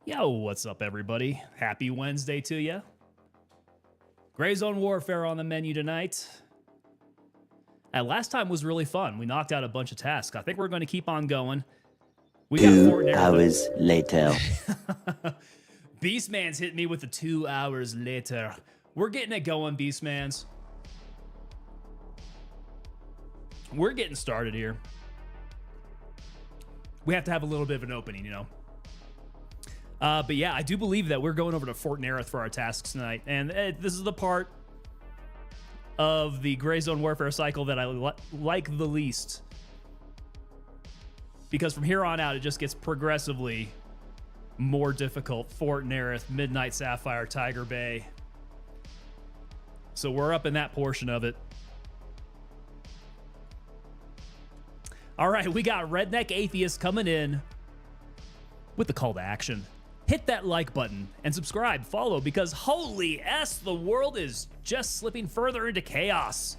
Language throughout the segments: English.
Yo, what's up, everybody? Happy Wednesday to you. Gray Zone Warfare on the menu tonight. Last time was really fun. We knocked out a bunch of tasks. I think we're going to keep on going. We got 2 hours later. Beastman's hit me with the 2 hours later. We're getting it going, Beastmans. We're getting started here. We have to have a little bit of an opening, you know. But yeah, I do believe that we're going over to Fort Narith for our tasks tonight. And this is the part of the Gray Zone Warfare cycle that I like the least. Because from here on out, it just gets progressively more difficult. Fort Narith, Midnight Sapphire, Tiger Bay. So we're up in that portion of it. All right, we got Redneck Atheist coming in with the call to action. Hit that like button and subscribe, follow, because holy S, the world is just slipping further into chaos.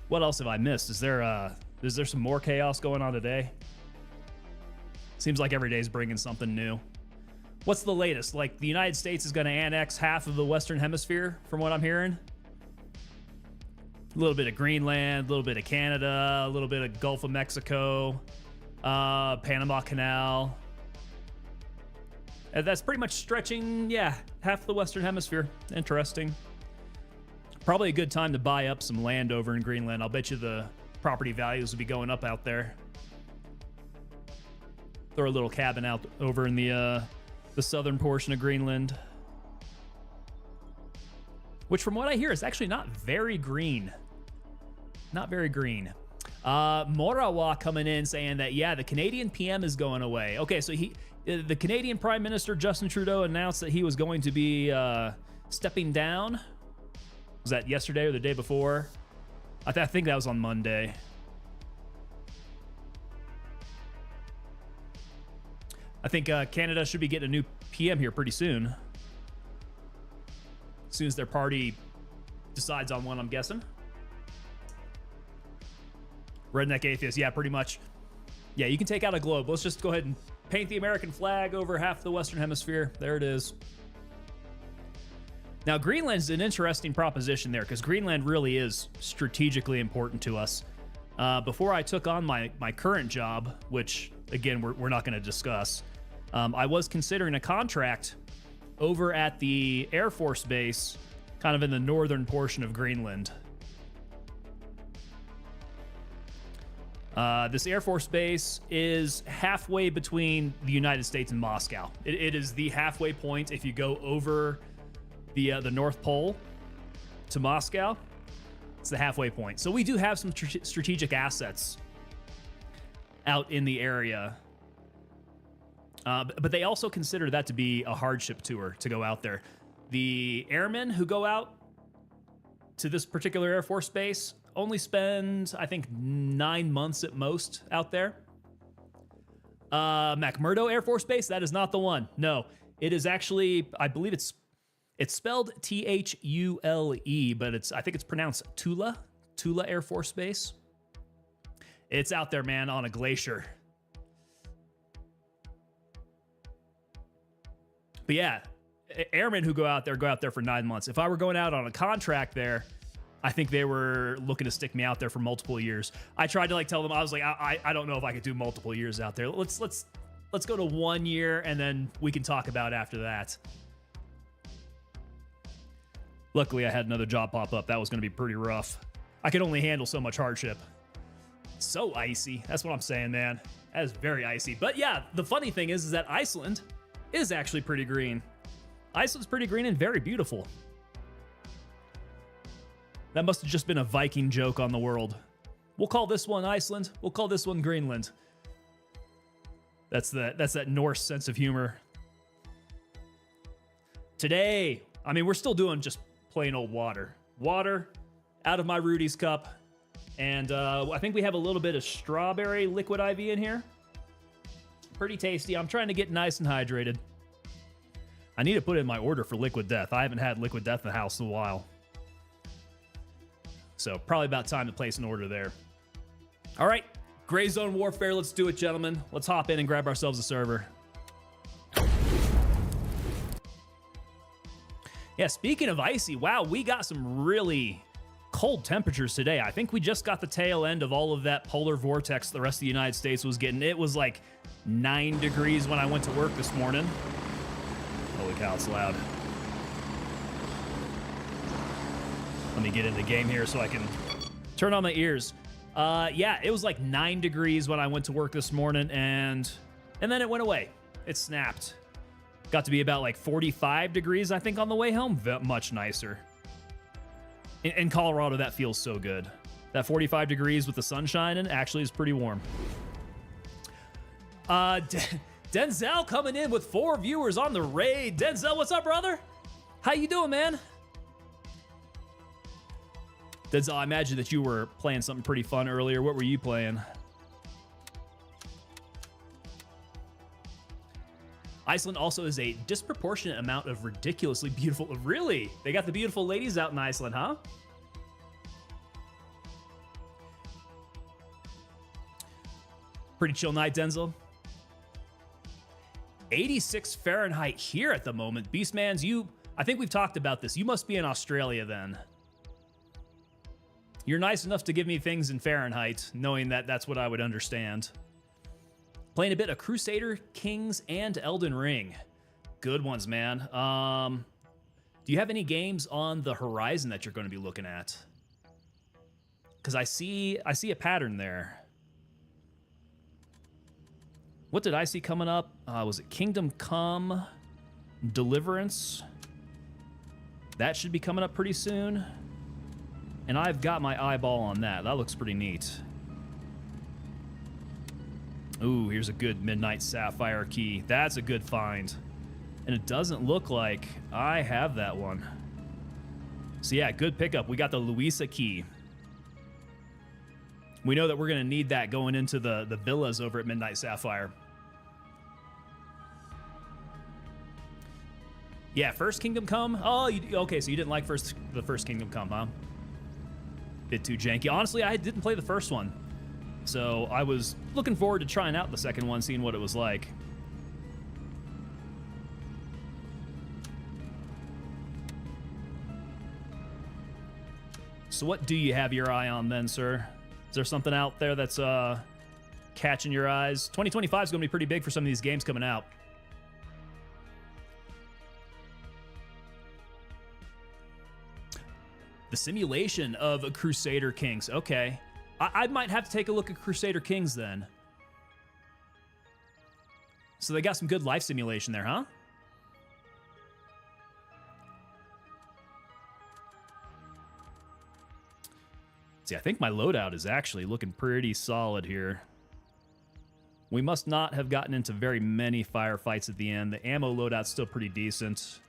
What else have I missed? Is there some more chaos going on today? Seems like every day's bringing something new. What's the latest? Like, the United States is going to annex half of the Western Hemisphere, from what I'm hearing. A little bit of Greenland, a little bit of Canada, a little bit of Gulf of Mexico, Panama Canal. That's pretty much stretching, yeah, half the Western Hemisphere. Interesting. Probably a good time to buy up some land over in Greenland. I'll bet you the property values will be going up out there. Throw a little cabin out over in the southern portion of Greenland. Which, from what I hear, is actually not very green. Not very green. Morawa coming in saying that, yeah, the Canadian PM is going away. Okay, so the Canadian Prime Minister Justin Trudeau announced that he was going to be stepping down. Was that yesterday or the day before? I think that was on Monday. I think Canada should be getting a new PM here pretty soon. As soon as their party decides on one, I'm guessing. Redneck Atheist, yeah, pretty much. Yeah, you can take out a globe. Let's just go ahead and paint the American flag over half the Western Hemisphere. There it is. Now, Greenland's an interesting proposition there because Greenland really is strategically important to us. Before I took on my current job, which, again, we're not going to discuss, I was considering a contract over at the Air Force Base, kind of in the northern portion of Greenland. This Air Force Base is halfway between the United States and Moscow. It is the halfway point if you go over the North Pole to Moscow. It's the halfway point. So we do have some strategic assets out in the area. But they also consider that to be a hardship tour to go out there. The airmen who go out to this particular Air Force Base only spend, I think, 9 months at most out there. McMurdo Air Force Base, that is not the one. No, it is actually, I believe it's spelled Thule, but I think it's pronounced Tula Air Force Base. It's out there, man, on a glacier. But yeah, airmen who go out there for 9 months. If I were going out on a contract there, I think they were looking to stick me out there for multiple years. I tried to tell them, I was like, I don't know if I could do multiple years out there. Let's go to 1 year and then we can talk about after that. Luckily, I had another job pop up. That was going to be pretty rough. I could only handle so much hardship. So icy. That's what I'm saying, man. That is very icy. But yeah, the funny thing is that Iceland is actually pretty green. Iceland's pretty green and very beautiful. That must have just been a Viking joke on the world. We'll call this one Iceland. We'll call this one Greenland. That's that Norse sense of humor. Today, I mean, we're still doing just plain old water. Water out of my Rudy's cup. And I think we have a little bit of strawberry liquid IV in here. Pretty tasty. I'm trying to get nice and hydrated. I need to put in my order for Liquid Death. I haven't had Liquid Death in the house in a while. So probably about time to place an order there. All right, Gray Zone Warfare, let's do it, gentlemen. Let's hop in and grab ourselves a server. Yeah, speaking of icy, wow, we got some really cold temperatures today. I think we just got the tail end of all of that polar vortex the rest of the United States was getting. It was like 9 degrees when I went to work this morning. Holy cow, it's loud. Let me get in the game here so I can turn on my ears. Yeah, it was like 9 degrees when I went to work this morning, and then it went away. It snapped. Got to be about like 45 degrees, I think, on the way home. Much nicer. In Colorado, that feels so good. That 45 degrees with the sun shining actually is pretty warm. Denzel coming in with 4 viewers on the raid. Denzel, what's up, brother? How you doing, man? Denzel, I imagine that you were playing something pretty fun earlier. What were you playing? Iceland also is a disproportionate amount of ridiculously beautiful... Really? They got the beautiful ladies out in Iceland, huh? Pretty chill night, Denzel. 86 Fahrenheit here at the moment. Beastmans, I think we've talked about this. You must be in Australia then. You're nice enough to give me things in Fahrenheit, knowing that that's what I would understand. Playing a bit of Crusader Kings and Elden Ring. Good ones, man. Do you have any games on the horizon that you're going to be looking at? Because I see a pattern there. What did I see coming up? Was it Kingdom Come? Deliverance? That should be coming up pretty soon. And I've got my eyeball on that. That looks pretty neat. Ooh, here's a good Midnight Sapphire key. That's a good find. And it doesn't look like I have that one. So yeah, good pickup. We got the Louisa key. We know that we're going to need that going into the villas over at Midnight Sapphire. Yeah, first Kingdom Come. Oh, okay, so you didn't like the first Kingdom Come, huh? Bit too janky. Honestly, I didn't play the first one. So I was looking forward to trying out the second one, seeing what it was like. So what do you have your eye on then, sir? Is there something out there that's catching your eyes? 2025 is going to be pretty big for some of these games coming out. The simulation of a Crusader Kings. Okay. I might have to take a look at Crusader Kings then. So they got some good life simulation there, huh? See, I think my loadout is actually looking pretty solid here. We must not have gotten into very many firefights at the end. The ammo loadout's still pretty decent.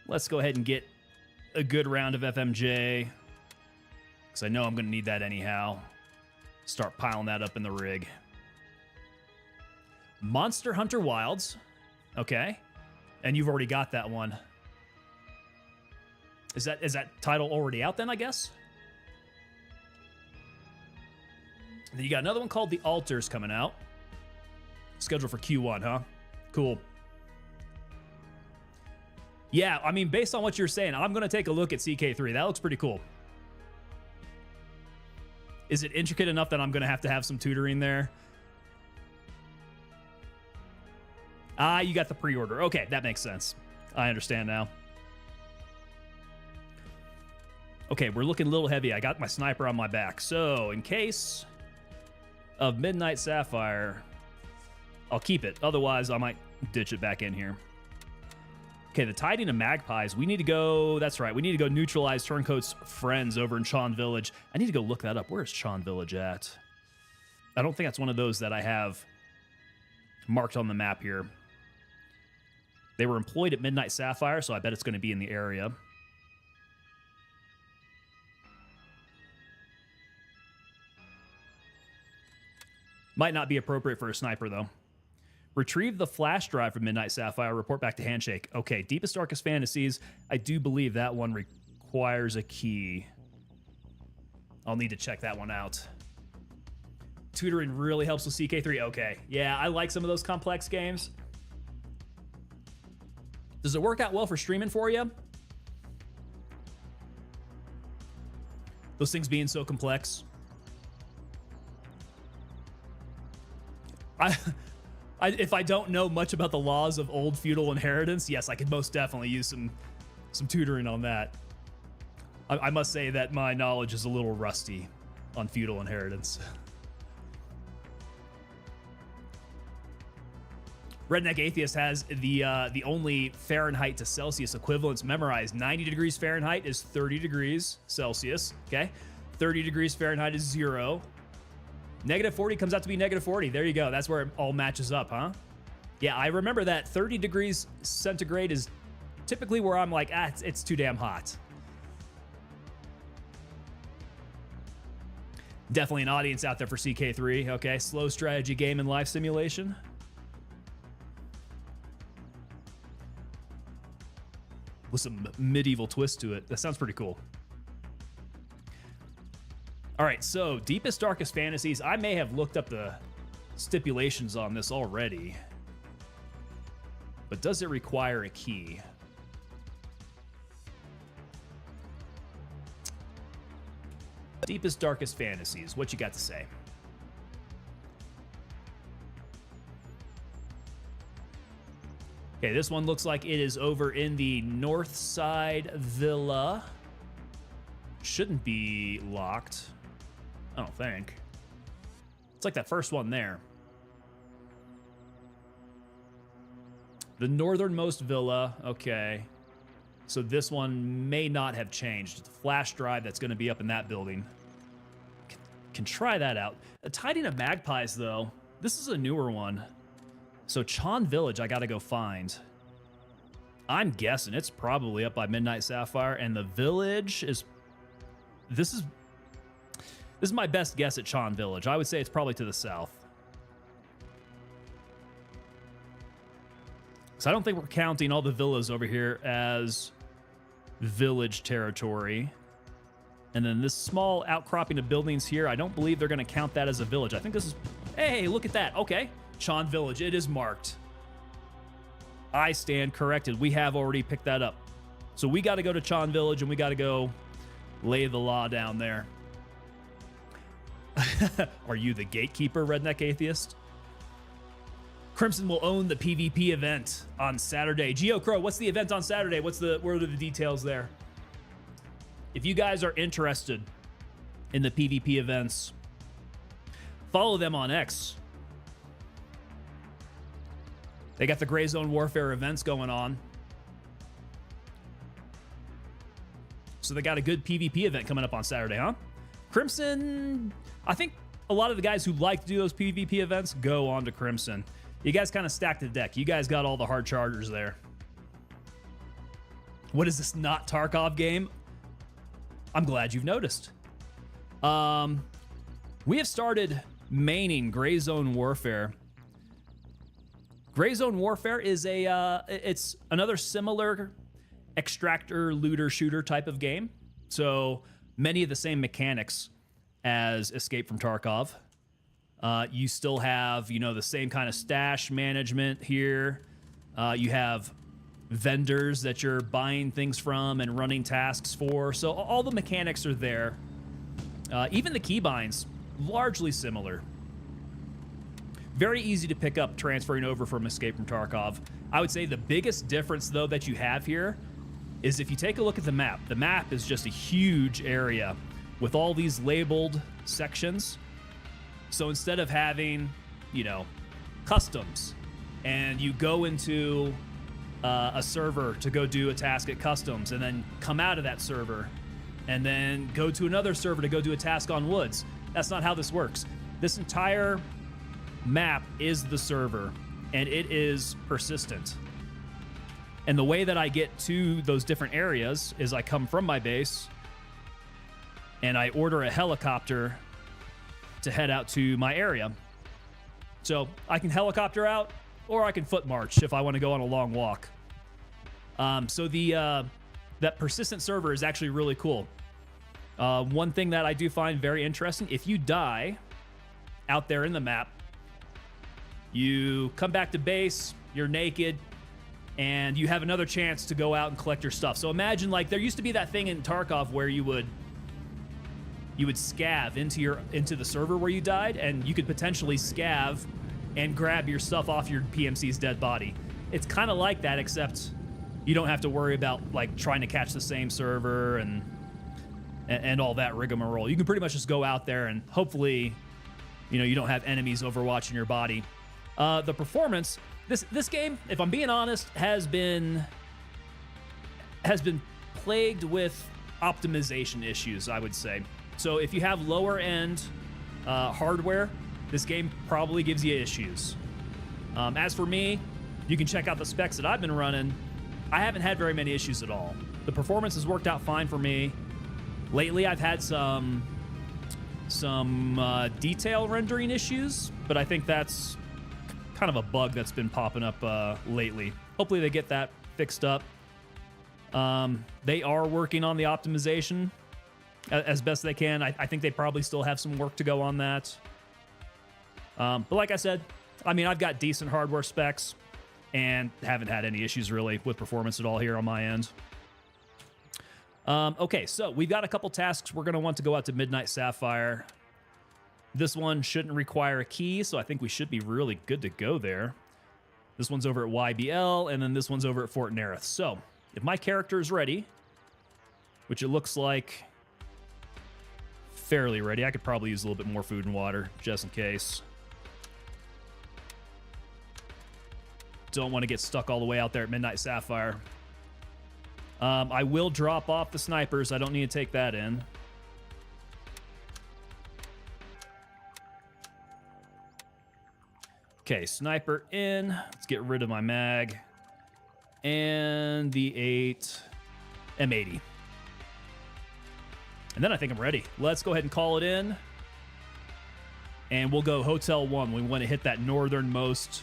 Let's go ahead and get a good round of FMJ, because I know I'm going to need that anyhow. Start piling that up in the rig. Monster Hunter Wilds. Okay. And you've already got that one. Is that title already out then, I guess? And then you got another one called The Altars coming out. Scheduled for Q1, huh? Cool. Yeah, I mean, based on what you're saying, I'm going to take a look at CK3. That looks pretty cool. Is it intricate enough that I'm going to have some tutoring there? Ah, you got the pre-order. Okay, that makes sense. I understand now. Okay, we're looking a little heavy. I got my sniper on my back. So, in case of Midnight Sapphire, I'll keep it. Otherwise, I might ditch it back in here. Okay, the Tiding of Magpies. We need to go... That's right. We need to go neutralize Turncoat's friends over in Sean Village. I need to go look that up. Where's Sean Village at? I don't think that's one of those that I have marked on the map here. They were employed at Midnight Sapphire, so I bet it's going to be in the area. Might not be appropriate for a sniper, though. Retrieve the flash drive from Midnight Sapphire. Report back to Handshake. Okay, Deepest, Darkest Fantasies. I do believe that one requires a key. I'll need to check that one out. tutoring really helps with CK3. Okay. Yeah, I like some of those complex games. Does it work out well for streaming for you? Those things being so complex. If I don't know much about the laws of old feudal inheritance, yes, I could most definitely use some tutoring on that. I must say that my knowledge is a little rusty on feudal inheritance. Redneck Atheist has the only Fahrenheit to Celsius equivalents memorized. 90 degrees Fahrenheit is 30 degrees Celsius, okay? 30 degrees Fahrenheit is 0. Negative 40 comes out to be negative 40. There you go. That's where it all matches up, huh? Yeah, I remember that 30 degrees centigrade is typically where I'm like, it's too damn hot. Definitely an audience out there for CK3, okay? Slow strategy game and life simulation. With some medieval twist to it. That sounds pretty cool. All right, so Deepest, Darkest Fantasies. I may have looked up the stipulations on this already. But does it require a key? Deepest, Darkest Fantasies. What you got to say? Okay, this one looks like it is over in the North Side Villa. Shouldn't be locked. I don't think. It's like that first one there. The northernmost villa. Okay. So this one may not have changed. It's a flash drive that's going to be up in that building. Can try that out. Tiding of Magpies, though. This is a newer one. So Chon Village, I got to go find. I'm guessing it's probably up by Midnight Sapphire, and the village is... This is my best guess at Chon Village. I would say it's probably to the south. So I don't think we're counting all the villas over here as village territory. And then this small outcropping of buildings here, I don't believe they're going to count that as a village. I think this is... Hey, look at that. Okay. Chon Village. It is marked. I stand corrected. We have already picked that up. So we got to go to Chon Village, and we got to go lay the law down there. Are you the gatekeeper, Redneck Atheist? Crimson will own the PvP event on Saturday. Geo Crow, what's the event on Saturday? What are the details there? If you guys are interested in the PvP events, follow them on X. They got the Gray Zone Warfare events going on. So they got a good PvP event coming up on Saturday, huh? Crimson, I think a lot of the guys who like to do those PvP events go on to Crimson. You guys kind of stacked the deck. You guys got all the hard chargers there. What is this not Tarkov game? I'm glad you've noticed. We have started maining Gray Zone Warfare. Gray Zone Warfare is it's another similar extractor, looter, shooter type of game. So many of the same mechanics as Escape from Tarkov. You still have, the same kind of stash management here. You have vendors that you're buying things from and running tasks for. So all the mechanics are there. Even the keybinds, largely similar. Very easy to pick up transferring over from Escape from Tarkov. I would say the biggest difference, though, that you have here is if you take a look at the map is just a huge area with all these labeled sections. So instead of having, customs, and you go into a server to go do a task at customs, and then come out of that server, and then go to another server to go do a task on woods. That's not how this works. This entire map is the server, and it is persistent. And the way that I get to those different areas is I come from my base, and I order a helicopter to head out to my area. So I can helicopter out, or I can foot march if I want to go on a long walk. So that persistent server is actually really cool. One thing that I do find very interesting, if you die out there in the map. You come back to base, you're naked, and you have another chance to go out and collect your stuff. So imagine, like, there used to be that thing in Tarkov where you would scav into the server where you died, and you could potentially scav and grab your stuff off your PMC's dead body. It's kind of like that, except you don't have to worry about like trying to catch the same server and all that rigmarole. You can pretty much just go out there and hopefully, you know, you don't have enemies overwatching your body. The performance, this game, if I'm being honest, has been plagued with optimization issues, I would say. So if you have lower end hardware, this game probably gives you issues. As for me, you can check out the specs that I've been running. I haven't had very many issues at all. The performance has worked out fine for me. Lately, I've had some detail rendering issues, but I think that's kind of a bug that's been popping up lately. Hopefully they get that fixed up. They are working on the optimization as best they can. I think they probably still have some work to go on that. But like I said, I mean, I've got decent hardware specs and haven't had any issues really with performance at all here on my end. Okay, so we've got a couple tasks. We're going to want to go out to Midnight Sapphire. This one shouldn't require a key, so I think we should be really good to go there. This one's over at YBL, and then this one's over at Fort Narith. So if my character is ready, which it looks like fairly ready, I could probably use a little bit more food and water just in case. Don't want to get stuck all the way out there at Midnight Sapphire. I will drop off the snipers. I don't need to take that in. Okay, sniper in. Let's get rid of my mag. And the 8 M80. And then I think I'm ready. Let's go ahead and call it in. And we'll go Hotel 1. We want to hit that northernmost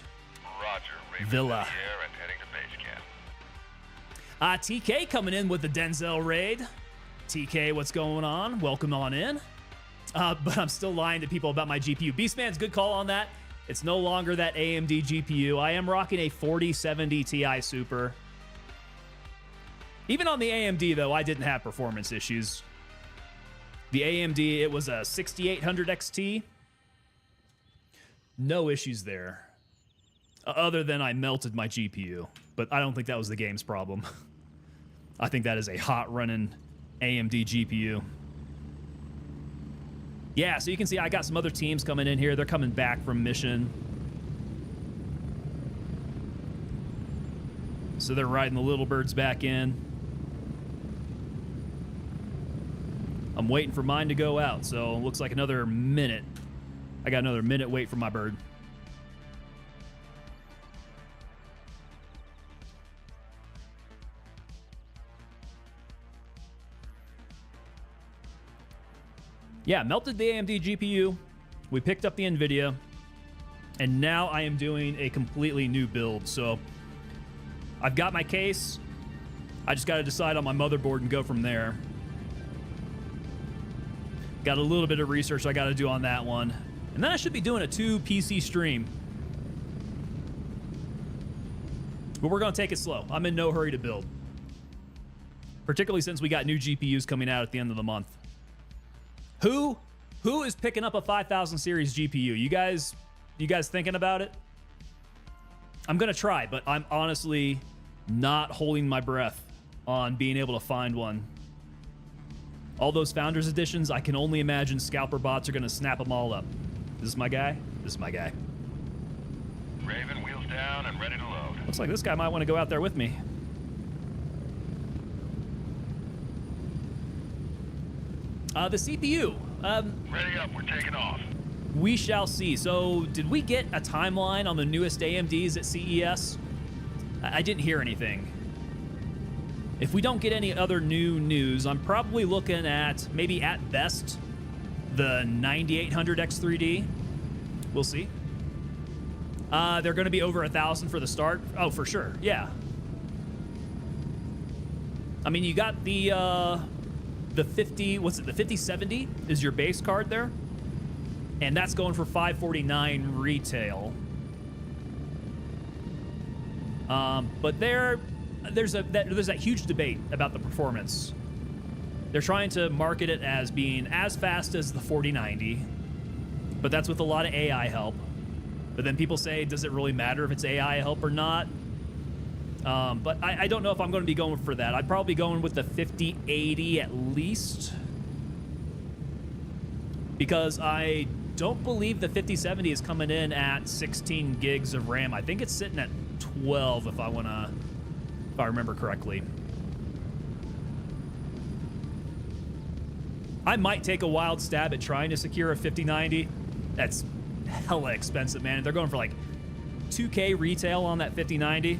villa. TK coming in with the Denzel raid. TK, what's going on? Welcome on in. But I'm still lying to people about my GPU. Beastman's good call on that. It's no longer that AMD GPU. I am rocking a 4070 Ti Super. Even on the AMD, though, I didn't have performance issues. The AMD, it was a 6800 XT. No issues there. Other than I melted my GPU. But I don't think that was the game's problem. I think that is a hot running AMD GPU. Yeah, so you can see I got some other teams coming in here. They're coming back from mission. So they're riding the little birds back in. I'm waiting for mine to go out, so it looks like another minute. I got another minute wait for my bird. Yeah, melted the AMD GPU. We picked up the NVIDIA. And now I am doing a completely new build. So I've got my case. I just got to decide on my motherboard and go from there. Got a little bit of research I got to do on that one. And then I should be doing a 2 PC stream. But we're going to take it slow. I'm in no hurry to build. Particularly since we got new GPUs coming out at the end of the month. Who is picking up a 5000 series GPU? You guys thinking about it? I'm going to try, but I'm honestly not holding my breath on being able to find one. All those Founders Editions, I can only imagine scalper bots are going to snap them all up. This is my guy. This is my guy. Raven, wheels down and ready to load. Looks like this guy might want to go out there with me. The CPU. Ready up, we're taking off. We shall see. So, did we get a timeline on the newest AMDs at CES? I didn't hear anything. If we don't get any other new news, I'm probably looking at, maybe at best, the 9800 X3D. We'll see. They're going to be over 1,000 for the start. Oh, for sure. Yeah. I mean, you got the 50, what's it, the 5070 is your base card there. And that's going for $549 retail. But there's that huge debate about the performance. They're trying to market it as being as fast as the 4090, but that's with a lot of AI help. But then people say, does it really matter if it's AI help or not? But I don't know if I'm going to be going for that. I'd probably be going with the 5080 at least, because I don't believe the 5070 is coming in at 16 gigs of RAM. I think it's sitting at 12 if I remember correctly. I might take a wild stab at trying to secure a 5090. That's hella expensive, man. They're going for like 2K retail on that 5090.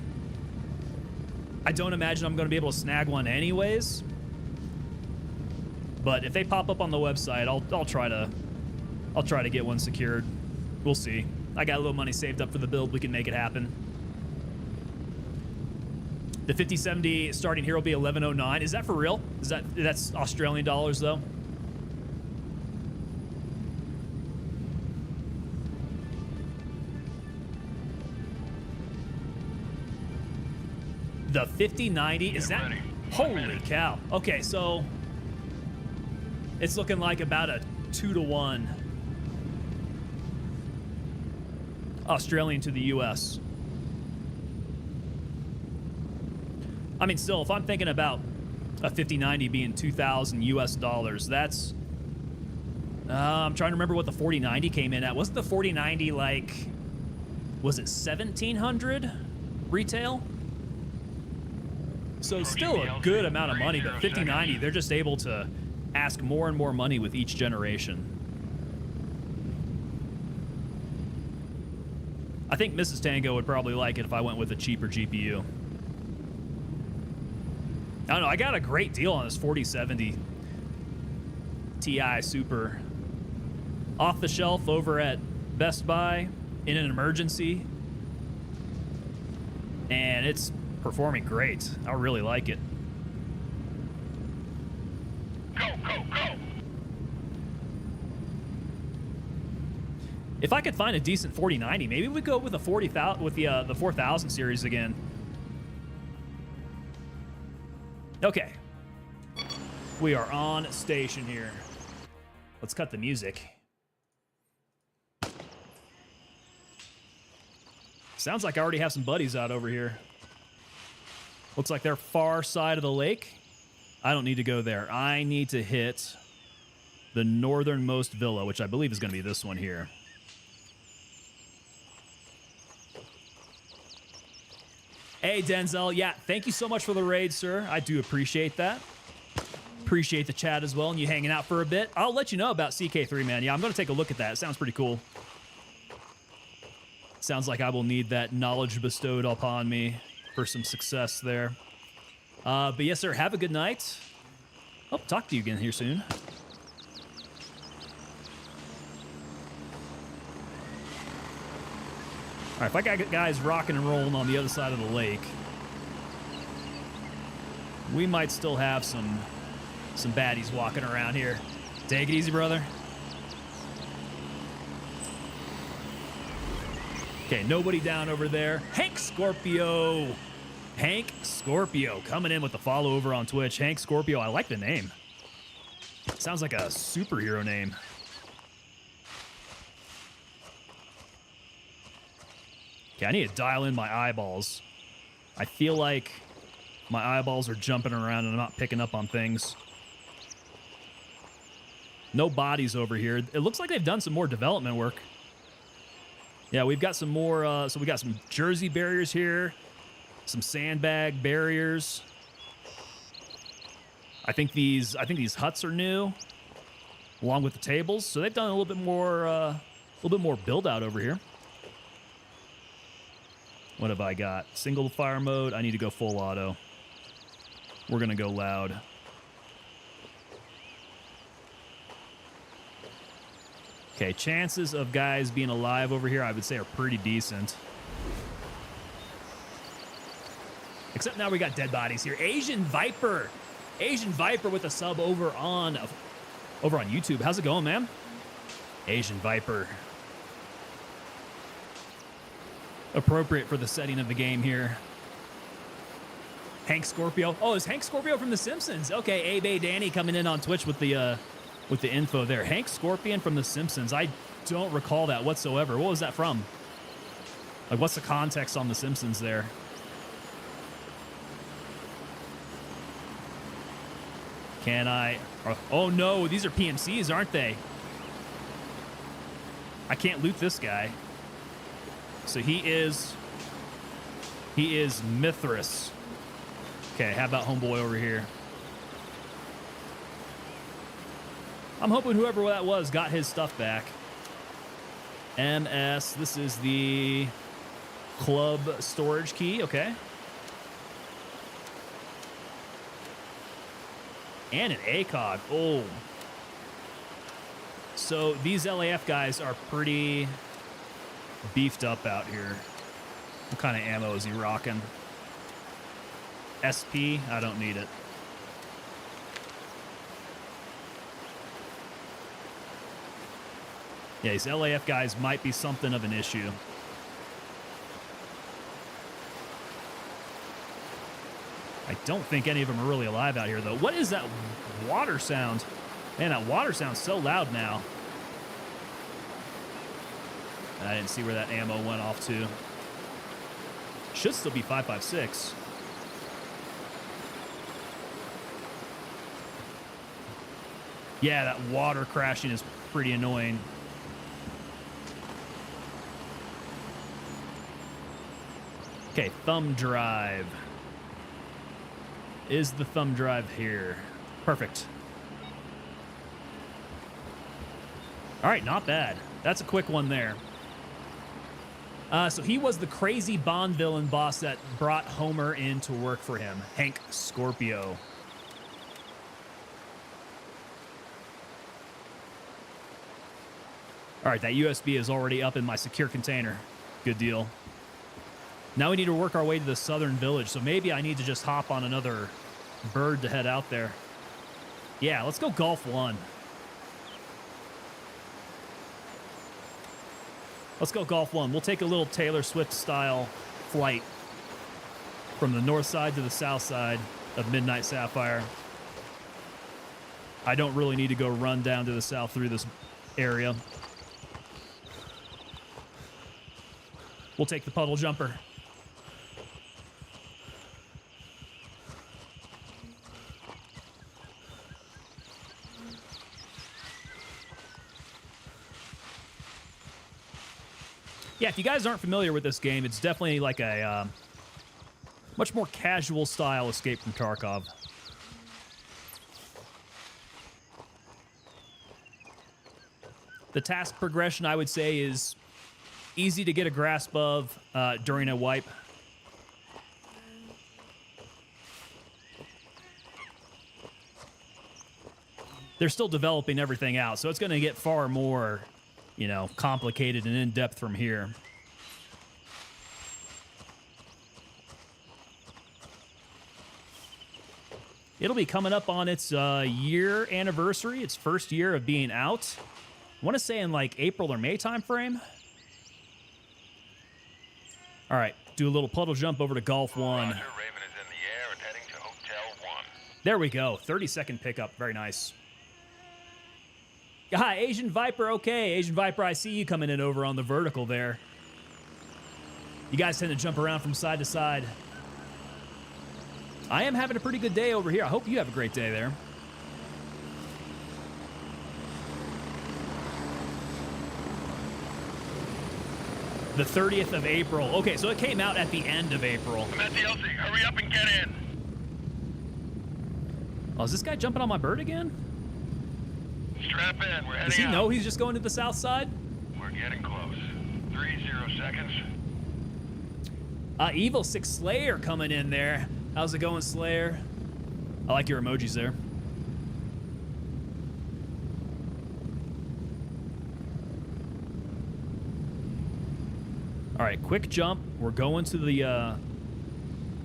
I don't imagine I'm going to be able to snag one anyways. But if they pop up on the website, I'll try to get one secured. We'll see. I got a little money saved up for the build. We can make it happen. The 5070 starting here will be 1109. Is that for real? That's Australian dollars though? The 5090, is that? Holy cow. Okay, so it's looking like about a 2-to-1 Australian to the US. I mean, still, if I'm thinking about a 5090 being 2,000 US dollars, that's... I'm trying to remember what the 4090 came in at. Wasn't the 4090 like... Was it 1,700 retail? So still a good amount of money, but 5090, they're just able to ask more and more money with each generation. I think Mrs. Tango would probably like it if I went with a cheaper GPU. I don't know, I got a great deal on this 4070 Ti Super. Off the shelf over at Best Buy in an emergency. And it's performing great. I really like it. Go, go, go! If I could find a decent 4090, maybe we go with the 40,000 with the 4000 series again. Okay. We are on station here. Let's cut the music. Sounds like I already have some buddies out over here. Looks like they're far side of the lake. I don't need to go there. I need to hit the northernmost villa, which I believe is going to be this one here. Hey, Denzel. Yeah, thank you so much for the raid, sir. I do appreciate that. Appreciate the chat as well and you hanging out for a bit. I'll let you know about CK3, man. Yeah, I'm going to take a look at that. It sounds pretty cool. Sounds like I will need that knowledge bestowed upon me for some success there. But yes, sir, have a good night. Hope to talk to you again here soon. All right, if I got guys rocking and rolling on the other side of the lake, we might still have some baddies walking around here. Take it easy, brother. Okay, nobody down over there. Hank Scorpio. Hank Scorpio coming in with the follow over on Twitch. Hank Scorpio, I like the name. Sounds like a superhero name. Okay, I need to dial in my eyeballs. I feel like my eyeballs are jumping around and I'm not picking up on things. No bodies over here. It looks like they've done some more development work. Yeah, we've got some more, so we got some Jersey barriers here, some sandbag barriers. I think these huts are new, along with the tables. So they've done a little bit more build out over here. What have I got? Single fire mode. I need to go full auto. We're gonna go loud. Okay, chances of guys being alive over here, I would say, are pretty decent. Except now we got dead bodies here. Asian Viper. Asian Viper with a sub over on YouTube. How's it going, man? Asian Viper. Appropriate for the setting of the game here. Hank Scorpio. Oh, it's Hank Scorpio from The Simpsons. Okay, Abe Danny coming in on Twitch with the info there. Hank Scorpion from The Simpsons. I don't recall that whatsoever. What was that from? Like, what's the context on The Simpsons there? Can I? Oh no, these are PMCs, aren't they? I can't loot this guy. So he is Mithras. Okay, how about homeboy over here? I'm hoping whoever that was got his stuff back. MS, this is the club storage key, okay. And an ACOG, oh. So these LAF guys are pretty beefed up out here. What kind of ammo is he rocking? SP, I don't need it. Yeah, these LAF guys might be something of an issue. I don't think any of them are really alive out here, though. What is that water sound? Man, that water sounds so loud now. I didn't see where that ammo went off to. Should still be 5.56. Yeah, that water crashing is pretty annoying. Okay, thumb drive. Is the thumb drive here? Perfect. All right, not bad. That's a quick one there. So he was the crazy Bond villain boss that brought Homer in to work for him, Hank Scorpio. All right, that USB is already up in my secure container. Good deal. Now we need to work our way to the southern village, so maybe I need to just hop on another bird to head out there. Yeah, let's go Golf 1. Let's go Golf 1. We'll take a little Taylor Swift-style flight from the north side to the south side of Midnight Sapphire. I don't really need to go run down to the south through this area. We'll take the puddle jumper. Yeah, if you guys aren't familiar with this game, it's definitely like a much more casual style Escape from Tarkov. The task progression, I would say, is easy to get a grasp of during a wipe. They're still developing everything out, so it's going to get far more, you know, complicated and in-depth from here. It'll be coming up on its year anniversary, its first year of being out. I want to say in like April or May time frame. All right, do a little puddle jump over to Golf 1. Roger, Raven is in the air and heading to Hotel 1. There we go, 30-second pickup, very nice. Hi, Asian Viper, okay. Asian Viper, I see you coming in over on the vertical there. You guys tend to jump around from side to side. I am having a pretty good day over here. I hope you have a great day there. The 30th of April. Okay, so it came out at the end of April. I'm at the LC. Hurry up and get in. Oh, is this guy jumping on my bird again? Strap in. We're heading Does he out. know he's just going to the south side? We're getting close. 30 seconds. Evil 6 Slayer coming in there. How's it going, Slayer? I like your emojis there. All right, quick jump. We're going to the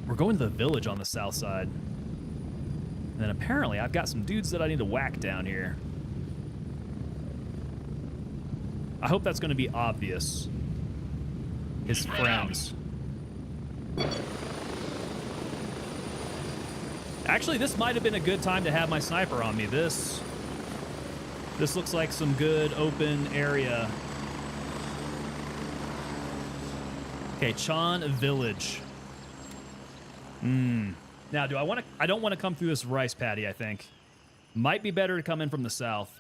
village on the south side. And then apparently I've got some dudes that I need to whack down here. I hope that's going to be obvious. His Spread friends. Actually, this might have been a good time to have my sniper on me. This looks like some good open area. Okay, Chan Village. Now, do I want to? I don't want to come through this rice paddy, I think. Might be better to come in from the south.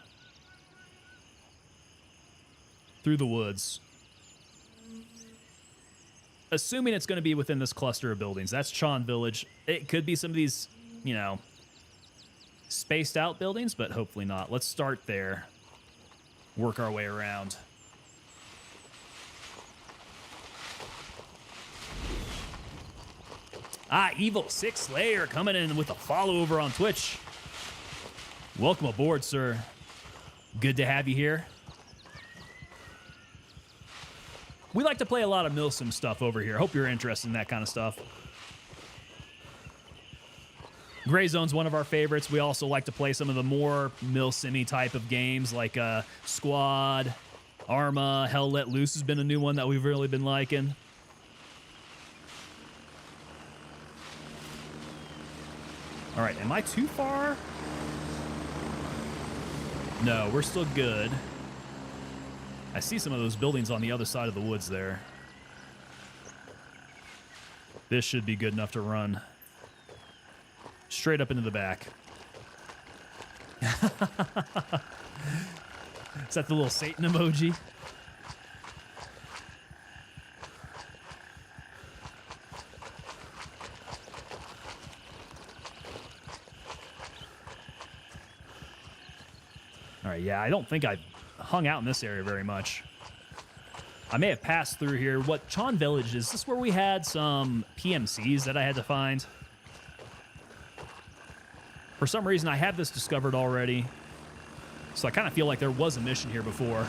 Through the woods. Assuming it's going to be within this cluster of buildings. That's Chan Village. It could be some of these, you know, spaced out buildings, but hopefully not. Let's start there. Work our way around. Ah, Evil 6 Slayer coming in with a follow over on Twitch. Welcome aboard, sir. Good to have you here. We like to play a lot of Milsim stuff over here. Hope you're interested in that kind of stuff. Gray Zone's one of our favorites. We also like to play some of the more Milsim-y type of games like Squad, Arma, Hell Let Loose has been a new one that we've really been liking. All right, am I too far? No, we're still good. I see some of those buildings on the other side of the woods there. This should be good enough to run. Straight up into the back. Is that the little Satan emoji? All right, yeah, I don't think I've hung out in this area very much. I may have passed through here. What, Chan Village, is this where we had some PMCs that I had to find? For some reason, I have this discovered already. So I kind of feel like there was a mission here before.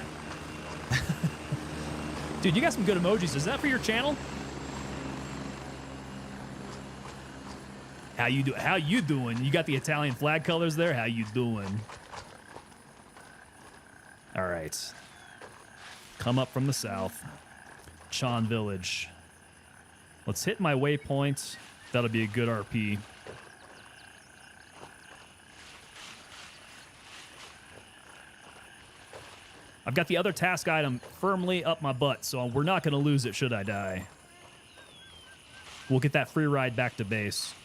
Dude, you got some good emojis. Is that for your channel? How you doing? You got the Italian flag colors there? How you doing? All right. Come up from the south. Chan Village. Let's hit my waypoint. That'll be a good RP. I've got the other task item firmly up my butt, so we're not going to lose it should I die. We'll get that free ride back to base.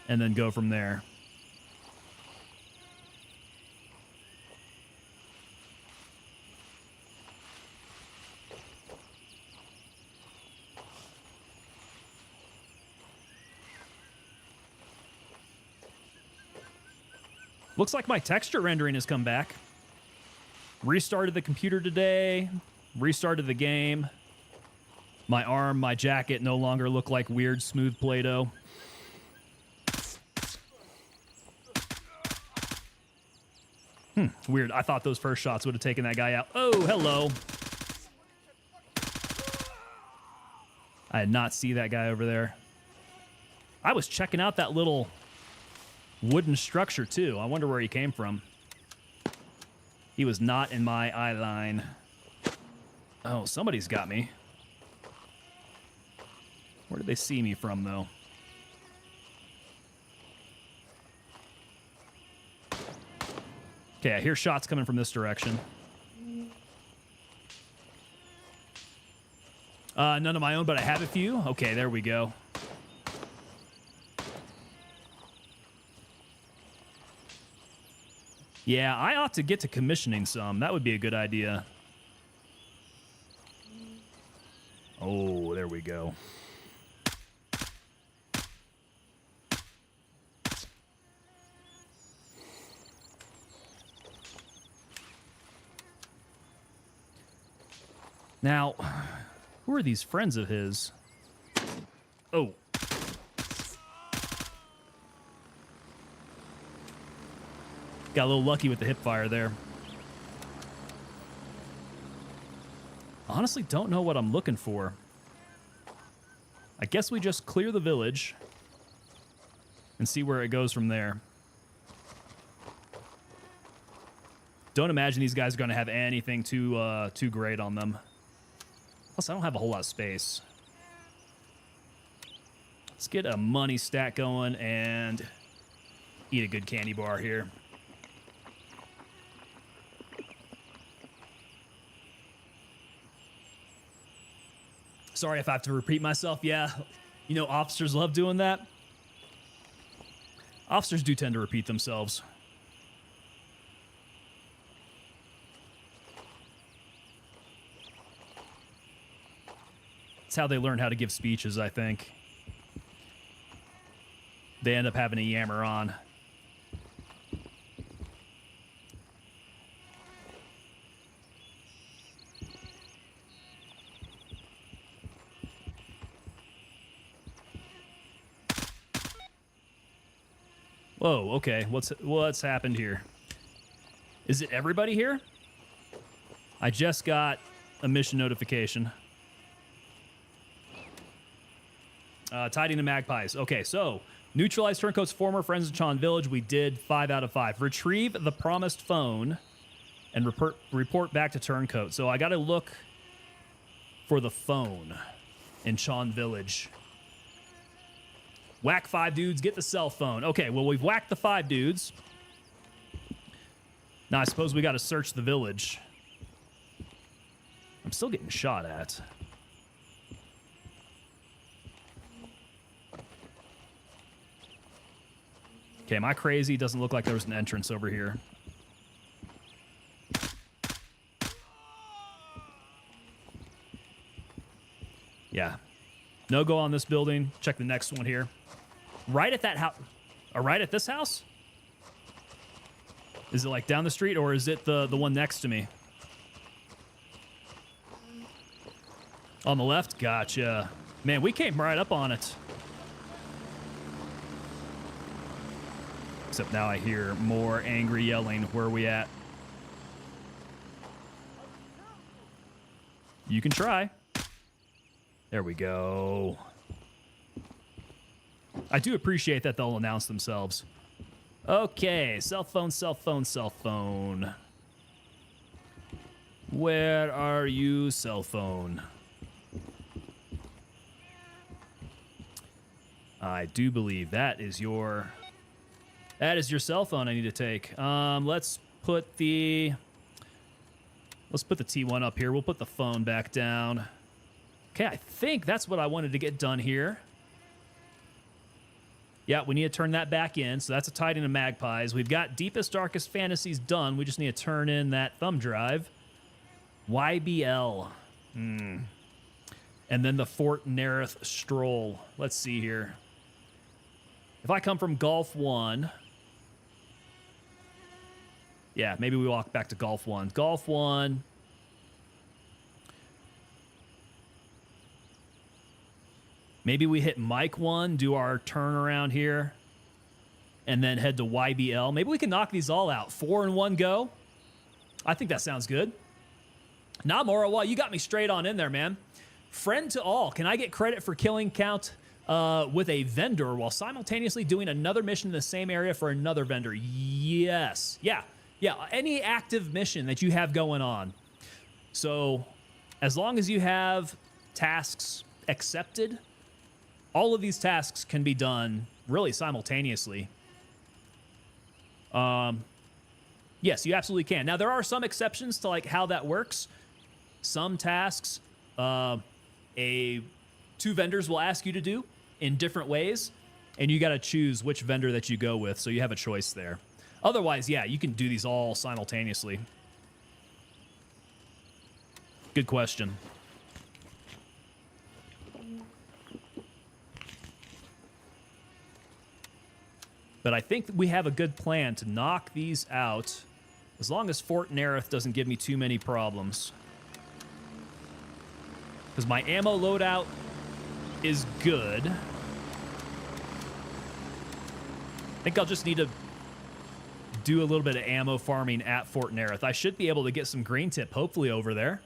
And then go from there. Looks like my texture rendering has come back. Restarted the computer today. Restarted the game. My arm, my jacket no longer look like weird smooth Play-Doh. Weird. I thought those first shots would have taken that guy out. Oh, hello. I did not see that guy over there. I was checking out that little wooden structure, too. I wonder where he came from. He was not in my eye line. Oh, somebody's got me. Where did they see me from, though? Okay, I hear shots coming from this direction. None of my own, but I have a few. Okay, there we go. Yeah, I ought to get to commissioning some. That would be a good idea. Oh, there we go. Now, who are these friends of his? Oh. Got a little lucky with the hip fire there. Honestly, don't know what I'm looking for. I guess we just clear the village and see where it goes from there. Don't imagine these guys are going to have anything too great on them. Plus, I don't have a whole lot of space. Let's get a money stack going and eat a good candy bar here. Sorry if I have to repeat myself. Yeah, you know, officers love doing that. Officers do tend to repeat themselves. It's how they learn how to give speeches, I think. They end up having to yammer on. Whoa, okay. What's happened here? Is it everybody here? I just got a mission notification. Tiding the Magpies. Okay, so neutralize Turncoat's former friends in Savena Village. We did 5 out of 5. Retrieve the promised phone and report back to Turncoat. So I got to look for the phone in Savena Village. Whack 5 dudes, get the cell phone. Okay, well, we've whacked the 5 dudes. Now, I suppose we got to search the village. I'm still getting shot at. Okay, am I crazy? Doesn't look like there was an entrance over here. Yeah. No go on this building. Check the next one here. Right at that house. Or right at this house? Is it like down the street or is it the one next to me? On the left? Gotcha. Man, we came right up on it. Except now I hear more angry yelling. Where are we at? You can try. There we go. I do appreciate that they'll announce themselves. Okay, cell phone, cell phone, cell phone. Where are you, cell phone? I do believe that is your cell phone I need to take. Let's put the T1 up here. We'll put the phone back down. Okay, I think that's what I wanted to get done here. Yeah, we need to turn that back in. So that's a Tiding of Magpies. We've got Deepest, Darkest Fantasies done. We just need to turn in that thumb drive. YBL. And then the Fort Narith stroll. Let's see here. If I come from Golf 1... Yeah, maybe we walk back to Golf 1. Golf 1... Maybe we hit Mike 1, do our turn around here, and then head to YBL. Maybe we can knock these all out. 4 in one go. I think that sounds good. Nah, Morawa, you got me straight on in there, man. Friend to all. Can I get credit for killing count with a vendor while simultaneously doing another mission in the same area for another vendor? Yes. Yeah. Any active mission that you have going on. So as long as you have tasks accepted, all of these tasks can be done really simultaneously. Yes, you absolutely can. Now, there are some exceptions to like how that works. Some tasks, 2 vendors will ask you to do in different ways, and you got to choose which vendor that you go with, so you have a choice there. Otherwise, yeah, you can do these all simultaneously. Good question. But I think we have a good plan to knock these out as long as Fort Narith doesn't give me too many problems. Because my ammo loadout is good. I think I'll just need to do a little bit of ammo farming at Fort Narith. I should be able to get some green tip, hopefully, over there.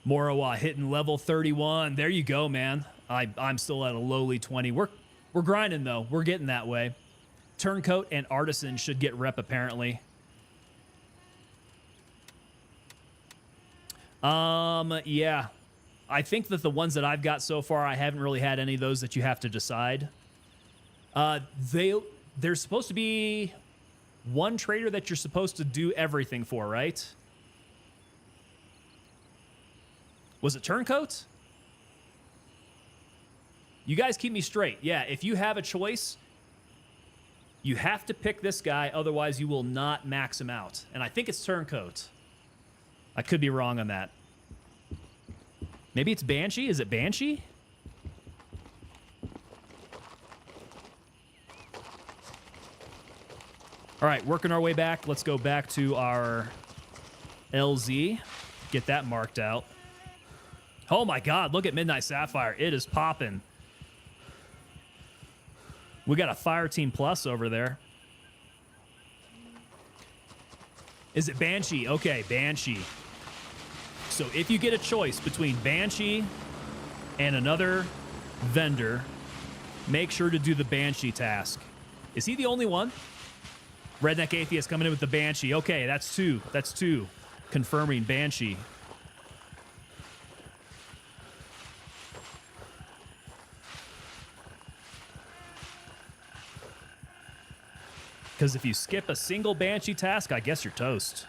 Morawa hitting level 31. There you go, man. I'm still at a lowly 20. We're grinding, though. We're getting that way. Turncoat and Artisan should get rep, apparently. Yeah. I think that the ones that I've got so far, I haven't really had any of those that you have to decide. There's supposed to be one trader that you're supposed to do everything for, right? Was it Turncoat? You guys keep me straight. Yeah, if you have a choice, you have to pick this guy, otherwise you will not max him out. And I think it's Turncoat. I could be wrong on that. Maybe it's Banshee? Is it Banshee? All right, working our way back. Let's go back to our LZ. Get that marked out. Oh my God, look at Midnight Sapphire. It is popping. We got a Fire Team Plus over there. Is it Banshee? Okay, Banshee. So if you get a choice between Banshee and another vendor, make sure to do the Banshee task. Is he the only one? Redneck Atheist coming in with the Banshee. Okay, that's two. That's two. Confirming Banshee. Because if you skip a single Banshee task, I guess you're toast.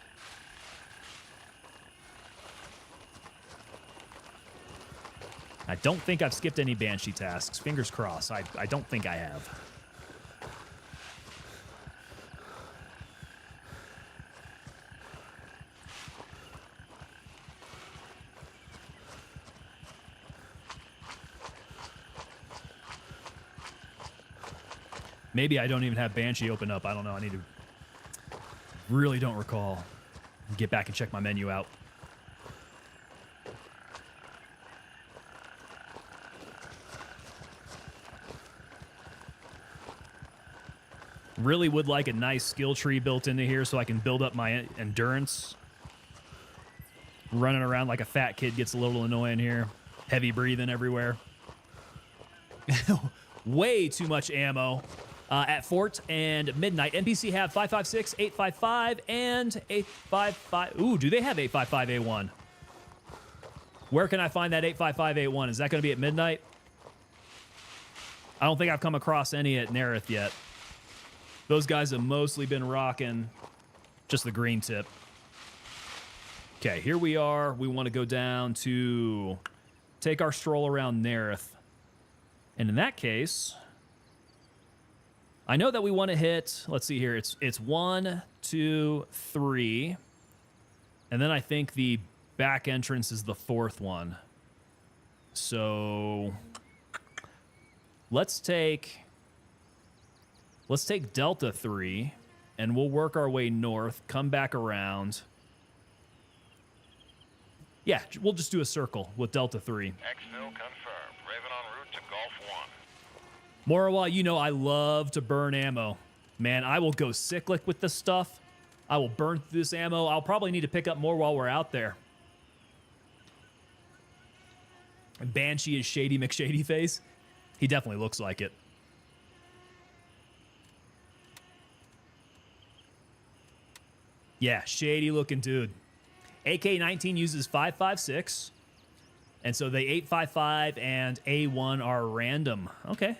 I don't think I've skipped any Banshee tasks. Fingers crossed. I don't think I have. Maybe I don't even have Banshee open up. I don't know. I need to... Really don't recall. Get back and check my menu out. Really would like a nice skill tree built into here so I can build up my endurance. Running around like a fat kid gets a little annoying here. Heavy breathing everywhere. Way too much ammo. At Fort and Midnight. NPC have 556, 855, and 855. Ooh, do they have 855A1? Where can I find that 855A1? Is that going to be at Midnight? I don't think I've come across any at Narith yet. Those guys have mostly been rocking just the green tip. Okay, here we are. We want to go down to take our stroll around Narith. And in that case... I know that we want to hit, let's see here, it's 1, 2, 3, and then I think the back entrance is the fourth one. So let's take Delta 3, and we'll work our way north, come back around. Yeah, we'll just do a circle with Delta 3. Exfil confirmed. Raven en route to Gulf 1. Morawa, you know I love to burn ammo. Man, I will go cyclic with this stuff. I will burn through this ammo. I'll probably need to pick up more while we're out there. Banshee is Shady McShady face. He definitely looks like it. Yeah, shady looking dude. AK-19 uses 5.56. And so the 8.55 and A1 are random. Okay.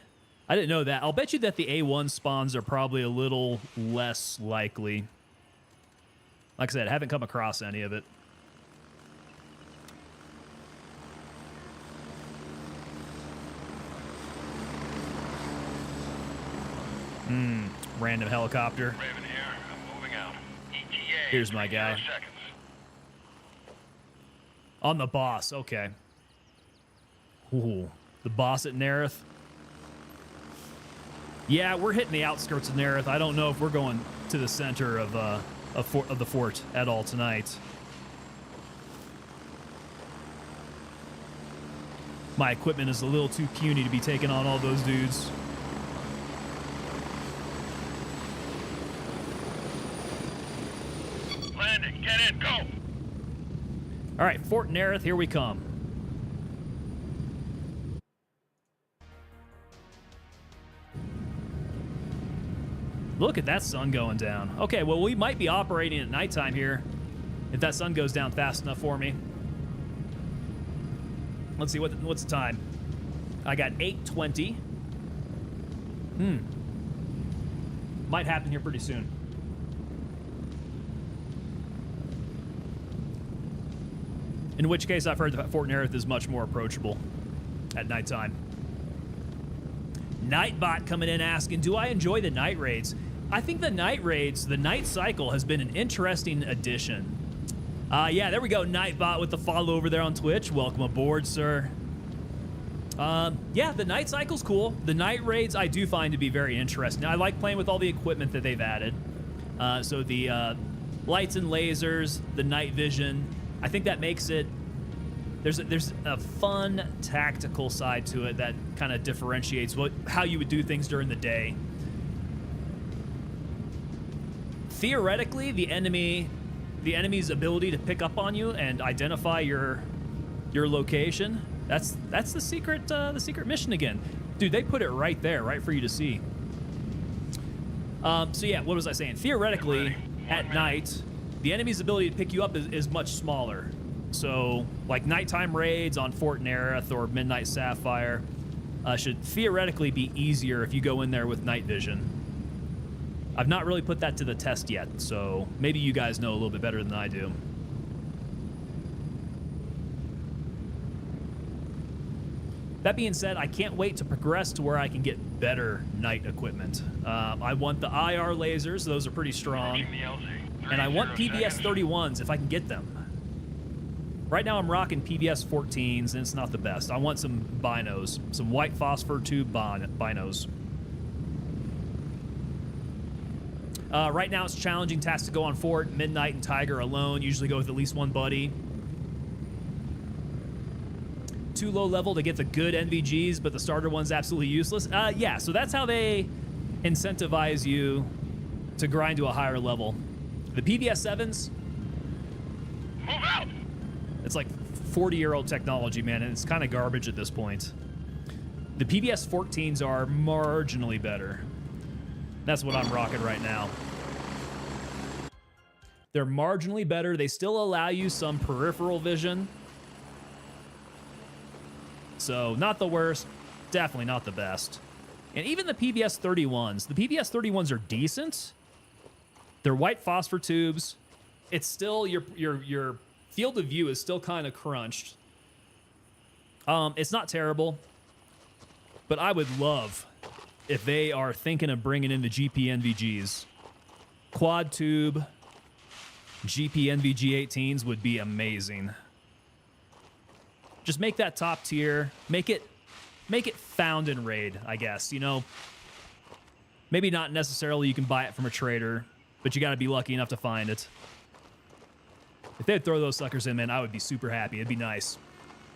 I didn't know that. I'll bet you that the A1 spawns are probably a little less likely. Like I said, I haven't come across any of it. Random helicopter. Raven here. I'm moving out. ETA. Here's my guy. Seconds. On the boss. Okay. Ooh, the boss at Narith. Yeah, we're hitting the outskirts of Narath. I don't know if we're going to the center of the fort at all tonight. My equipment is a little too puny to be taking on all those dudes. Landing. Get in. Go. All right, Fort Narith, here we come. Look at that sun going down. Okay, well, we might be operating at nighttime here if that sun goes down fast enough for me. Let's see, what's the time? I got 8:20. Might happen here pretty soon. In which case, I've heard that Fort Narith is much more approachable at nighttime. Nightbot coming in asking, do I enjoy the night raids? I think the night raids, the night cycle has been an interesting addition. Yeah, there we go. Nightbot with the follow over there on Twitch. Welcome aboard, sir. Yeah, the night cycle's cool. The night raids I do find to be very interesting. I like playing with all the equipment that they've added. So the lights and lasers, the night vision. I think that makes it... There's a fun tactical side to it that kind of differentiates how you would do things during the day. Theoretically, the enemy's ability to pick up on you and identify your location, that's the secret mission again. Dude, they put it right there, right for you to see. So yeah, what was I saying? Theoretically, at night, the enemy's ability to pick you up is much smaller. So, like nighttime raids on Fort Narith or Midnight Sapphire should theoretically be easier if you go in there with night vision. I've not really put that to the test yet, so maybe you guys know a little bit better than I do. That being said, I can't wait to progress to where I can get better night equipment. I want the IR lasers, those are pretty strong. And I want PBS 31s if I can get them. Right now I'm rocking PBS 14s and it's not the best. I want some binos, some white phosphor tube binos. Right now it's challenging tasks to go on Fort, Midnight, and Tiger alone. Usually go with at least one buddy. Too low level to get the good NVGs, but the starter one's absolutely useless. Yeah, so that's how they incentivize you to grind to a higher level. The PBS 7s, Move out! it's like 40-year-old technology, man, and it's kind of garbage at this point. The PBS 14s are marginally better. That's what I'm rocking right now. They're marginally better. They still allow you some peripheral vision. So, not the worst, definitely not the best. And even the PBS 31s. The PBS 31s are decent. They're white phosphor tubes. It's still, your field of view is still kind of crunched. It's not terrible. But I would love if they are thinking of bringing in the GP NVGs. Quad tube GP NVG 18s would be amazing. Just make that top tier. Make it found in raid, I guess. You know, maybe not necessarily you can buy it from a trader, but you got to be lucky enough to find it. If they'd throw those suckers in, man, I would be super happy. It'd be nice.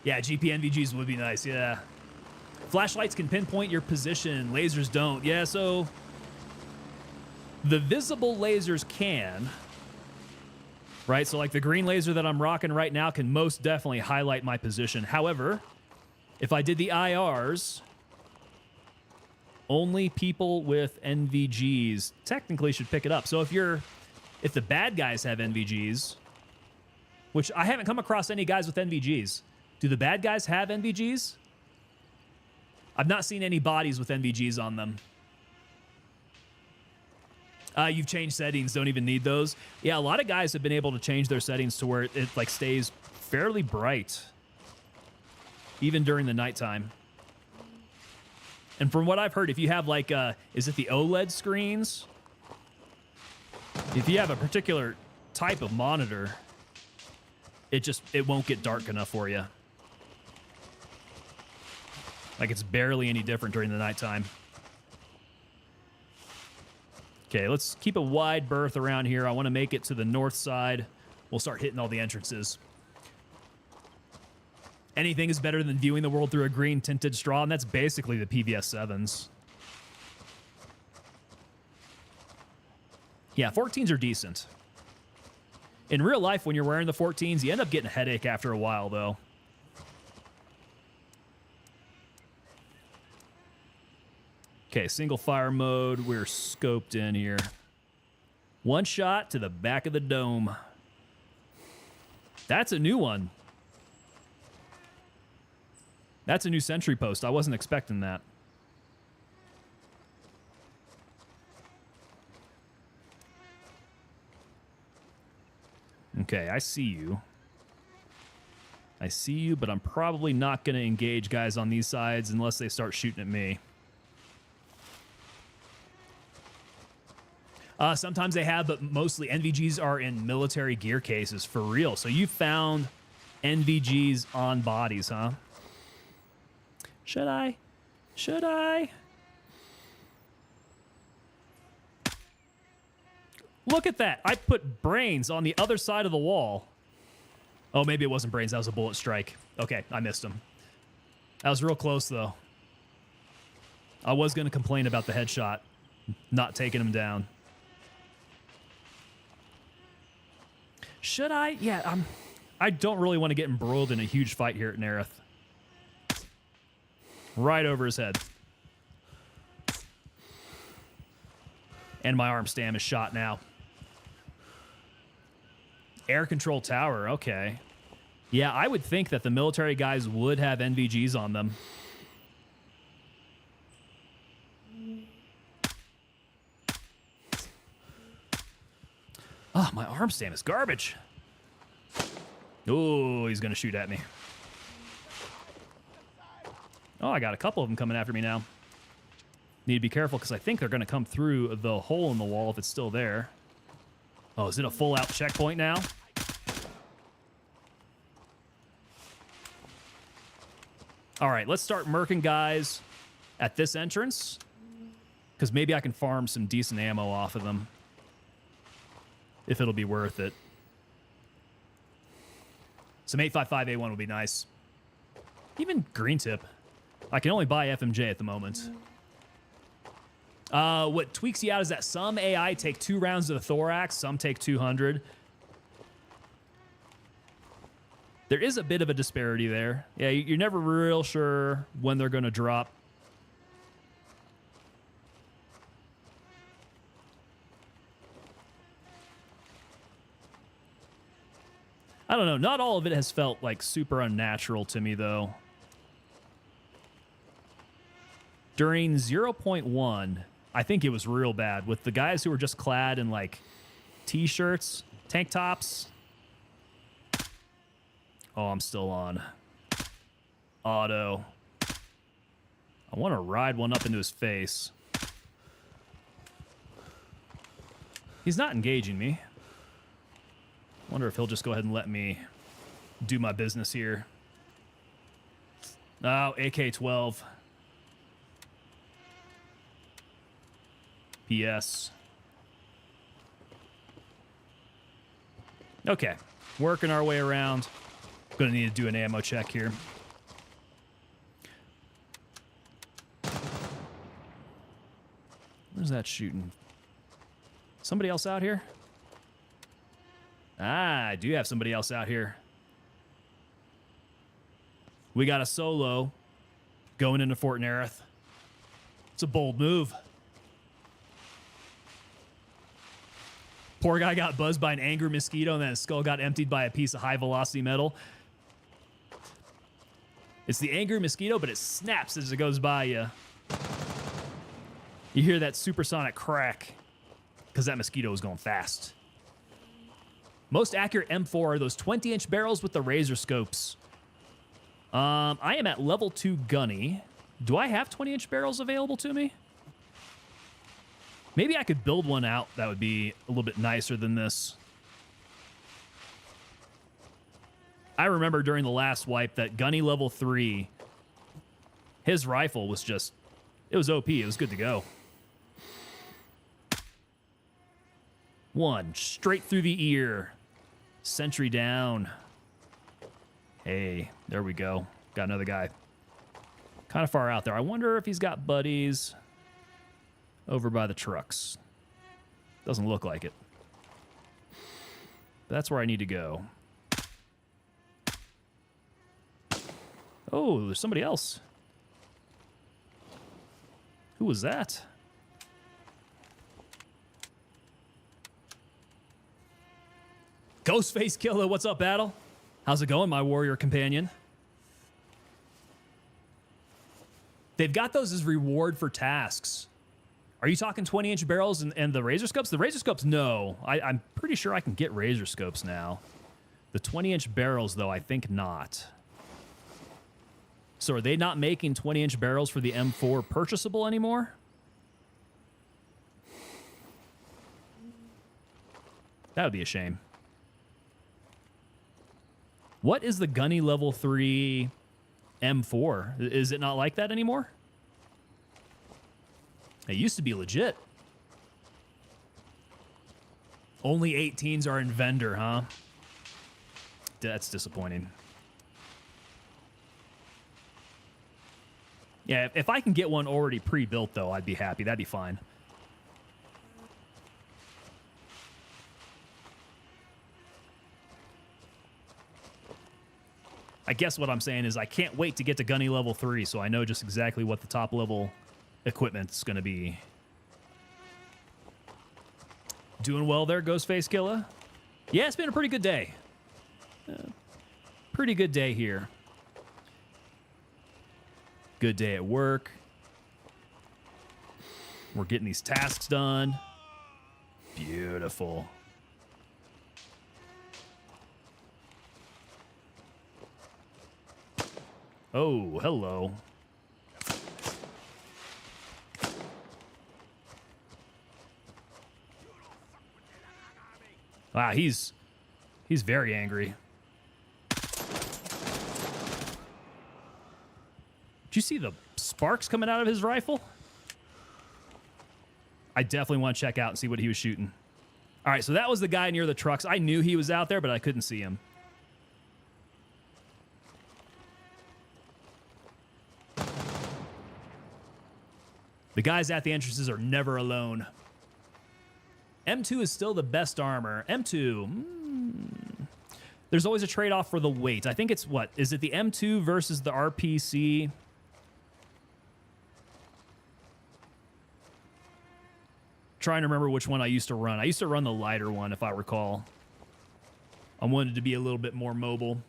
Yeah, GP NVGs would be nice. Yeah. Flashlights can pinpoint your position. Lasers don't. Yeah, so the visible lasers can. Right, so like the green laser that I'm rocking right now can most definitely highlight my position. However, if I did the IRs, only people with NVGs technically should pick it up. So if the bad guys have NVGs, which I haven't come across any guys with NVGs. Do the bad guys have NVGs? I've not seen any bodies with NVGs on them. You've changed settings, don't even need those. Yeah, a lot of guys have been able to change their settings to where it like stays fairly bright, even during the nighttime. And from what I've heard, if you have like, is it the OLED screens? If you have a particular type of monitor, it won't get dark enough for you. Like it's barely any different during the nighttime. Okay, let's keep a wide berth around here. I want to make it to the north side. We'll start hitting all the entrances. Anything is better than viewing the world through a green tinted straw, and that's basically the PBS 7s. Yeah, 14s are decent. In real life, when you're wearing the 14s, you end up getting a headache after a while, though. Okay, single fire mode. We're scoped in here. One shot to the back of the dome. That's a new one. That's a new sentry post. I wasn't expecting that. Okay, I see you. I see you, but I'm probably not going to engage guys on these sides unless they start shooting at me. Sometimes they have, but mostly NVGs are in military gear cases, for real. So you found NVGs on bodies, huh? Should I? Should I? Look at that. I put brains on the other side of the wall. Oh, maybe it wasn't brains. That was a bullet strike. Okay, I missed him. That was real close, though. I was going to complain about the headshot, not taking him down. Should I? Yeah, I don't really want to get embroiled in a huge fight here at Narith. Right over his head. And my arm stam is shot now. Air control tower, okay. Yeah, I would think that the military guys would have NVGs on them. Oh, my arm stam is garbage. Oh, he's going to shoot at me. Oh, I got a couple of them coming after me now. Need to be careful because I think they're going to come through the hole in the wall if it's still there. Oh, is it a full-out checkpoint now? All right, let's start murking guys at this entrance because maybe I can farm some decent ammo off of them if it'll be worth it. Some 855A1 would be nice. Even green tip. I can only buy FMJ at the moment. What tweaks you out is that some AI take 2 rounds of the thorax, some take 200. There is a bit of a disparity there. Yeah, you're never real sure when they're going to drop. I don't know. Not all of it has felt like super unnatural to me, though. During 0.1, I think it was real bad with the guys who were just clad in like t-shirts, tank tops. Oh, I'm still on auto. I want to ride one up into his face. He's not engaging me. Wonder if he'll just go ahead and let me do my business here. Oh, AK-12. PS. Okay, working our way around. Gonna need to do an ammo check here. Where's that shooting? Somebody else out here? Ah, I do have somebody else out here. We got a solo going into Fort Narith. It's a bold move. Poor guy got buzzed by an angry mosquito and then his skull got emptied by a piece of high velocity metal. It's the angry mosquito, but it snaps as it goes by you. You hear that supersonic crack because that mosquito is going fast. Most accurate M4 are those 20-inch barrels with the razor scopes. I am at level 2 gunny. Do I have 20-inch barrels available to me? Maybe I could build one out that would be a little bit nicer than this. I remember during the last wipe that gunny level 3, his rifle was just, it was OP. It was good to go. One straight through the ear. Sentry down. Hey, there we go. Got another guy. Kind of far out there. I wonder if he's got buddies over by the trucks. Doesn't look like it. That's where I need to go. Oh, there's somebody else. Who was that? Ghostface Killer, what's up, Battle? How's it going, my warrior companion? They've got those as reward for tasks. Are you talking 20-inch barrels and the razor scopes? The razor scopes, no. I'm pretty sure I can get razor scopes now. The 20-inch barrels, though, I think not. So are they not making 20-inch barrels for the M4 purchasable anymore? That would be a shame. What is the Gunny level 3 M4? Is it not like that anymore? It used to be legit. Only 18s are in vendor, huh? That's disappointing. Yeah, if I can get one already pre-built, though, I'd be happy. That'd be fine. I guess what I'm saying is I can't wait to get to Gunny level 3, so I know just exactly what the top level equipment's going to be. Doing well there, Ghostface Killer? Yeah, it's been a pretty good day. Pretty good day here. Good day at work. We're getting these tasks done. Beautiful. Oh, hello. Wow, he's very angry. Did you see the sparks coming out of his rifle? I definitely want to check out and see what he was shooting. All right, so that was the guy near the trucks. I knew he was out there, but I couldn't see him. The guys at the entrances are never alone. M2 is still the best armor. M2, there's always a trade-off for the weight. I think it's what? Is it the M2 versus the RPC? Trying to remember which one I used to run. I used to run the lighter one, if I recall. I wanted to be a little bit more mobile.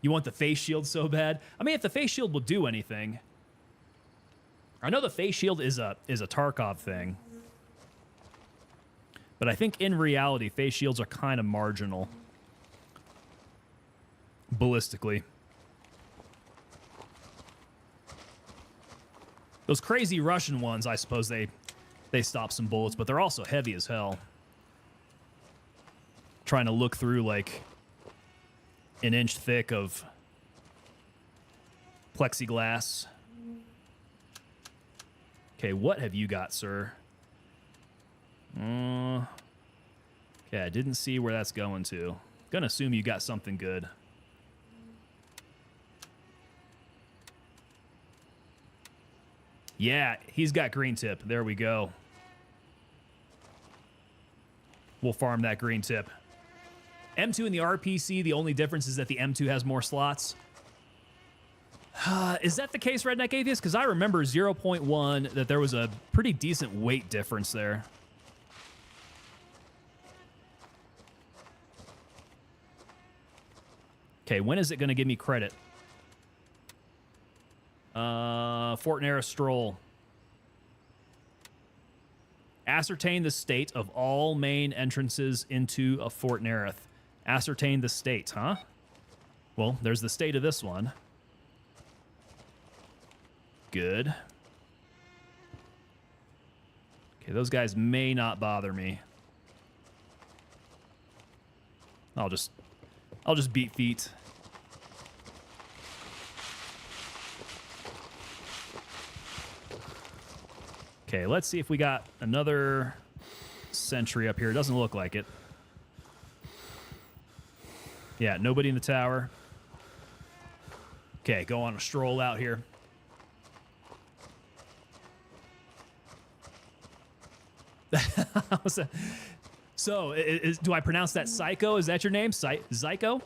You want the face shield so bad? I mean, if the face shield will do anything. I know the face shield is a Tarkov thing. But I think in reality, face shields are kind of marginal. Ballistically. Those crazy Russian ones, I suppose they stop some bullets, but they're also heavy as hell. Trying to look through like an inch thick of plexiglass. Okay, what have you got, sir? Okay, I didn't see where that's going to. Gonna assume you got something good. Yeah, he's got green tip. There we go. We'll farm that green tip. M2 and the RPC, the only difference is that the M2 has more slots. Is that the case, Redneck Atheist? Because I remember 0.1 that there was a pretty decent weight difference there. Okay, when is it going to give me credit? Fort Narath stroll. Ascertain the state of all main entrances into a Fort Narith. Ascertain the state, huh? Well, there's the state of this one. Good. Okay, those guys may not bother me. I'll just beat feet. Okay, let's see if we got another sentry up here. It doesn't look like it. Yeah, nobody in the tower. Okay, go on a stroll out here. So, do I pronounce that Psycho? Is that your name? Psycho?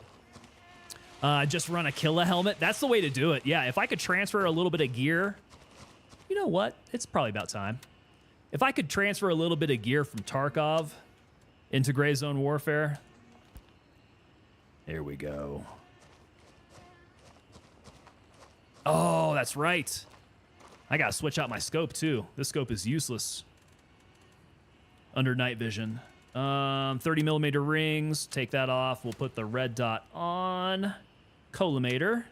Just run a Killa helmet. That's the way to do it. Yeah, if I could transfer a little bit of gear You know what? It's probably about time. If I could transfer a little bit of gear from Tarkov into Gray Zone Warfare. There we go. Oh, that's right. I gotta switch out my scope too. This scope is useless under night vision. 30mm rings, take that off. We'll put the red dot on. Collimator.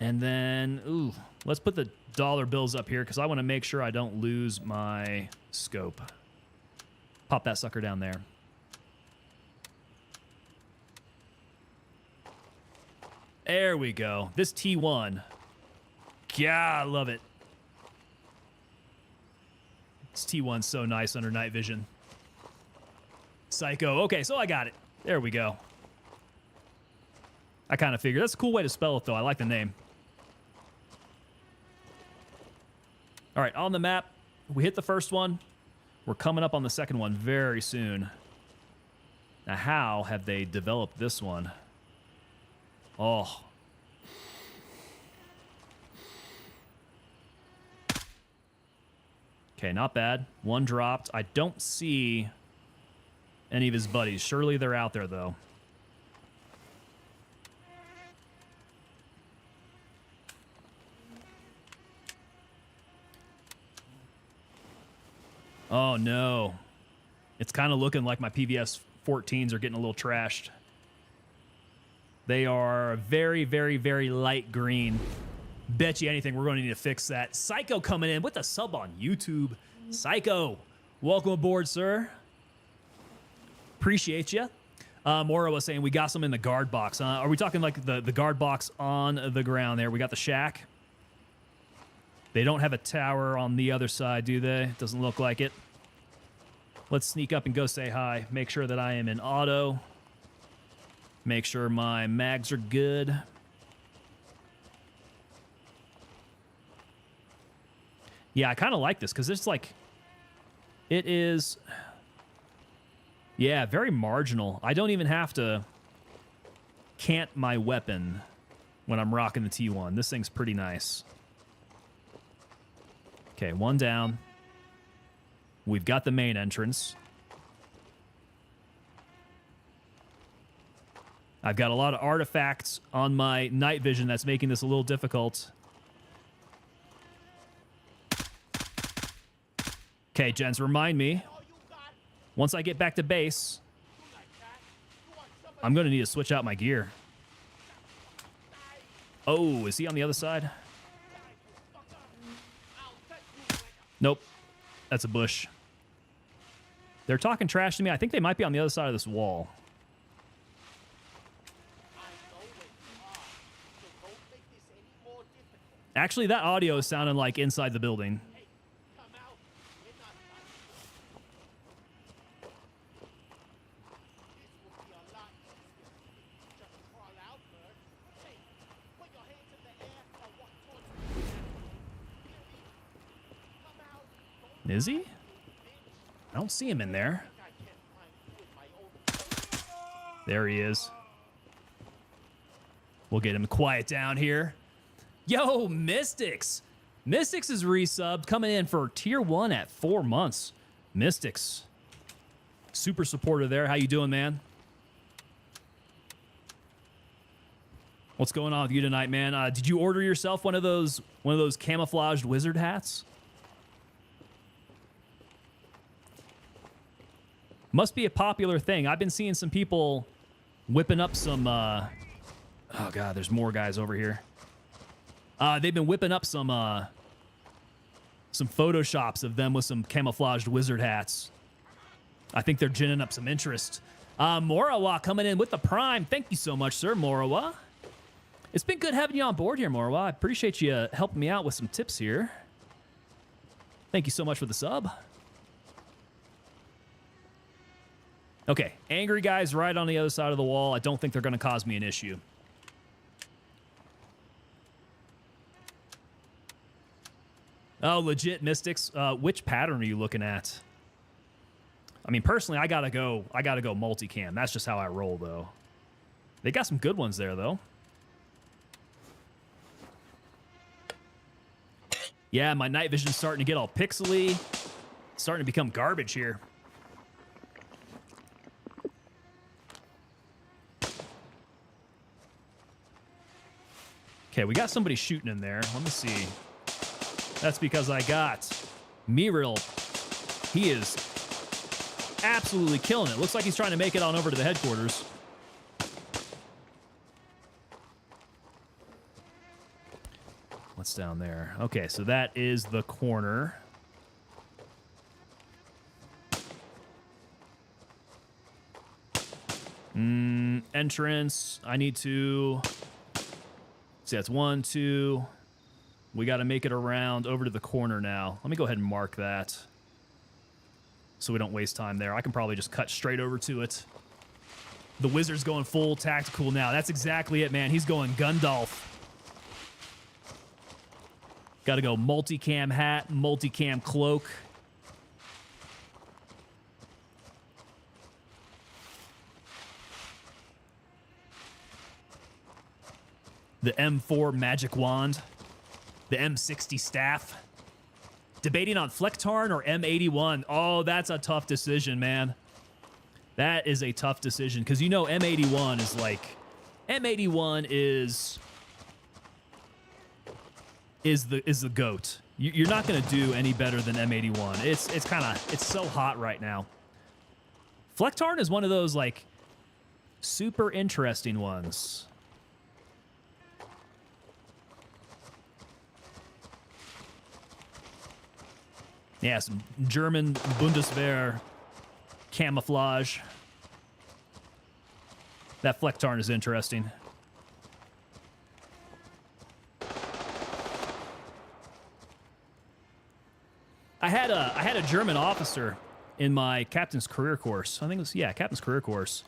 And then, ooh, let's put the dollar bills up here because I want to make sure I don't lose my scope. Pop that sucker down there. There we go. This T1. Yeah, I love it. This T1's so nice under night vision. Psycho. Okay, so I got it. There we go. I kind of figured. That's a cool way to spell it, though. I like the name. All right, on the map, we hit the first one. We're coming up on the second one very soon. Now, how have they developed this one? Oh. Okay, not bad. One dropped. I don't see any of his buddies. Surely they're out there, though. Oh, no. It's kind of looking like my PVS 14s are getting a little trashed. They are very, very, very light green. Bet you anything we're going to need to fix that. Psycho coming in with a sub on YouTube. Psycho, welcome aboard, sir. Appreciate you. Mora was saying we got some in the guard box. Are we talking like the guard box on the ground there? We got the shack. They don't have a tower on the other side, do they? Doesn't look like it. Let's sneak up and go say hi. Make sure that I am in auto. Make sure my mags are good. Yeah, I kind of like this because it's like, it is, yeah, very marginal. I don't even have to cant my weapon when I'm rocking the T1. This thing's pretty nice. Okay, one down. We've got the main entrance. I've got a lot of artifacts on my night vision that's making this a little difficult. Okay, gents, remind me. Once I get back to base, I'm going to need to switch out my gear. Oh, is he on the other side? Nope. That's a bush. They're talking trash to me. I think they might be on the other side of this wall. Actually, that audio is sounding like inside the building. Is he? I don't see him in there. There he is. We'll get him to quiet down here. Yo, Mystics. Mystics is resubbed, coming in for tier 1 at 4 months. Mystics. Super supporter there. How you doing, man? What's going on with you tonight, man? Did you order yourself one of those camouflaged wizard hats? Must be a popular thing. I've been seeing some people whipping up some... oh, God, there's more guys over here. They've been whipping up some photoshops of them with some camouflaged wizard hats. I think they're ginning up some interest. Morawa coming in with the Prime. Thank you so much, sir, Morawa. It's been good having you on board here, Morawa. I appreciate you helping me out with some tips here. Thank you so much for the sub. Okay, angry guys right on the other side of the wall. I don't think they're going to cause me an issue. Oh, legit, Mystics. Which pattern are you looking at? I mean, personally, I gotta go multicam. That's just how I roll, though. They got some good ones there, though. Yeah, my night vision's starting to get all pixely. Starting to become garbage here. Okay, we got somebody shooting in there. Let me see. That's because I got Miril. He is absolutely killing it. Looks like he's trying to make it on over to the headquarters. What's down there? Okay, so that is the corner. Entrance. I need to... See, that's 1, 2. We got to make it around over to the corner now. Let me go ahead and mark that so we don't waste time there. I can probably just cut straight over to it. The wizard's going full tactical now. That's exactly it, man. He's going Gundalf. Got to go multicam hat, multicam cloak. The M4 magic wand. The M60 staff. Debating on Flecktarn or M81. Oh, that's a tough decision, man. That is a tough decision because you know M81 is like... M81 is the GOAT. You're not going to do any better than M81. It's so hot right now. Flecktarn is one of those like super interesting ones. Yeah, some German Bundeswehr camouflage. That Flecktarn is interesting. I had a German officer in my captain's career course. I think it was, yeah, captain's career course.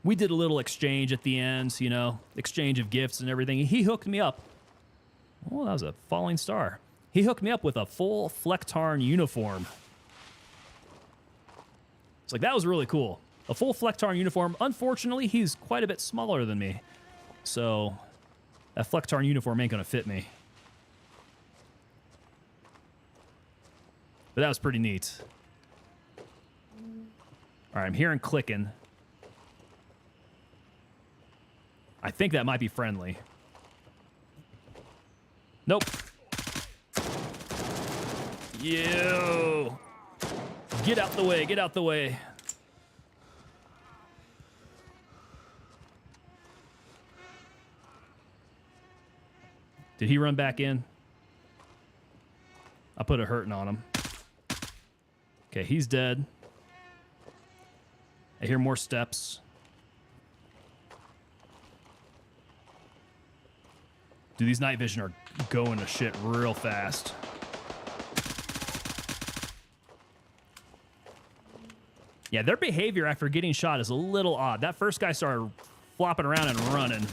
We did a little exchange at the end, you know, exchange of gifts and everything. He hooked me up. Oh, that was a falling star. He hooked me up with a full Flecktarn uniform. It's like, that was really cool. A full Flecktarn uniform. Unfortunately, he's quite a bit smaller than me. So, that Flecktarn uniform ain't gonna fit me. But that was pretty neat. All right, I'm hearing clicking. I think that might be friendly. Nope. You. Get out the way, get out the way. Did he run back in? I put a hurting on him. Okay, he's dead. I hear more steps. Dude, these night vision are going to shit real fast. Yeah, their behavior after getting shot is a little odd. That first guy started flopping around and running.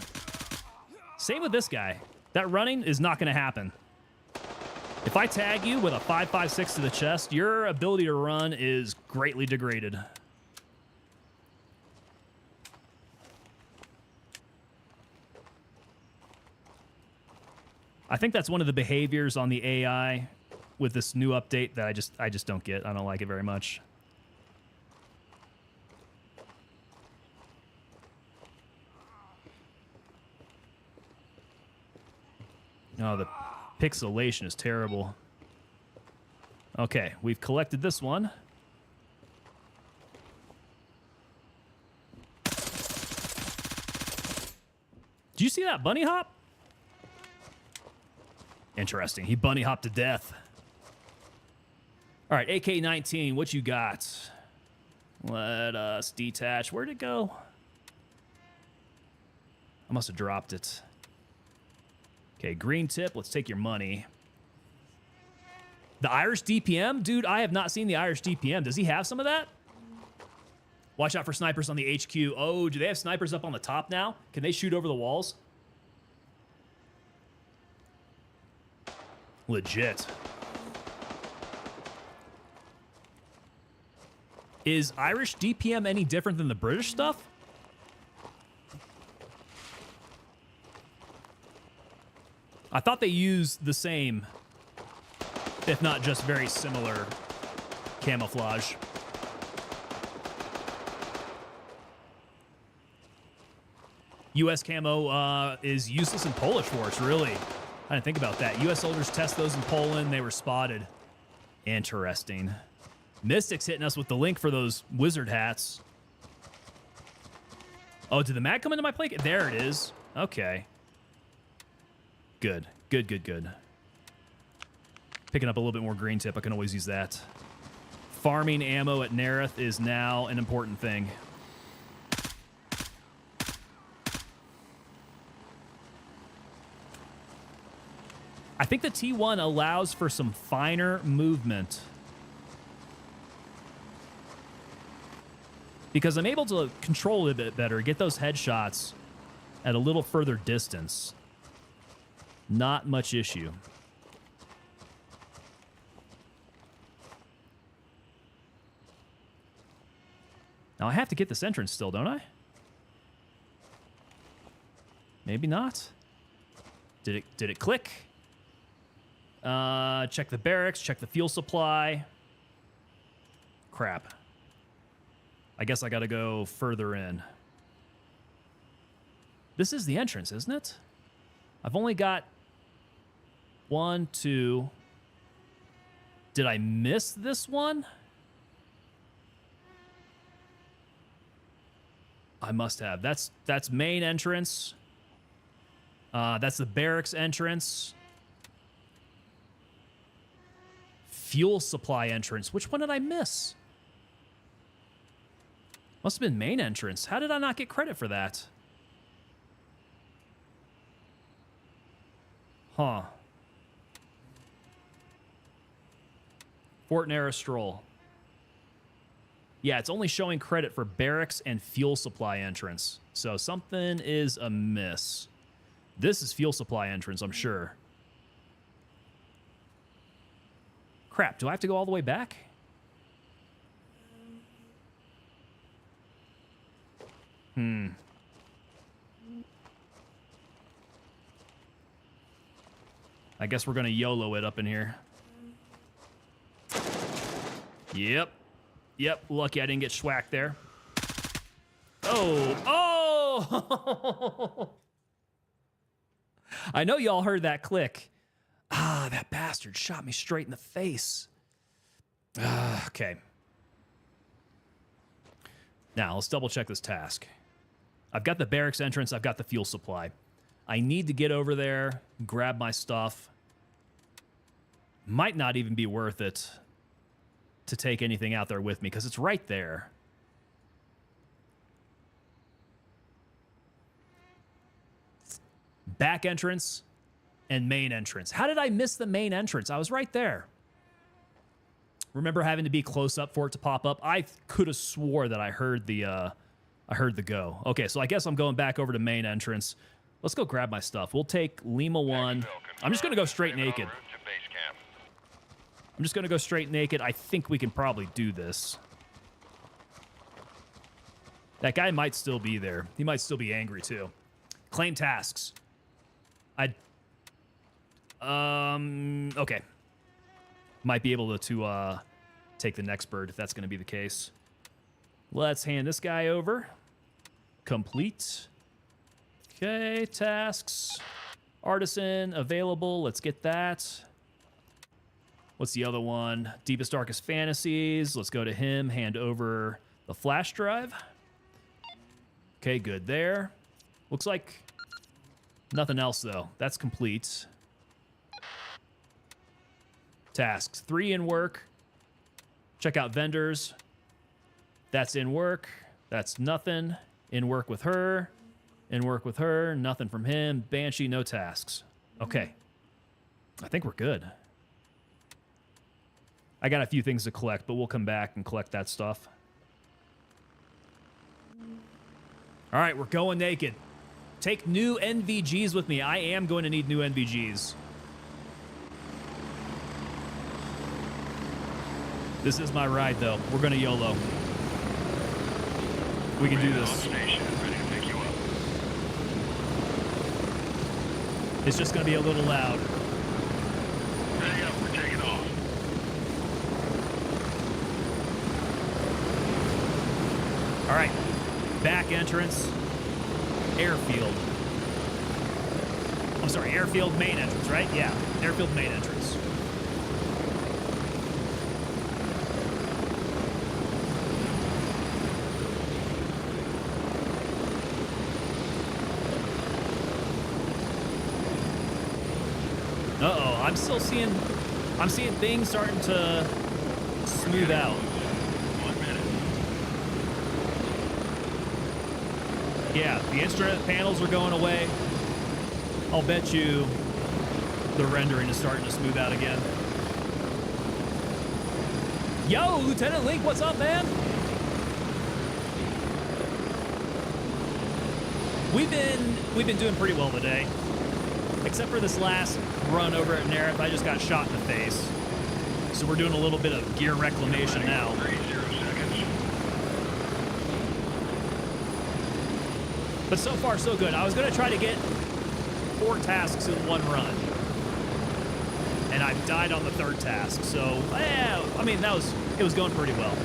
Same with this guy. That running is not going to happen. If I tag you with a 5.56 to the chest, your ability to run is greatly degraded. I think that's one of the behaviors on the AI with this new update that I just don't get. I don't like it very much. Oh, the pixelation is terrible. Okay, we've collected this one. Did you see that bunny hop? Interesting. He bunny hopped to death. All right, AK-19, what you got? Let us detach. Where'd it go? I must have dropped it. Okay, green tip. Let's take your money. The Irish DPM? Dude, I have not seen the Irish DPM. Does he have some of that? Watch out for snipers on the HQ. Oh, do they have snipers up on the top now? Can they shoot over the walls? Legit. Is Irish DPM any different than the British stuff? I thought they used the same, if not just very similar, camouflage. U.S. camo is useless in Polish wars, really. I didn't think about that. U.S. soldiers test those in Poland. They were spotted. Interesting. Mystic's hitting us with the link for those wizard hats. Oh, did the mag come into my plate? There it is. Okay. Good. Good, good, good. Picking up a little bit more green tip. I can always use that. Farming ammo at Narith is now an important thing. I think the T1 allows for some finer movement. Because I'm able to control it a bit better, get those headshots at a little further distance. Not much issue. Now I have to get this entrance still, don't I? Maybe not. Did it click? Check the barracks, check the fuel supply. Crap. I guess I gotta go further in. This is the entrance, isn't it? I've only got 1, 2. Did I miss this one? I must have. That's main entrance. That's the barracks entrance. Fuel supply entrance. Which one did I miss? Must have been main entrance. How did I not get credit for that? Huh. Fort Narath stroll. Yeah, it's only showing credit for barracks and fuel supply entrance. So something is amiss. This is fuel supply entrance, I'm sure. Crap, do I have to go all the way back? I guess we're gonna YOLO it up in here. Yep. Yep, lucky I didn't get schwacked there. Oh! Oh! I know y'all heard that click. Ah, that bastard shot me straight in the face. Okay. Now, let's double check this task. I've got the barracks entrance. I've got the fuel supply. I need to get over there, grab my stuff. Might not even be worth it to take anything out there with me because it's right there. Back entrance and main entrance. How did I miss the main entrance? I was right there. Remember having to be close up for it to pop up? I could have swore that I heard the go. Okay, so I guess I'm going back over to main entrance. Let's go grab my stuff. We'll take Lima 1. I'm just going to go straight naked. I'm just going to go straight naked. I think we can probably do this. That guy might still be there. He might still be angry, too. Claim tasks. Okay. Might be able to take the next bird if that's going to be the case. Let's hand this guy over. Complete. Okay, tasks. Artisan, available. Let's get that. What's the other one? Deepest, Darkest Fantasies. Let's go to him. Hand over the flash drive. Okay, good there. Looks like nothing else, though. That's complete. Tasks. 3 in work. Check out vendors. That's in work. That's nothing. In work with her. In work with her. Nothing from him. Banshee, no tasks. Okay. I think we're good. I got a few things to collect, but we'll come back and collect that stuff. All right, we're going naked. Take new NVGs with me. I am going to need new NVGs. This is my ride, though. We're going to YOLO. We can do this. It's just going to be a little loud. Ready up, we're taking off. All right, back entrance, airfield. I'm sorry, airfield main entrance, right? Yeah, airfield main entrance. Uh-oh, I'm seeing things starting to smooth out. 1 minute. Yeah, the instrument panels are going away. I'll bet you the rendering is starting to smooth out again. Yo, Lieutenant Link, what's up, man? We've been doing pretty well today. Except for this last run over at Narith, I just got shot in the face. So we're doing a little bit of gear reclamation now. 30 seconds. But so far, so good. I was going to try to get 4 tasks in one run. And I died on the 3rd task. So, yeah, I mean, it was going pretty well.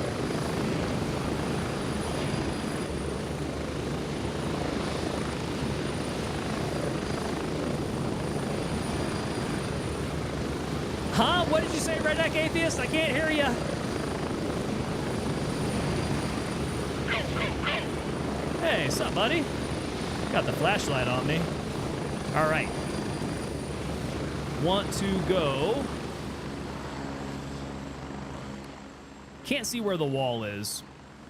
Huh? What did you say, Redneck Atheist? I can't hear you. Go, go, go. Hey, what's up, buddy? Got the flashlight on me. All right. Want to go. Can't see where the wall is.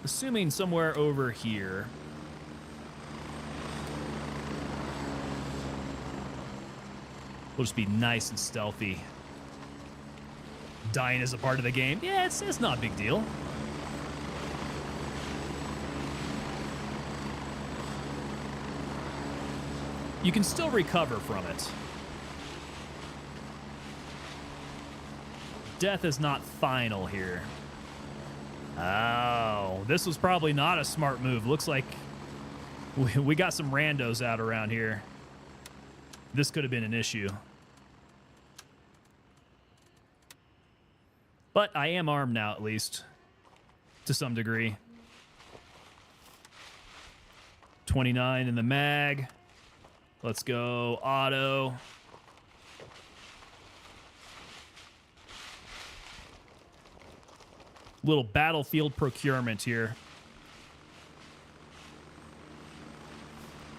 Assuming somewhere over here. We'll just be nice and stealthy. Dying is a part of the game. Yeah, it's not a big deal. You can still recover from it. Death is not final here. Oh, this was probably not a smart move. Looks like we got some randos out around here. This could have been an issue. But I am armed now, at least, to some degree. 29 in the mag. Let's go auto. Little battlefield procurement here.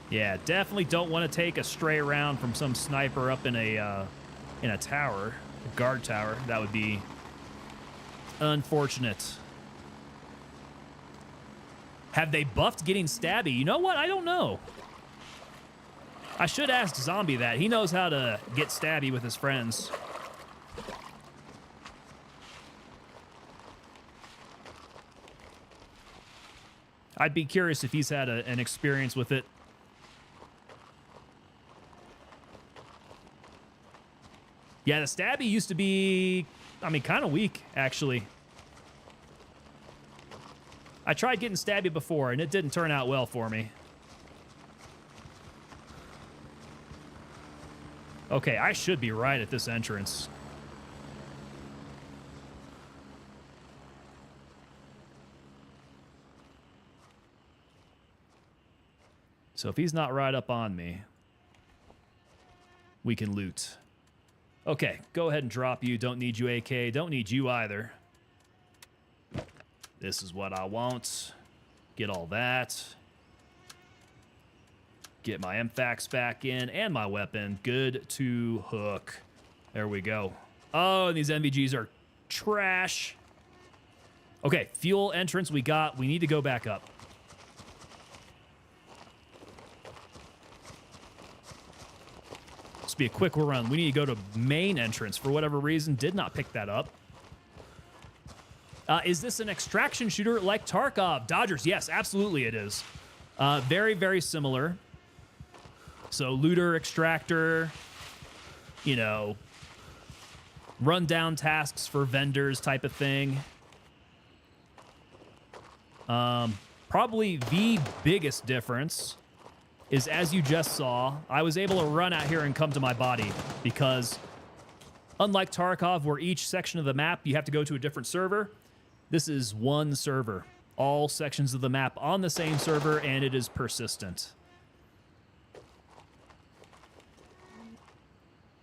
Yeah, definitely don't want to take a stray round from some sniper up in a tower, a guard tower. That would be unfortunate. Have they buffed getting stabby? You know what? I don't know. I should ask Zombie that. He knows how to get stabby with his friends. I'd be curious if he's had an experience with it. Yeah, the stabby used to be, I mean, kind of weak, actually. I tried getting stabby before, and it didn't turn out well for me. Okay, I should be right at this entrance. So if he's not right up on me, we can loot. Okay, go ahead and drop you. Don't need you, AK. Don't need you either. This is what I want. Get all that. Get my MFAX back in and my weapon. Good to hook. There we go. Oh, and these NVGs are trash. Okay, fuel entrance we got. We need to go back up. This will be a quick run. We need to go to main entrance for whatever reason. Did not pick that up. Is this an extraction shooter like Tarkov? Dodgers, yes, absolutely it is. Very, very similar. So looter, extractor, you know, run down tasks for vendors type of thing. Probably the biggest difference is, as you just saw, I was able to run out here and come to my body because unlike Tarkov, where each section of the map you have to go to a different server, this is one server. All sections of the map on the same server, and it is persistent.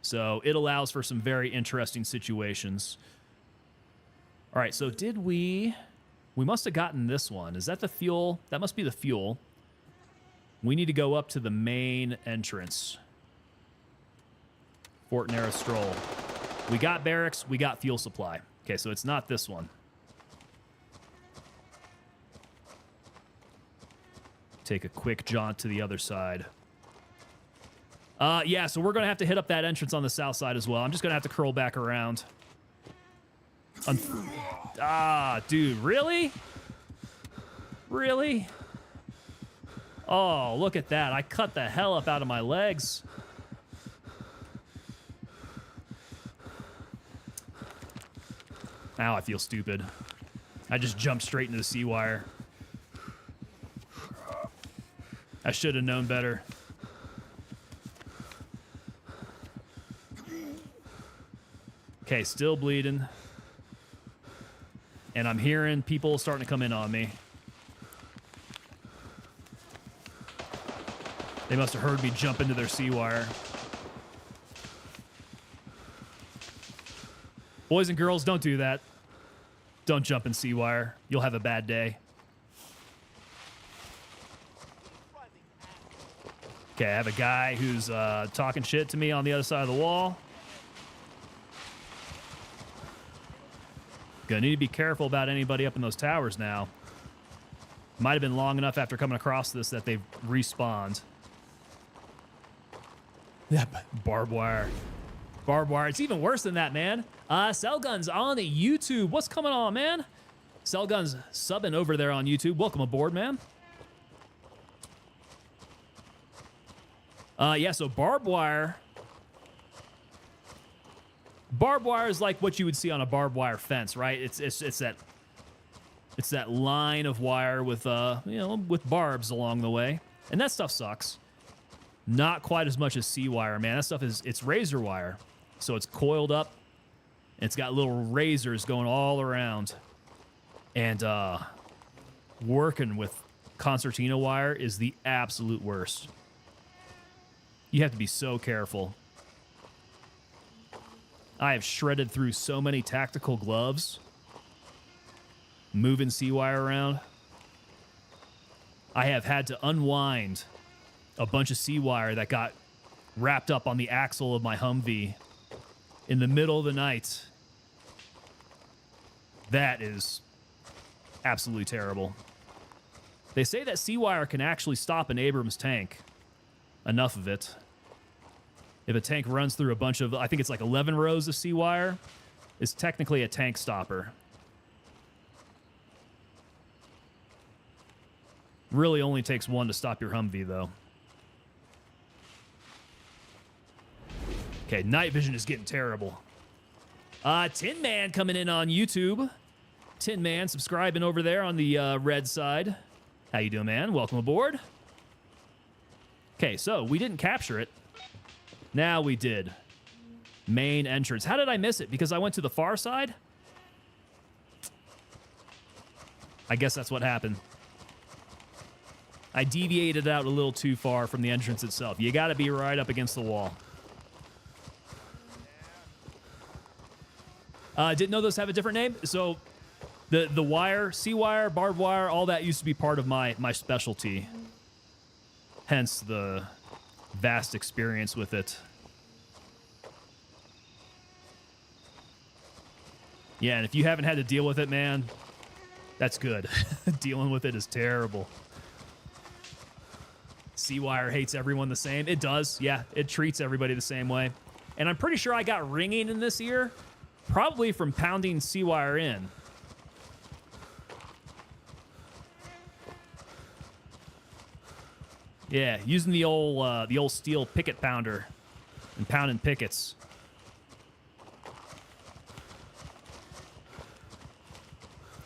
So it allows for some very interesting situations. All right, so did we must have gotten this one. Is that the fuel? That must be the fuel. We need to go up to the main entrance. Fort Narith Stroll. We got barracks, we got fuel supply. Okay, so it's not this one. Take a quick jaunt to the other side. Yeah, so we're going to have to hit up that entrance on the south side as well. I'm just going to have to curl back around. Dude, really? Really? Oh, look at that. I cut the hell up out of my legs. Ow, I feel stupid. I just jumped straight into the sea wire. I should have known better. Okay, still bleeding. And I'm hearing people starting to come in on me. They must have heard me jump into their sea wire. Boys and girls, don't do that. Don't jump in sea wire. You'll have a bad day. Okay, I have a guy who's talking shit to me on the other side of the wall. Gonna need to be careful about anybody up in those towers now. Might have been long enough after coming across this that they've respawned. Yep, barbed wire. Barbed wire. It's even worse than that, man. Cellgun's on the YouTube. What's coming on, man? Cellgun's subbing over there on YouTube. Welcome aboard, man. Yeah, so barbed wire. Barbed wire is like what you would see on a barbed wire fence, right? It's that line of wire with with barbs along the way, and that stuff sucks. Not quite as much as sea wire, man. That stuff it's razor wire, so it's coiled up. And it's got little razors going all around, and working with concertina wire is the absolute worst. You have to be so careful. I have shredded through so many tactical gloves, moving sea wire around. I have had to unwind a bunch of sea wire that got wrapped up on the axle of my Humvee in the middle of the night. That is absolutely terrible. They say that sea wire can actually stop an Abrams tank. Enough of it. If a tank runs through a bunch of, I think it's like 11 rows of sea wire, it's technically a tank stopper. Really only takes one to stop your Humvee, though. Okay, night vision is getting terrible. Tin Man coming in on YouTube. Tin Man subscribing over there on the red side. How you doing, man? Welcome aboard. Okay, so we didn't capture it. Now we did. Main entrance. How did I miss it? Because I went to the far side? I guess that's what happened. I deviated out a little too far from the entrance itself. You gotta be right up against the wall. Didn't know those have a different name. So the wire, sea wire, barbed wire, all that used to be part of my specialty. Hence the vast experience with it. Yeah, and if you haven't had to deal with it, man, that's good. Dealing with it is terrible. Sea wire hates everyone the same. It does, yeah. It treats everybody the same way. And I'm pretty sure I got ringing in this ear, probably from pounding sea wire in. Yeah, using the old steel picket pounder and pounding pickets.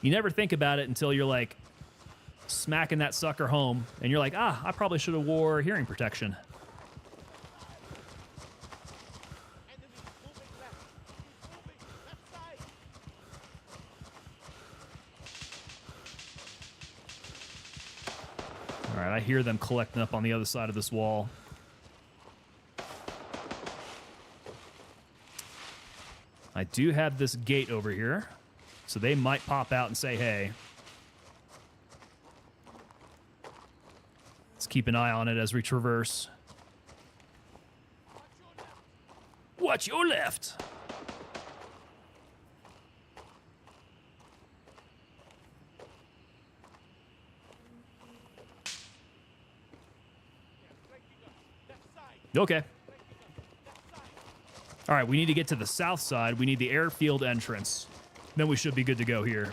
You never think about it until you're like smacking that sucker home, and you're like, ah, I probably should have wore hearing protection. All right, I hear them collecting up on the other side of this wall. I do have this gate over here, so they might pop out and say, hey. Let's keep an eye on it as we traverse. Watch your left. Okay. All right, we need to get to the south side. We need the airfield entrance. Then we should be good to go here.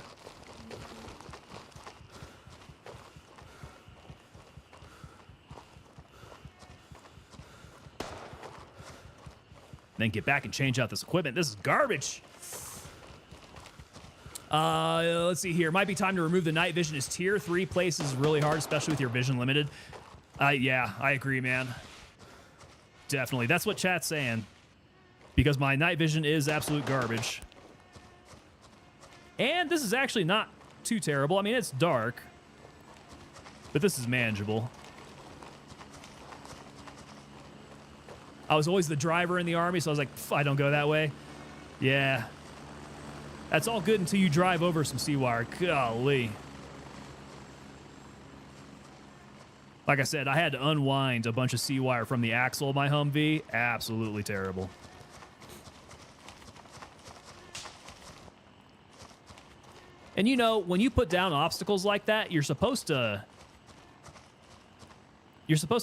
Then get back and change out this equipment. This is garbage. Let's see here. Might be time to remove the night vision. Is tier 3 places really hard, especially with your vision limited? Yeah, I agree, man. Definitely. That's what chat's saying. Because my night vision is absolute garbage. And this is actually not too terrible. I mean, it's dark. But this is manageable. I was always the driver in the army, so I was like, I don't go that way. Yeah. That's all good until you drive over some sea wire. Golly. Like I said, I had to unwind a bunch of sea wire from the axle of my Humvee. Absolutely terrible. And you know, when you put down obstacles like that, you're supposed to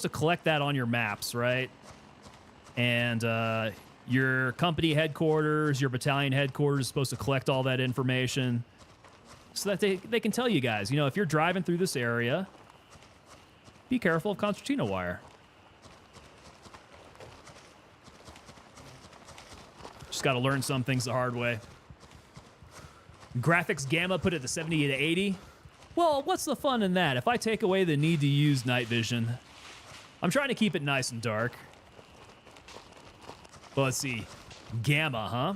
collect that on your maps, right? And your company headquarters, your battalion headquarters is supposed to collect all that information so that they can tell you guys, you know, if you're driving through this area, be careful of concertina wire. Just got to learn some things the hard way. Graphics gamma put it to 70 to 80. Well, what's the fun in that? If I take away the need to use night vision, I'm trying to keep it nice and dark. Well, let's see. Gamma, huh?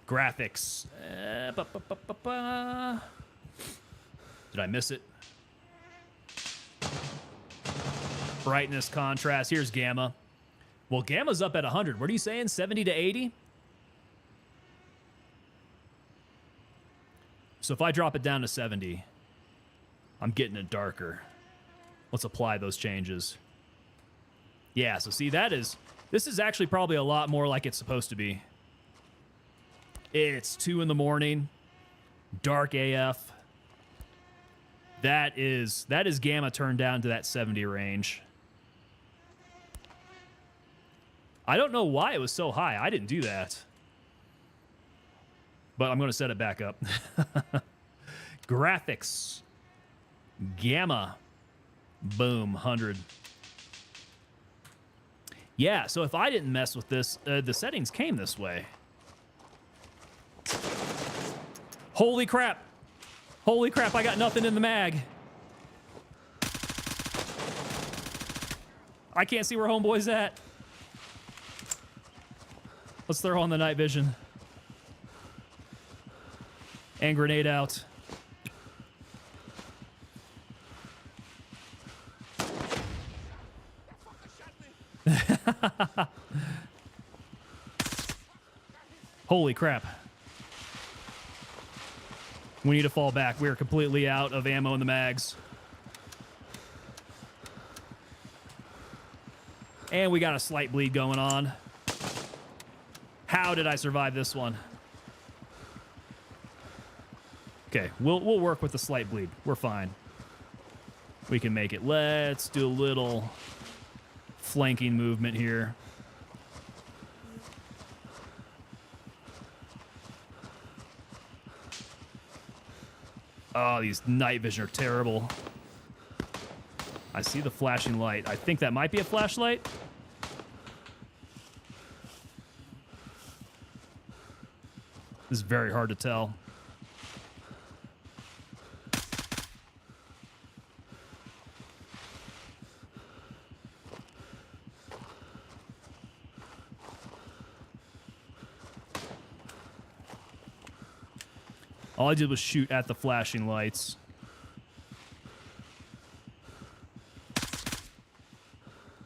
Graphics. Did I miss it? Brightness, contrast. Here's gamma. Well, gamma's up at 100. What are you saying? 70 to 80? So if I drop it down to 70, I'm getting it darker. Let's apply those changes. Yeah, so see, this is actually probably a lot more like it's supposed to be. It's 2 in the morning, dark AF. That is gamma turned down to that 70 range. I don't know why it was so high. I didn't do that. But I'm going to set it back up. Graphics. Gamma. Boom, 100. Yeah, so if I didn't mess with this, the settings came this way. Holy crap. Holy crap, I got nothing in the mag. I can't see where homeboy's at. Let's throw on the night vision. And grenade out. Holy crap. We need to fall back. We are completely out of ammo in the mags. And we got a slight bleed going on. How did I survive this one? Okay, we'll work with the slight bleed. We're fine. We can make it. Let's do a little flanking movement here. Oh, these night vision are terrible. I see the flashing light. I think that might be a flashlight. This is very hard to tell. All I did was shoot at the flashing lights.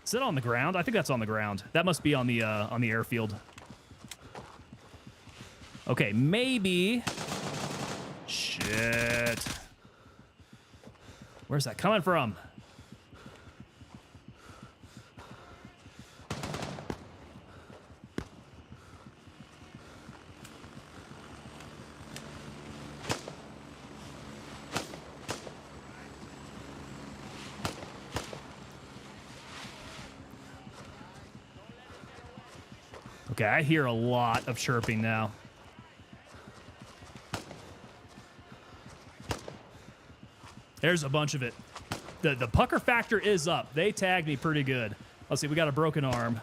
Is it on the ground? I think that's on the ground. That must be on the airfield. Okay, maybe. Shit. Where's that coming from? Okay, I hear a lot of chirping now. There's a bunch of it. The pucker factor is up. They tagged me pretty good. Let's see, we got a broken arm.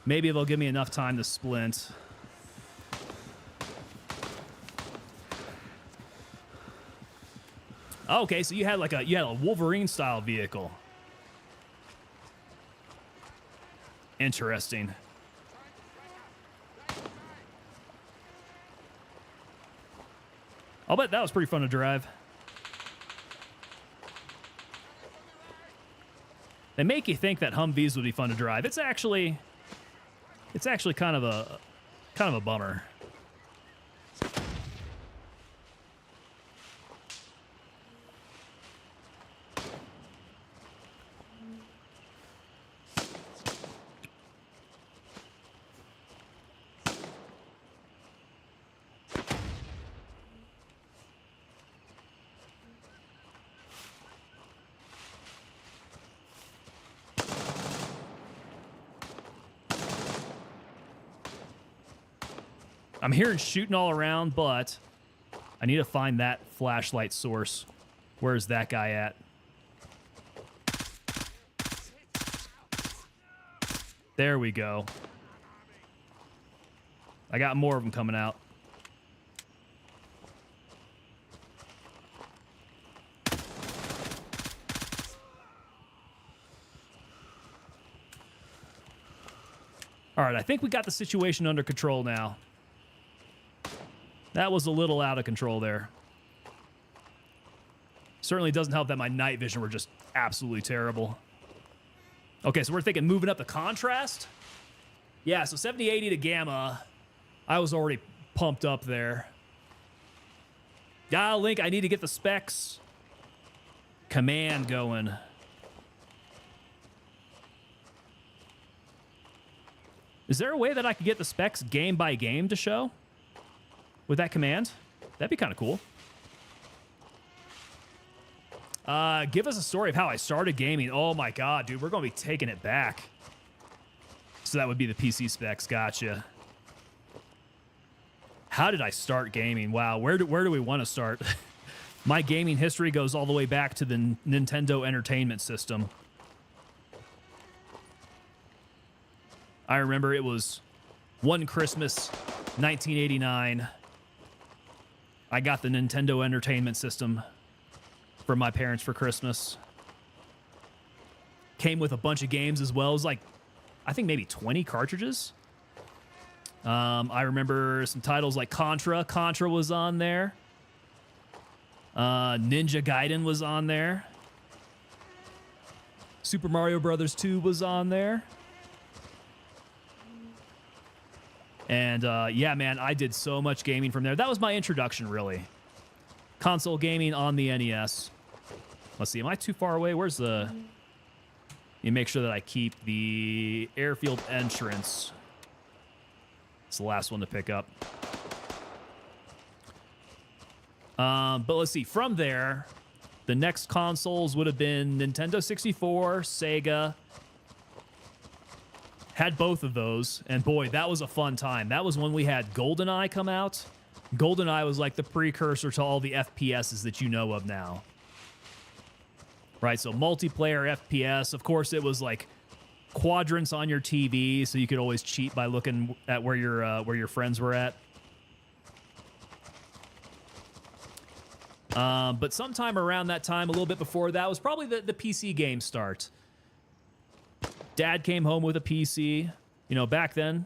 Maybe they'll give me enough time to splint. Okay, so you had a Wolverine style vehicle. Interesting. I'll bet that was pretty fun to drive. They make you think that Humvees would be fun to drive. It's actually kind of a bummer. I'm hearing shooting all around, but I need to find that flashlight source. Where's that guy at? There we go. I got more of them coming out. All right, I think we got the situation under control now. That was a little out of control there. Certainly doesn't help that my night vision were just absolutely terrible. Okay, so we're thinking moving up the contrast. Yeah, so 7080 to gamma. I was already pumped up there. Yeah, Link, I need to get the specs command going. Is there a way that I could get the specs game by game to show? With that command? That'd be kind of cool. Give us a story of how I started gaming. Oh my god, dude, we're going to be taking it back. So that would be the PC specs. Gotcha. How did I start gaming? Wow, where do we want to start? My gaming history goes all the way back to the Nintendo Entertainment System. I remember it was one Christmas, 1989. I got the Nintendo Entertainment System from my parents for Christmas. Came with a bunch of games as well. It was like, I think maybe 20 cartridges. I remember some titles like Contra. Contra was on there. Ninja Gaiden was on there. Super Mario Brothers 2 was on there. And yeah, man, I did so much gaming from there. That was my introduction, really. Console gaming on the NES. Let's see, am I too far away? Where's the... You make sure that I keep the airfield entrance. It's the last one to pick up. But let's see, from there, the next consoles would have been Nintendo 64, Sega. Had both of those, and boy, that was a fun time. That was when we had GoldenEye come out. GoldenEye was like the precursor to all the FPSs that you know of now. Right, so multiplayer FPS. Of course, it was like quadrants on your TV, so you could always cheat by looking at where your friends were at. But sometime around that time, a little bit before that, was probably the PC game start. Dad came home with a PC. You know, back then,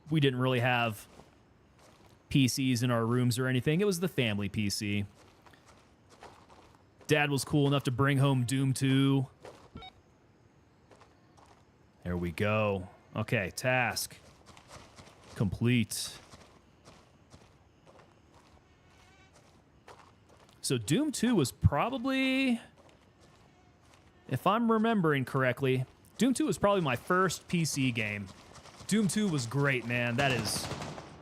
we didn't really have PCs in our rooms or anything. It was the family PC. Dad was cool enough to bring home Doom 2. There we go. Okay, task complete. So Doom 2 was probably, if I'm remembering correctly, Doom 2 was probably my first PC game. Doom 2 was great, man. That is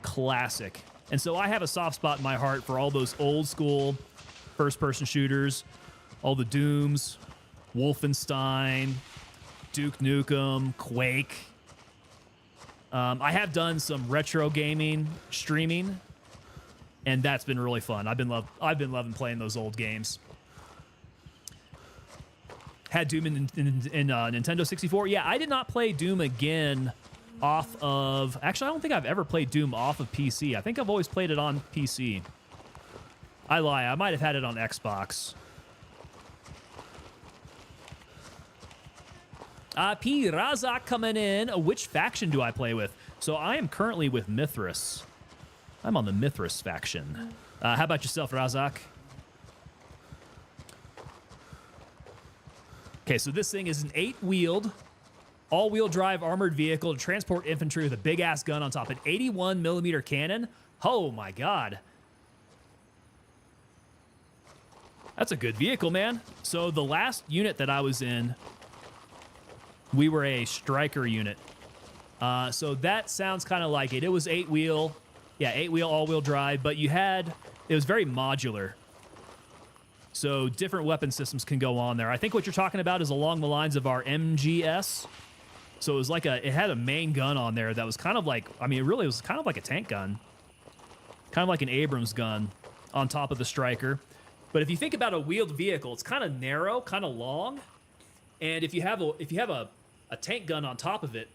classic. And so I have a soft spot in my heart for all those old school first-person shooters, all the Dooms, Wolfenstein, Duke Nukem, Quake. I have done some retro gaming streaming, and that's been really fun. I've been loving playing those old games. Had Doom in Nintendo 64. Yeah, I did not play Doom again off of... Actually, I don't think I've ever played Doom off of PC. I think I've always played it on PC. I lie. I might have had it on Xbox. P. Razak coming in. Which faction do I play with? So I am currently with Mithras. I'm on the Mithras faction. How about yourself, Razak? Okay, so this thing is an 8-wheeled, all-wheel drive armored vehicle to transport infantry with a big-ass gun on top. An 81mm cannon? Oh, my God. That's a good vehicle, man. So the last unit that I was in, we were a striker unit. So that sounds kind of like it. It was 8-wheel. Yeah, 8-wheel, all-wheel drive. But it was very modular. So different weapon systems can go on there. I think what you're talking about is along the lines of our MGS. So it was like it had a main gun on there that was kind of like, I mean, it really was kind of like a tank gun. Kind of like an Abrams gun on top of the striker. But if you think about a wheeled vehicle, it's kind of narrow, kind of long. And if you have a tank gun on top of it,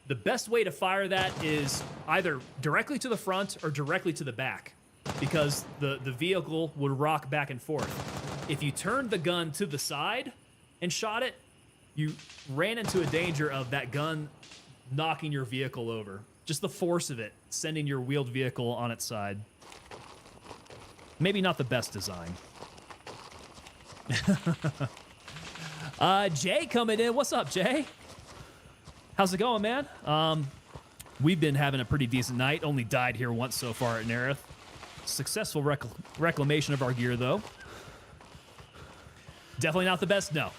the best way to fire that is either directly to the front or directly to the back, because the vehicle would rock back and forth. If you turned the gun to the side and shot it, you ran into a danger of that gun knocking your vehicle over. Just the force of it, sending your wheeled vehicle on its side. Maybe not the best design. Jay coming in. What's up, Jay? How's it going, man? We've been having a pretty decent night. Only died here once so far at Narith. Successful reclamation of our gear, though. Definitely not the best? No.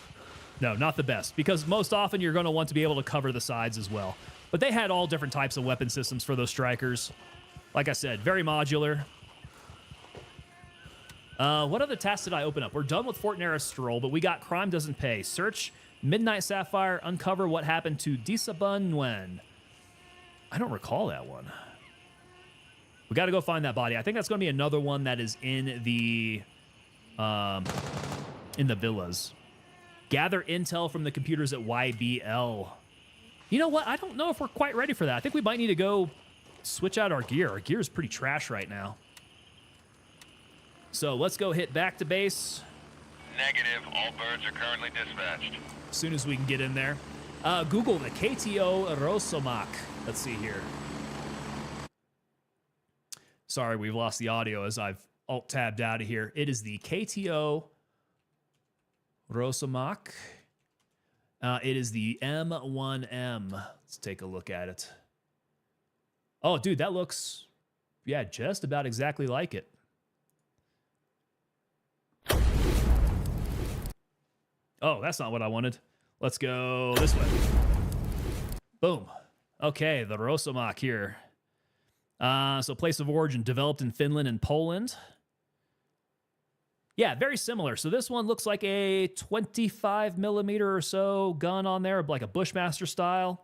No, not the best. Because most often you're going to want to be able to cover the sides as well. But they had all different types of weapon systems for those strikers. Like I said, very modular. What other tasks did I open up? We're done with Fort Narith stroll, but we got Crime Doesn't Pay. Search Midnight Sapphire, uncover what happened to Disabun Nguyen. I don't recall that one. We got to go find that body. I think that's going to be another one that is in the villas. Gather intel from the computers at YBL. You know what? I don't know if we're quite ready for that. I think we might need to go switch out our gear. Our gear is pretty trash right now. So let's go hit back to base. Negative. All birds are currently dispatched. As soon as we can get in there. Google the KTO Rosomak. Let's see here. Sorry, we've lost the audio as I've alt-tabbed out of here. It is the KTO Rosomak. It is the M1M. Let's take a look at it. Oh, dude, that looks, yeah, just about exactly like it. Oh, that's not what I wanted. Let's go this way. Boom. Okay, the Rosomak here. So place of origin, developed in Finland and Poland. Yeah, very similar. So this one looks like a 25mm or so gun on there, like a Bushmaster style.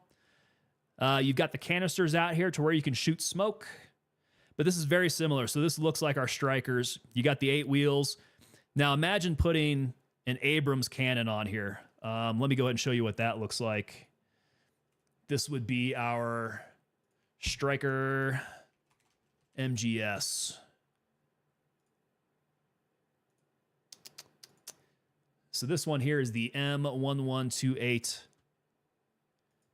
You've got the canisters out here to where you can shoot smoke. But this is very similar. So this looks like our strikers. You got the 8 wheels. Now imagine putting an Abrams cannon on here. Let me go ahead and show you what that looks like. This would be our striker MGS. So this one here is the M1128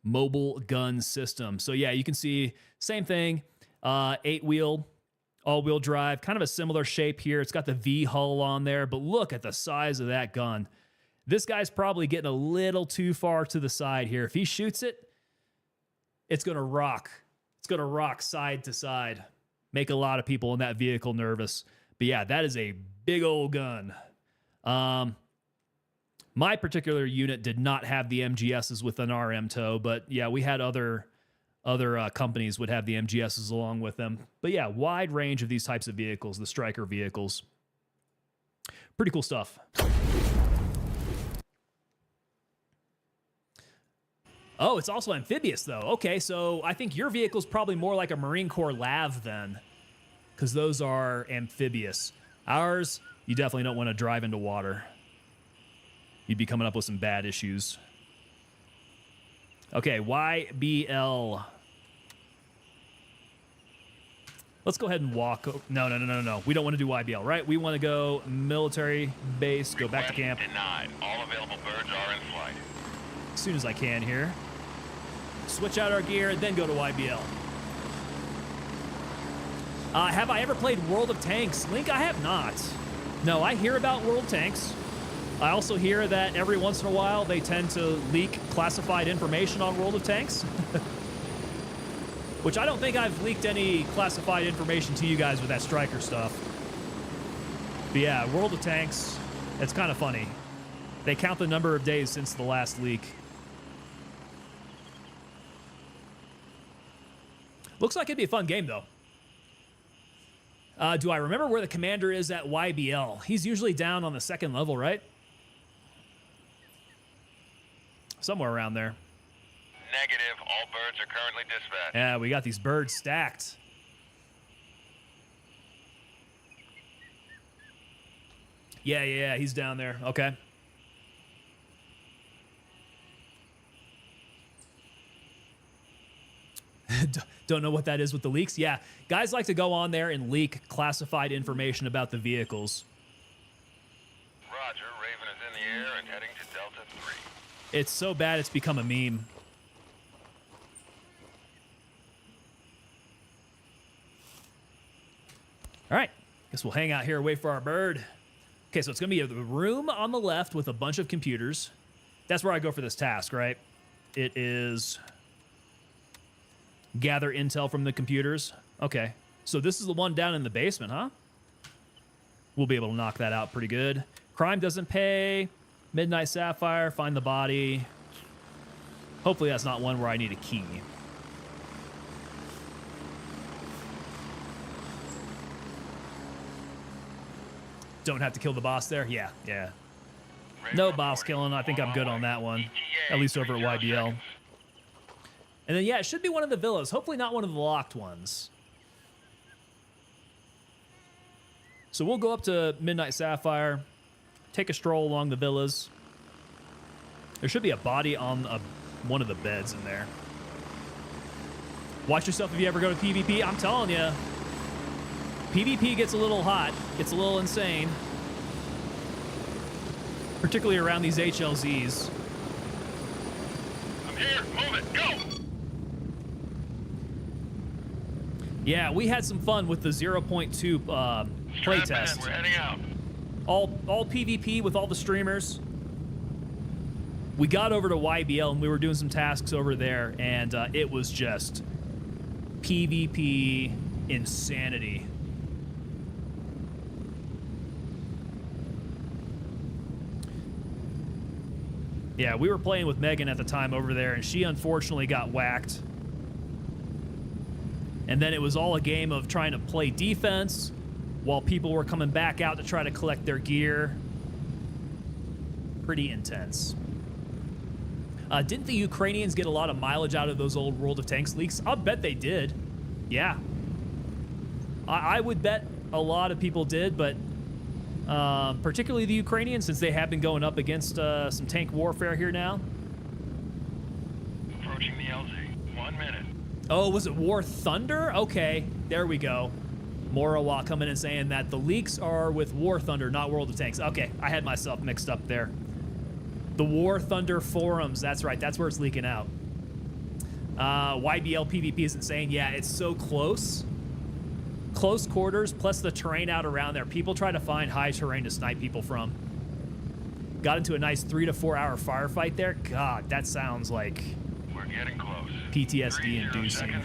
mobile gun system. So yeah, you can see same thing, 8-wheel all-wheel drive, kind of a similar shape here. It's got the V hull on there, but look at the size of that gun. This guy's probably getting a little too far to the side here. If he shoots it, it's going to rock. It's going to rock side to side. Make a lot of people in that vehicle nervous. But yeah, that is a big old gun. My particular unit did not have the MGSs with an RM tow, but yeah, we had other companies would have the MGSs along with them. But yeah, wide range of these types of vehicles, the Striker vehicles. Pretty cool stuff. Oh, it's also amphibious, though. Okay, so I think your vehicle's probably more like a Marine Corps LAV then, because those are amphibious. Ours, you definitely don't want to drive into water. You'd be coming up with some bad issues. Okay, YBL. Let's go ahead and walk. No. We don't want to do YBL, right? We want to go military base, go back to camp. Denied. All available birds are in flight. As soon as I can here. Switch out our gear, then go to YBL. Have I ever played World of Tanks? Link, I have not. No, I hear about World of Tanks. I also hear that every once in a while they tend to leak classified information on World of Tanks. Which I don't think I've leaked any classified information to you guys with that Striker stuff. But yeah, World of Tanks, it's kind of funny. They count the number of days since the last leak. Looks like it'd be a fun game, though. Do I remember where the commander is at YBL? He's usually down on the second level, right? Somewhere around there. Negative. All birds are currently dispatched. Yeah, we got these birds stacked. Yeah, he's down there. Okay. Don't know what that is with the leaks. Yeah, guys like to go on there and leak classified information about the vehicles. Roger. Raven is in the air and heading to Delta 3. It's so bad it's become a meme. All right, guess we'll hang out here and wait for our bird. Okay, so it's going to be a room on the left with a bunch of computers. That's where I go for this task, right? It is gather intel from the computers. Okay, so this is the one down in the basement, huh? We'll be able to knock that out pretty good. Crime doesn't pay. Midnight Sapphire, find the body. Hopefully that's not one where I need a key. Don't have to kill the boss there? Yeah. No boss killing. I think I'm good on that one. At least over at YBL. And then, yeah, it should be one of the villas. Hopefully not one of the locked ones. So we'll go up to Midnight Sapphire, take a stroll along the villas. There should be a body on one of the beds in there. Watch yourself if you ever go to PvP. I'm telling you, PvP gets a little hot. Gets a little insane. Particularly around these HLZs. I'm here. Move it. Go. Yeah, we had some fun with the 0.2 playtest. We're heading out. All PvP with all the streamers. We got over to YBL and we were doing some tasks over there, and it was just PvP insanity. Yeah, we were playing with Megan at the time over there, and she unfortunately got whacked. And then it was all a game of trying to play defense while people were coming back out to try to collect their gear. Pretty intense. Didn't the Ukrainians get a lot of mileage out of those old World of Tanks leaks? I'll bet they did. Yeah. I would bet a lot of people did, but particularly the Ukrainians, since they have been going up against some tank warfare here now. Approaching the LZ. 1 minute. Oh, was it War Thunder? Okay, there we go. Morawa coming in saying that the leaks are with War Thunder, not World of Tanks. Okay, I had myself mixed up there. The War Thunder forums, that's right, that's where it's leaking out. YBL PvP isn't saying, yeah, it's so close. close quarters plus the terrain out around there. People try to find high terrain to snipe people from. Got into a nice 3 to 4 hour firefight there. God, that sounds like We're getting close. PTSD inducing.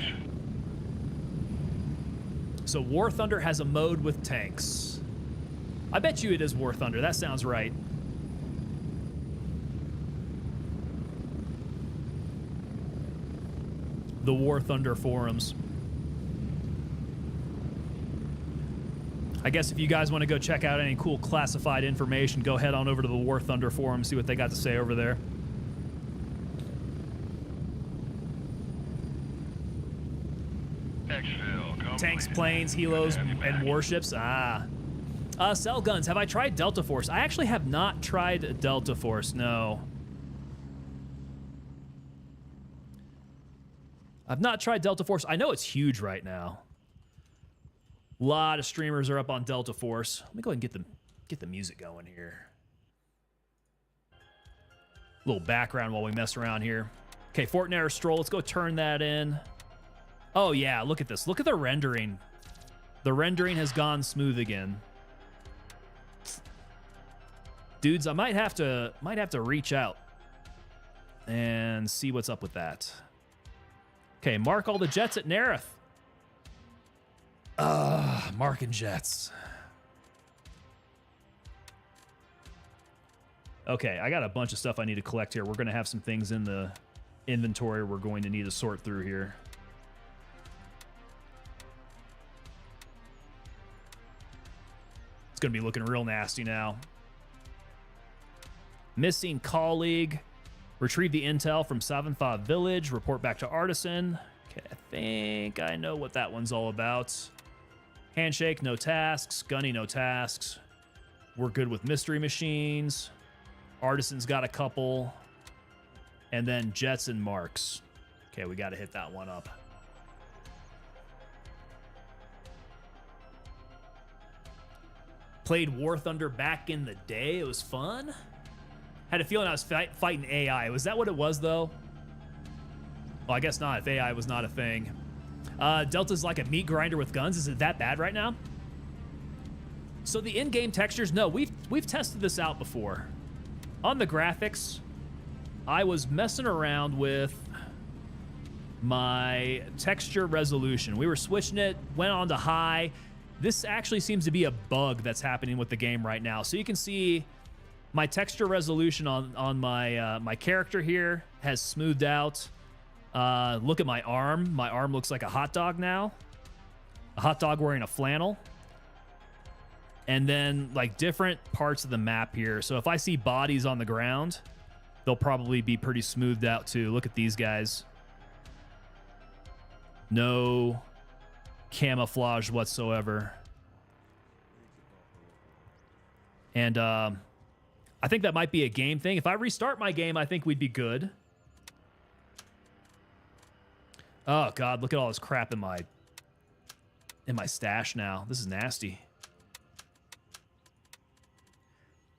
So War Thunder has a mode with tanks. I bet you it is War Thunder. That sounds right. The War Thunder forums. I guess if you guys want to go check out any cool classified information, go head on over to the War Thunder forum, see what they got to say over there. Tanks, planes, helos, and warships. Cell guns. Have I tried Delta Force? I actually have not tried Delta Force, no. I've not tried Delta Force. I know it's huge right now. A lot of streamers are up on Delta Force. Let me go ahead and get the music going here. A little background while we mess around here. Okay, Fortnite Stroll. Let's go turn that in. Oh yeah, look at this. Look at the rendering. The rendering has gone smooth again. Dudes, I might have to reach out and see what's up with that. Okay, mark all the jets at Narith. Marking jets. Okay, I got a bunch of stuff I need to collect here. We're going to have some things in the inventory we're going to need to sort through here. It's going to be looking real nasty now. Missing colleague. Retrieve the intel from Savena Village. Report back to Artisan. Okay, I think I know what that one's all about. Handshake, no tasks. Gunny, no tasks. We're good with mystery machines. Artisan's got a couple. And then jets and marks. Okay, we got to hit that one up. Played War Thunder back in the day. It was fun. Had a feeling I was fighting AI. Was that what it was, though? Well, I guess not, if AI was not a thing. Delta's like a meat grinder with guns. Is it that bad right now? So the in-game textures, no, we've tested this out before. On the graphics, I was messing around with my texture resolution. We were switching it, went on to high. This actually seems to be a bug that's happening with the game right now. So you can see my texture resolution on my my character here has smoothed out. Look at my arm. My arm looks like a hot dog now. A hot dog wearing a flannel. And then like different parts of the map here. So if I see bodies on the ground, they'll probably be pretty smoothed out too. Look at these guys. No camouflage whatsoever. And I think that might be a game thing. If I restart my game, I think we'd be good. Oh God, look at all this crap in my stash now. This is nasty.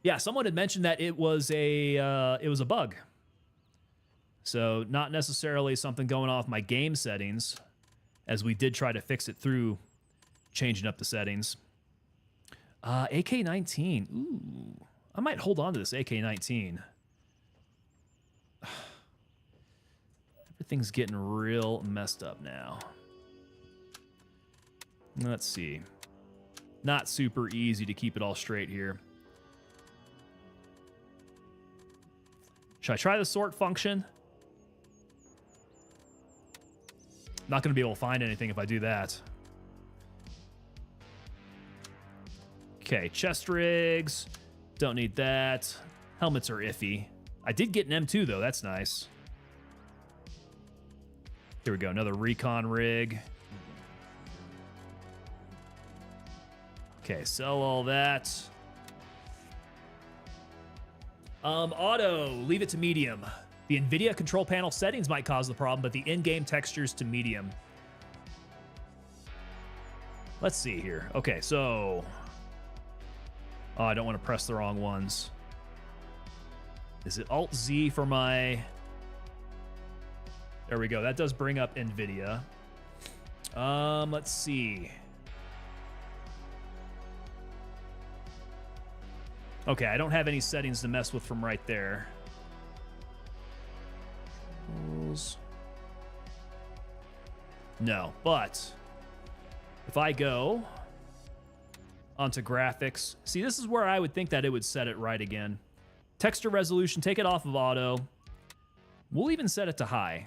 Yeah, someone had mentioned that it was a bug. So not necessarily something going off my game settings, as we did try to fix it through changing up the settings. AK-19. Ooh, I might hold on to this AK-19. Everything's getting real messed up now. Let's see. Not super easy to keep it all straight here. Should I try the sort function? Not going to be able to find anything if I do that. Okay, chest rigs. Don't need that. Helmets are iffy. I did get an M2, though. That's nice. Here we go. Another recon rig. Okay, sell all that. Auto, leave it to medium. The NVIDIA control panel settings might cause the problem, but the in-game textures to medium. Let's see here. Okay, so... Oh, I don't want to press the wrong ones. Is it Alt-Z for my... There we go. That does bring up NVIDIA. Let's see. Okay, I don't have any settings to mess with from right there. No, but if I go onto graphics, see, this is where I would think that it would set it right again. Texture resolution, take it off of auto. We'll even set it to high.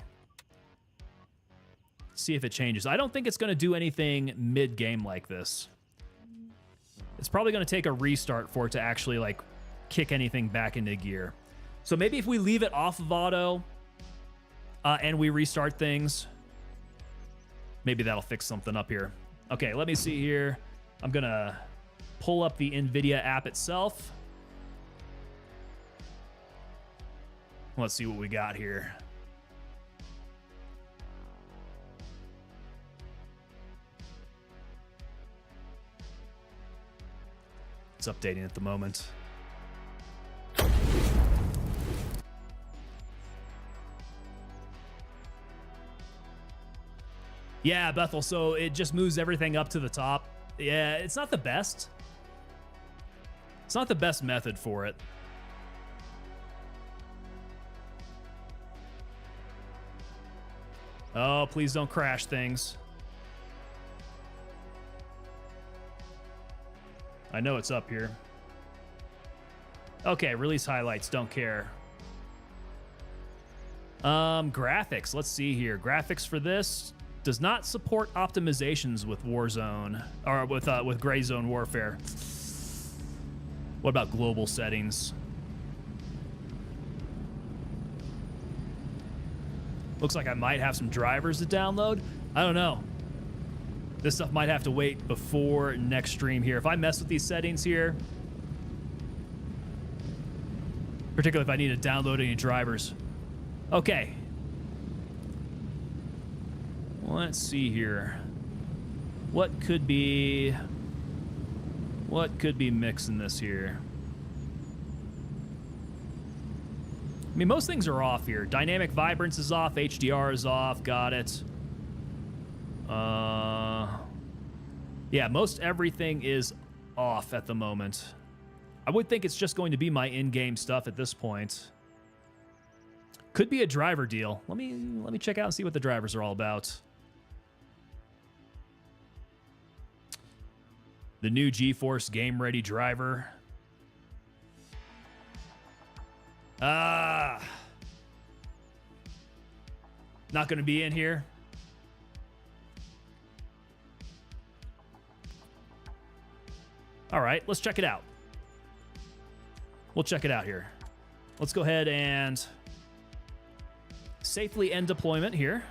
See if it changes. I don't think it's going to do anything mid-game like this. It's probably going to take a restart for it to actually, like, kick anything back into gear. So maybe if we leave it off of auto and we restart things, maybe that'll fix something up here. Okay, let me see here. I'm going to pull up the NVIDIA app itself. Let's see what we got here. It's updating at the moment. Yeah, Bethel, so it just moves everything up to the top. Yeah, it's not the best. It's not the best method for it. Oh, please don't crash things. I know it's up here. Okay, release highlights, don't care. Graphics, let's see here. Graphics for this does not support optimizations with Warzone, or with Gray Zone Warfare. What about global settings? Looks like I might have some drivers to download. I don't know. This stuff might have to wait before next stream here. If I mess with these settings here, particularly if I need to download any drivers. Okay. Let's see here. What could be mixing this here? I mean, most things are off here. Dynamic vibrance is off. HDR is off. Got it. Yeah, most everything is off at the moment. I would think it's just going to be my in-game stuff at this point. Could be a driver deal. Let me check out and see what the drivers are all about. The new GeForce Game Ready driver. Not going to be in here. All right, let's check it out. We'll check it out here. Let's go ahead and safely end deployment here.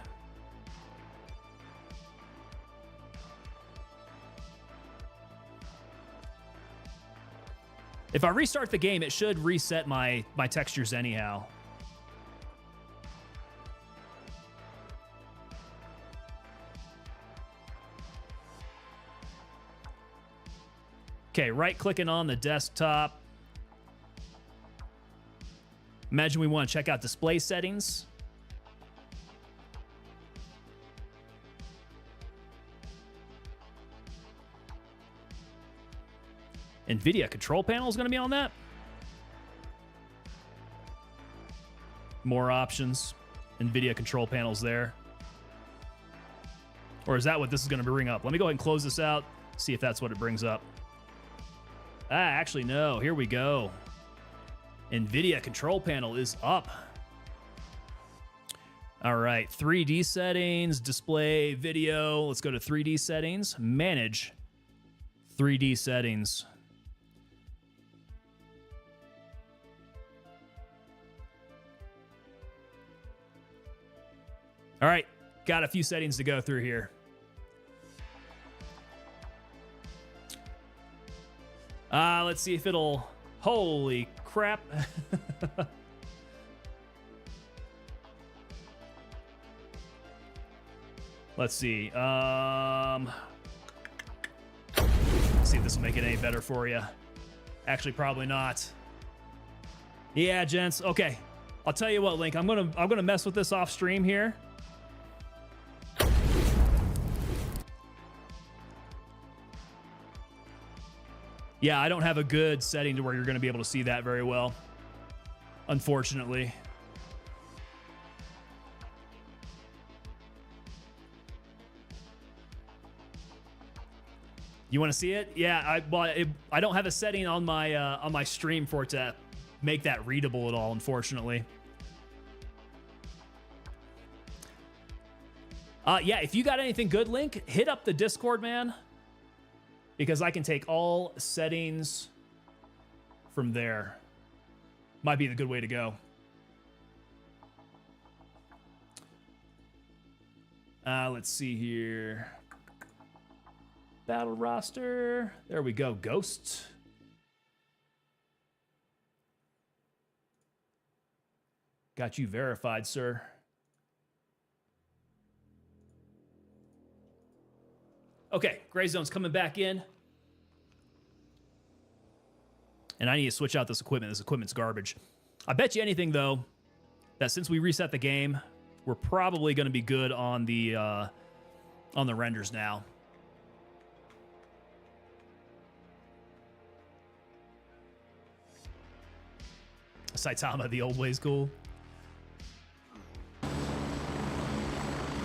If I restart the game, it should reset my textures anyhow. Okay, right-clicking on the desktop. Imagine we want to check out display settings. NVIDIA control panel is going to be on that. More options. NVIDIA control panels there. Or is that what this is going to bring up? Let me go ahead and close this out, see if that's what it brings up. Actually, no. Here we go. NVIDIA control panel is up. All right. 3D settings, display, video. Let's go to 3D settings. Manage 3D settings. All right. Got a few settings to go through here. Let's see if it'll... Holy crap. Let's see. Let's see if this will make it any better for you. Actually, probably not. Yeah, gents. Okay. I'll tell you what, Link. I'm gonna mess with this off stream here. Yeah, I don't have a good setting to where you're going to be able to see that very well, unfortunately. You want to see it? Yeah, I don't have a setting on my stream for it to make that readable at all, unfortunately. Yeah, if you got anything good, Link, hit up the Discord, man, because I can take all settings from there. Might be the good way to go. Let's see here. Battle roster. There we go. Ghosts. Got you verified, sir. Okay, Gray Zone's coming back in. And I need to switch out this equipment. This equipment's garbage. I bet you anything, though, that since we reset the game, we're probably going to be good on the renders now. Saitama, the old way's cool.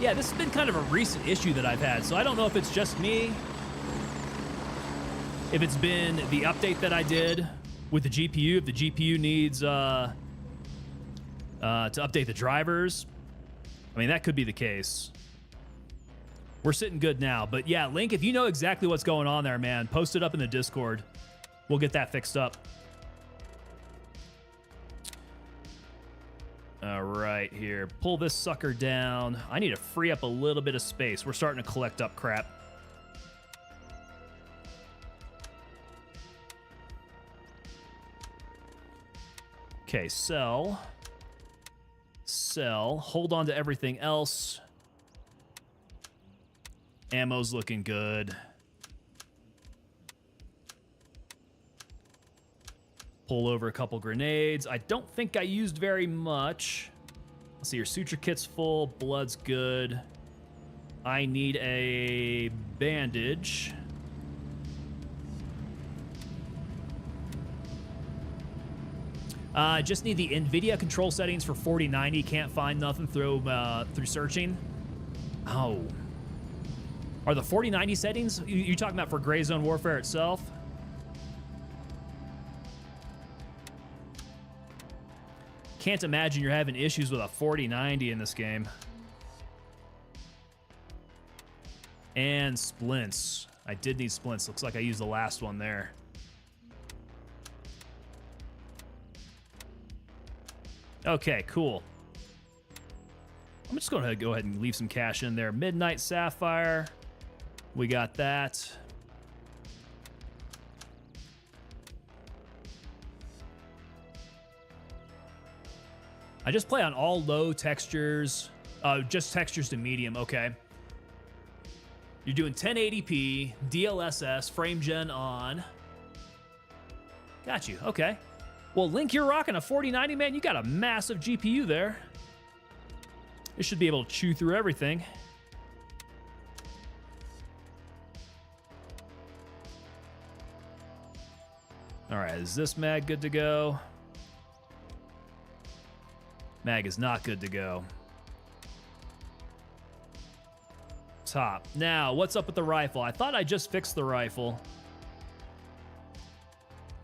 Yeah, this has been kind of a recent issue that I've had, so I don't know if it's just me, if it's been the update that I did with the GPU, if the GPU needs to update the drivers. I mean, that could be the case. We're sitting good now, but yeah, Link, if you know exactly what's going on there, man, post it up in the Discord. We'll get that fixed up. All right, here. Pull this sucker down. I need to free up a little bit of space. We're starting to collect up crap. Okay, sell. Sell. Hold on to everything else. Ammo's looking good. Pull over a couple grenades. I don't think I used very much. Let's see, your suture kit's full. Blood's good. I need a bandage. I just need the NVIDIA control settings for 4090. Can't find nothing through searching. Oh. Are the 4090 settings you talking about for Gray Zone Warfare itself? Can't imagine you're having issues with a 4090 in this game. And splints. I did need splints. Looks like I used the last one there. Okay, cool. I'm just going to go ahead and leave some cash in there. Midnight Sapphire. We got that. I just play on all low textures, just textures to medium, okay. You're doing 1080p, DLSS, frame gen on. Got you, okay. Well, Link, you're rocking a 4090, man. You got a massive GPU there. It should be able to chew through everything. All right, is this mag good to go? Mag is not good to go. Top. Now, what's up with the rifle? I thought I just fixed the rifle.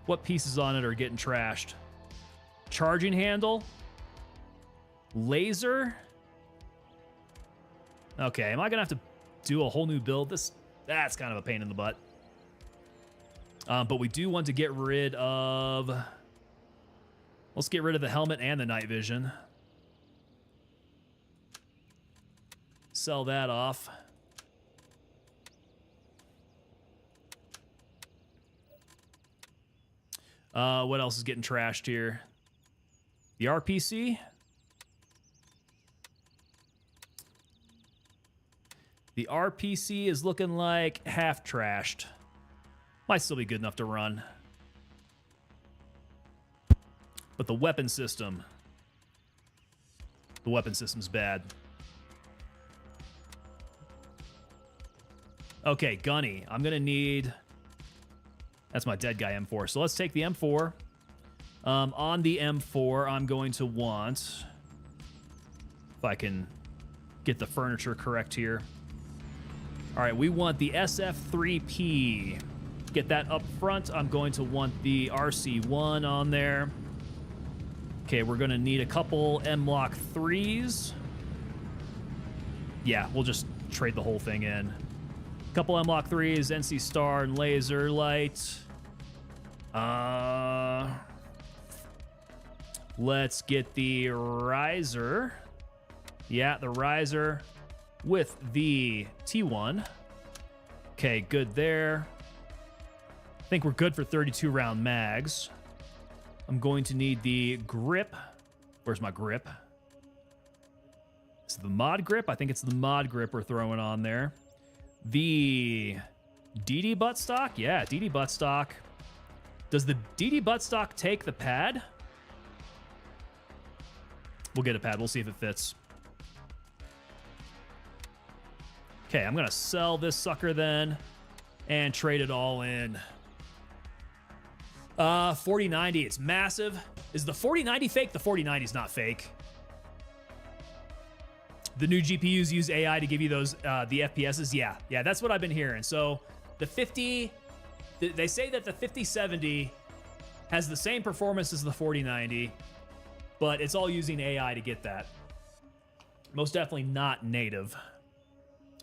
What pieces on it are getting trashed? Charging handle? Laser? Okay, am I gonna have to do a whole new build? That's kind of a pain in the butt. But we do want to get rid of... Let's get rid of the helmet and the night vision. Sell that off. What else is getting trashed here? The RPC? The RPC is looking like half trashed. Might still be good enough to run. But the weapon system. The weapon system's bad. Okay, gunny. I'm gonna need That's my dead guy M4. So let's take the M4. On the M4, I'm going to want, if I can get the furniture correct here. All right, we want the SF3P. Get that up front. I'm going to want the RC1 on there. Okay, we're going to need a couple M-Lock 3s. Yeah, we'll just trade the whole thing in. Couple M-Lock 3s, NC Star, and Laser Light. Let's get the Riser. Yeah, the Riser with the T1. Okay, good there. I think we're good for 32 round mags. I'm going to need the grip. Where's my grip? Is it the mod grip? I think it's the mod grip we're throwing on there. The DD buttstock? Yeah, DD buttstock. Does the DD buttstock take the pad? We'll get a pad. We'll see if it fits. Okay, I'm going to sell this sucker then and trade it all in. 4090, it's massive. Is the 4090 fake? The 4090 is not fake. The new GPUs use AI to give you those, the FPSs. Yeah, that's what I've been hearing. So the 50, they say that the 5070 has the same performance as the 4090, but it's all using AI to get that. Most definitely not native.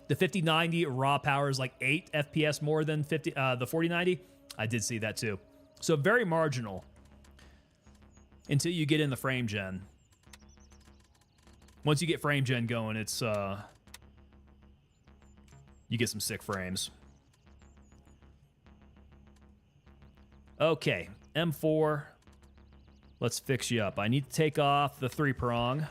The 5090 raw power is like 8 FPS more than the 4090. I did see that too. So very marginal until you get in the frame gen. Once you get frame gen going, it's you get some sick frames. Okay, M4. Let's fix you up. I need to take off the 3-prong.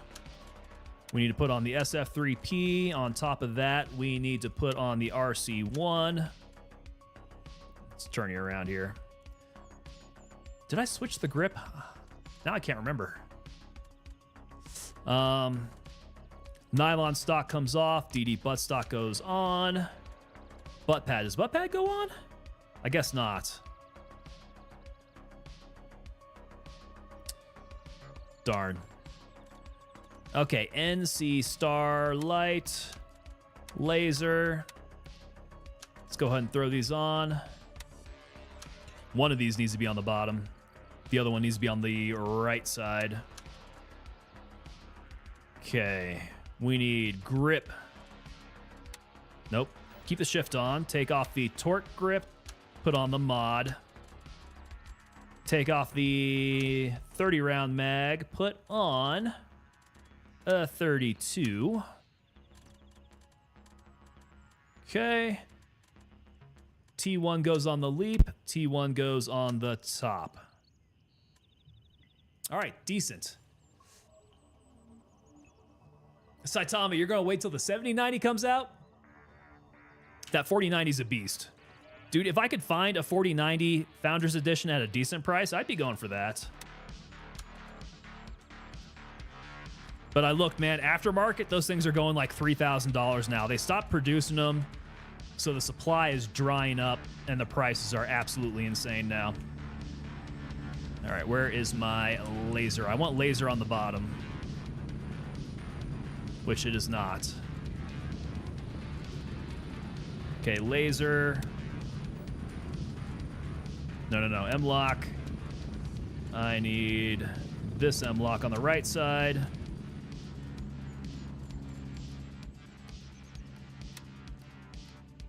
We need to put on the SF3P. On top of that, we need to put on the RC1. Let's turn you around here. Did I switch the grip? Now I can't remember. Nylon stock comes off. DD buttstock goes on. Butt pad. Does butt pad go on? I guess not. Darn. Okay, NC Star Light. Laser. Let's go ahead and throw these on. One of these needs to be on the bottom. The other one needs to be on the right side. Okay. We need grip. Nope. Keep the shift on. Take off the torque grip. Put on the mod. Take off the 30 round mag. Put on a 32. Okay. T1 goes on the leap. T1 goes on the top. All right, decent. Saitama, you're gonna wait till the 7090 comes out? That 4090 is a beast. Dude, if I could find a 4090 Founders Edition at a decent price, I'd be going for that. But I looked, man, aftermarket, those things are going like $3,000 now. They stopped producing them, so the supply is drying up, and the prices are absolutely insane now. All right, where is my laser? I want laser on the bottom, which it is not. Okay, laser. No, M-lock. I need this M-lock on the right side.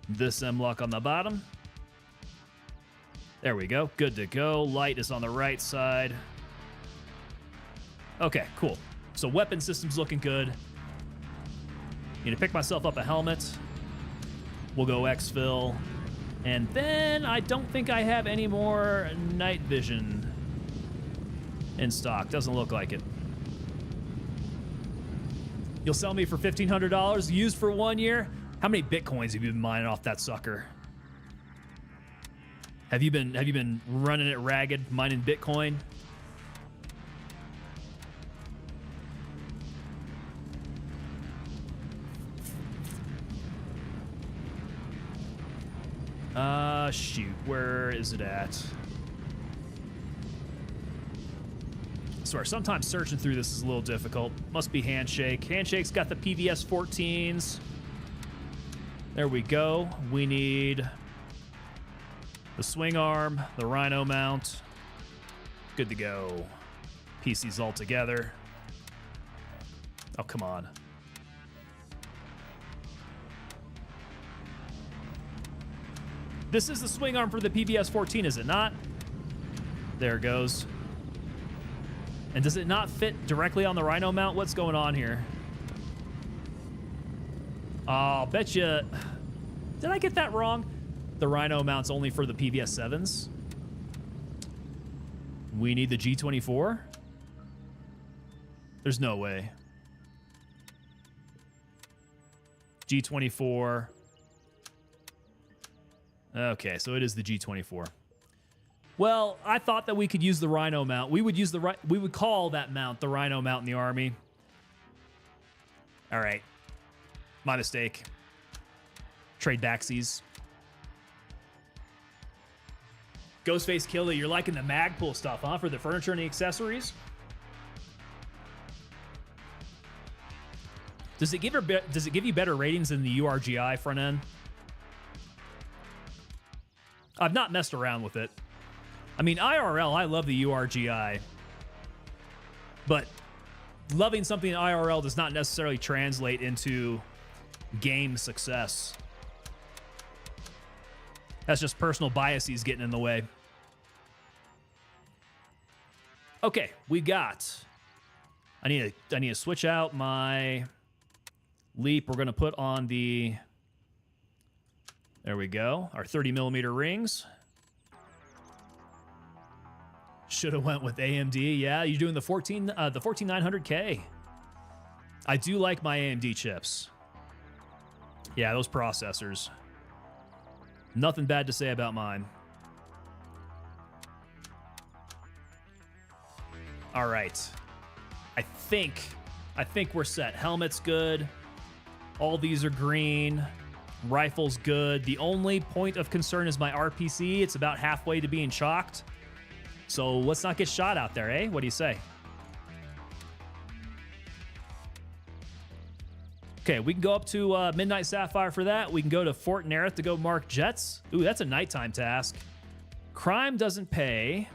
This M-lock on the bottom. There we go. Good to go. Light is on the right side. Okay, cool. So weapon system's looking good. Need to pick myself up a helmet. We'll go exfil. And then I don't think I have any more night vision in stock. Doesn't look like it. You'll sell me for $1,500 used for 1 year? How many Bitcoins have you been mining off that sucker? Have you been running it ragged, mining Bitcoin? Shoot, where is it at? I swear, sometimes searching through this is a little difficult. Must be Handshake. Handshake's got the PVS 14s. There we go. We need the swing arm, the Rhino mount. Good to go. PC's all together. Oh, come on. This is the swing arm for the PVS 14, is it not? There it goes. And does it not fit directly on the Rhino mount? What's going on here? I'll bet you... Did I get that wrong? The Rhino mount's only for the PVS 7s. We need the G24? There's no way. G24. Okay, so it is the G24. Well, I thought that we could use the Rhino mount. We would call that mount the Rhino mount in the Army. All right. My mistake. Trade backsies. Ghostface Killer, you're liking the Magpul stuff, huh? For the furniture and the accessories? Does it give you better ratings than the URGI front end? I've not messed around with it. I mean, IRL, I love the URGI. But loving something in IRL does not necessarily translate into game success. That's just personal biases getting in the way. Okay, we got... I need to switch out my leap. We're going to put on the... There we go. Our 30mm rings. Should have went with AMD. Yeah, you're doing the 14900K. I do like my AMD chips. Yeah, those processors. Nothing bad to say about mine. All right. I think we're set. Helmet's good. All these are green. Rifle's good. The only point of concern is my RPC. It's about halfway to being chalked. So let's not get shot out there, eh? What do you say? Okay, we can go up to Midnight Sapphire for that. We can go to Fort Narith to go mark jets. Ooh, that's a nighttime task. Crime doesn't pay.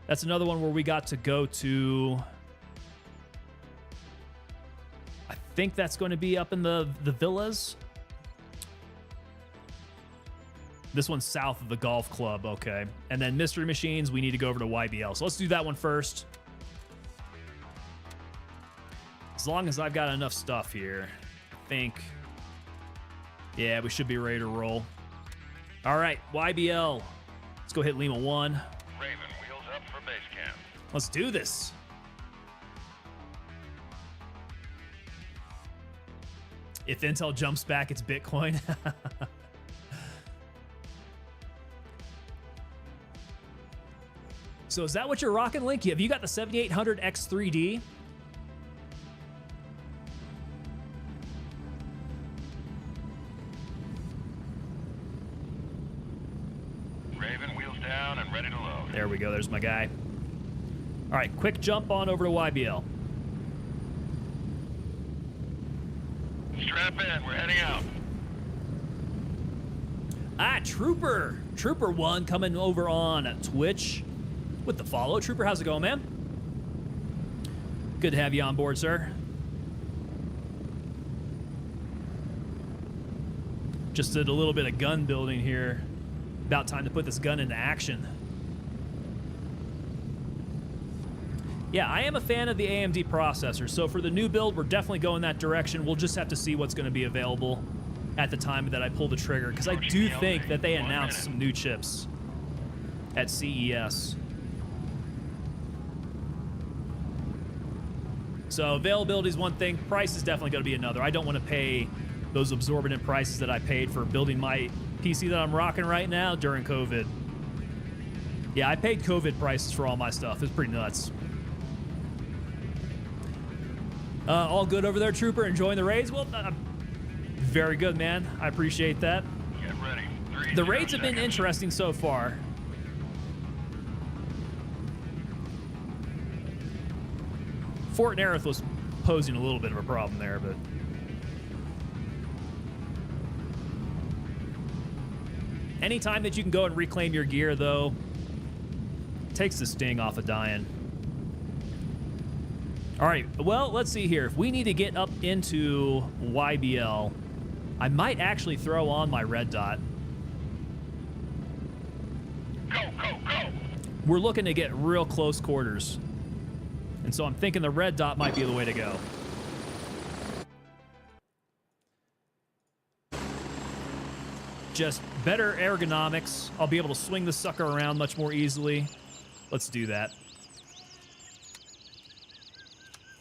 That's another one where we got to go to... I think that's going to be up in the villas. This one's south of the golf club, okay. And then Mystery Machines, we need to go over to YBL. So let's do that one first. As long as I've got enough stuff here, I think, yeah, we should be ready to roll. All right, YBL. Let's go hit Lima 1. Raven, wheels up for base camp. Let's do this. If Intel jumps back, it's Bitcoin. So is that what you're rocking, Link? Have you got the 7800 X3D? Raven, wheels down and ready to load. There we go. There's my guy. All right, quick jump on over to YBL. Strap in, we're heading out. Ah, Trooper 1 coming over on Twitch with the follow. Trooper, how's it going, man? Good to have you on board, sir. Just did a little bit of gun building here. About time to put this gun into action. Yeah, I am a fan of the AMD processor, so for the new build, we're definitely going that direction. We'll just have to see what's going to be available at the time that I pull the trigger, because I do think that they announced some new chips at CES. So availability is one thing, price is definitely going to be another. I don't want to pay those exorbitant prices that I paid for building my PC that I'm rocking right now during COVID. Yeah, I paid COVID prices for all my stuff. It's pretty nuts. All good over there, Trooper? Enjoying the raids? Well, very good, man. I appreciate that. Get ready. 3 The raids have been interesting so far. Fort Narith was posing a little bit of a problem there, but... Anytime that you can go and reclaim your gear, though, takes the sting off of dying. All right, well, let's see here. If we need to get up into YBL, I might actually throw on my red dot. Go, go, go! We're looking to get real close quarters. And so I'm thinking the red dot might be the way to go. Just better ergonomics. I'll be able to swing the sucker around much more easily. Let's do that.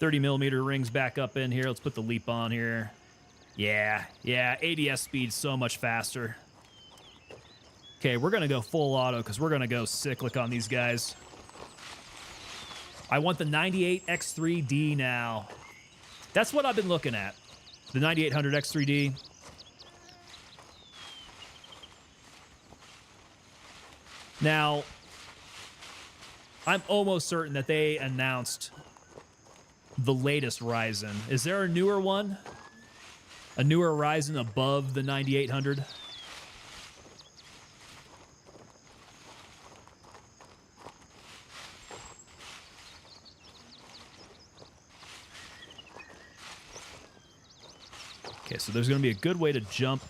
30mm rings back up in here. Let's put the leap on here. Yeah, ADS speed's so much faster. Okay, we're gonna go full auto because we're gonna go cyclic on these guys. I want the 98X3D now. That's what I've been looking at. The 9800X3D. Now, I'm almost certain that they announced the latest Ryzen. Is there a newer one? A newer Ryzen above the 9800? Okay, so there's going to be a good way to jump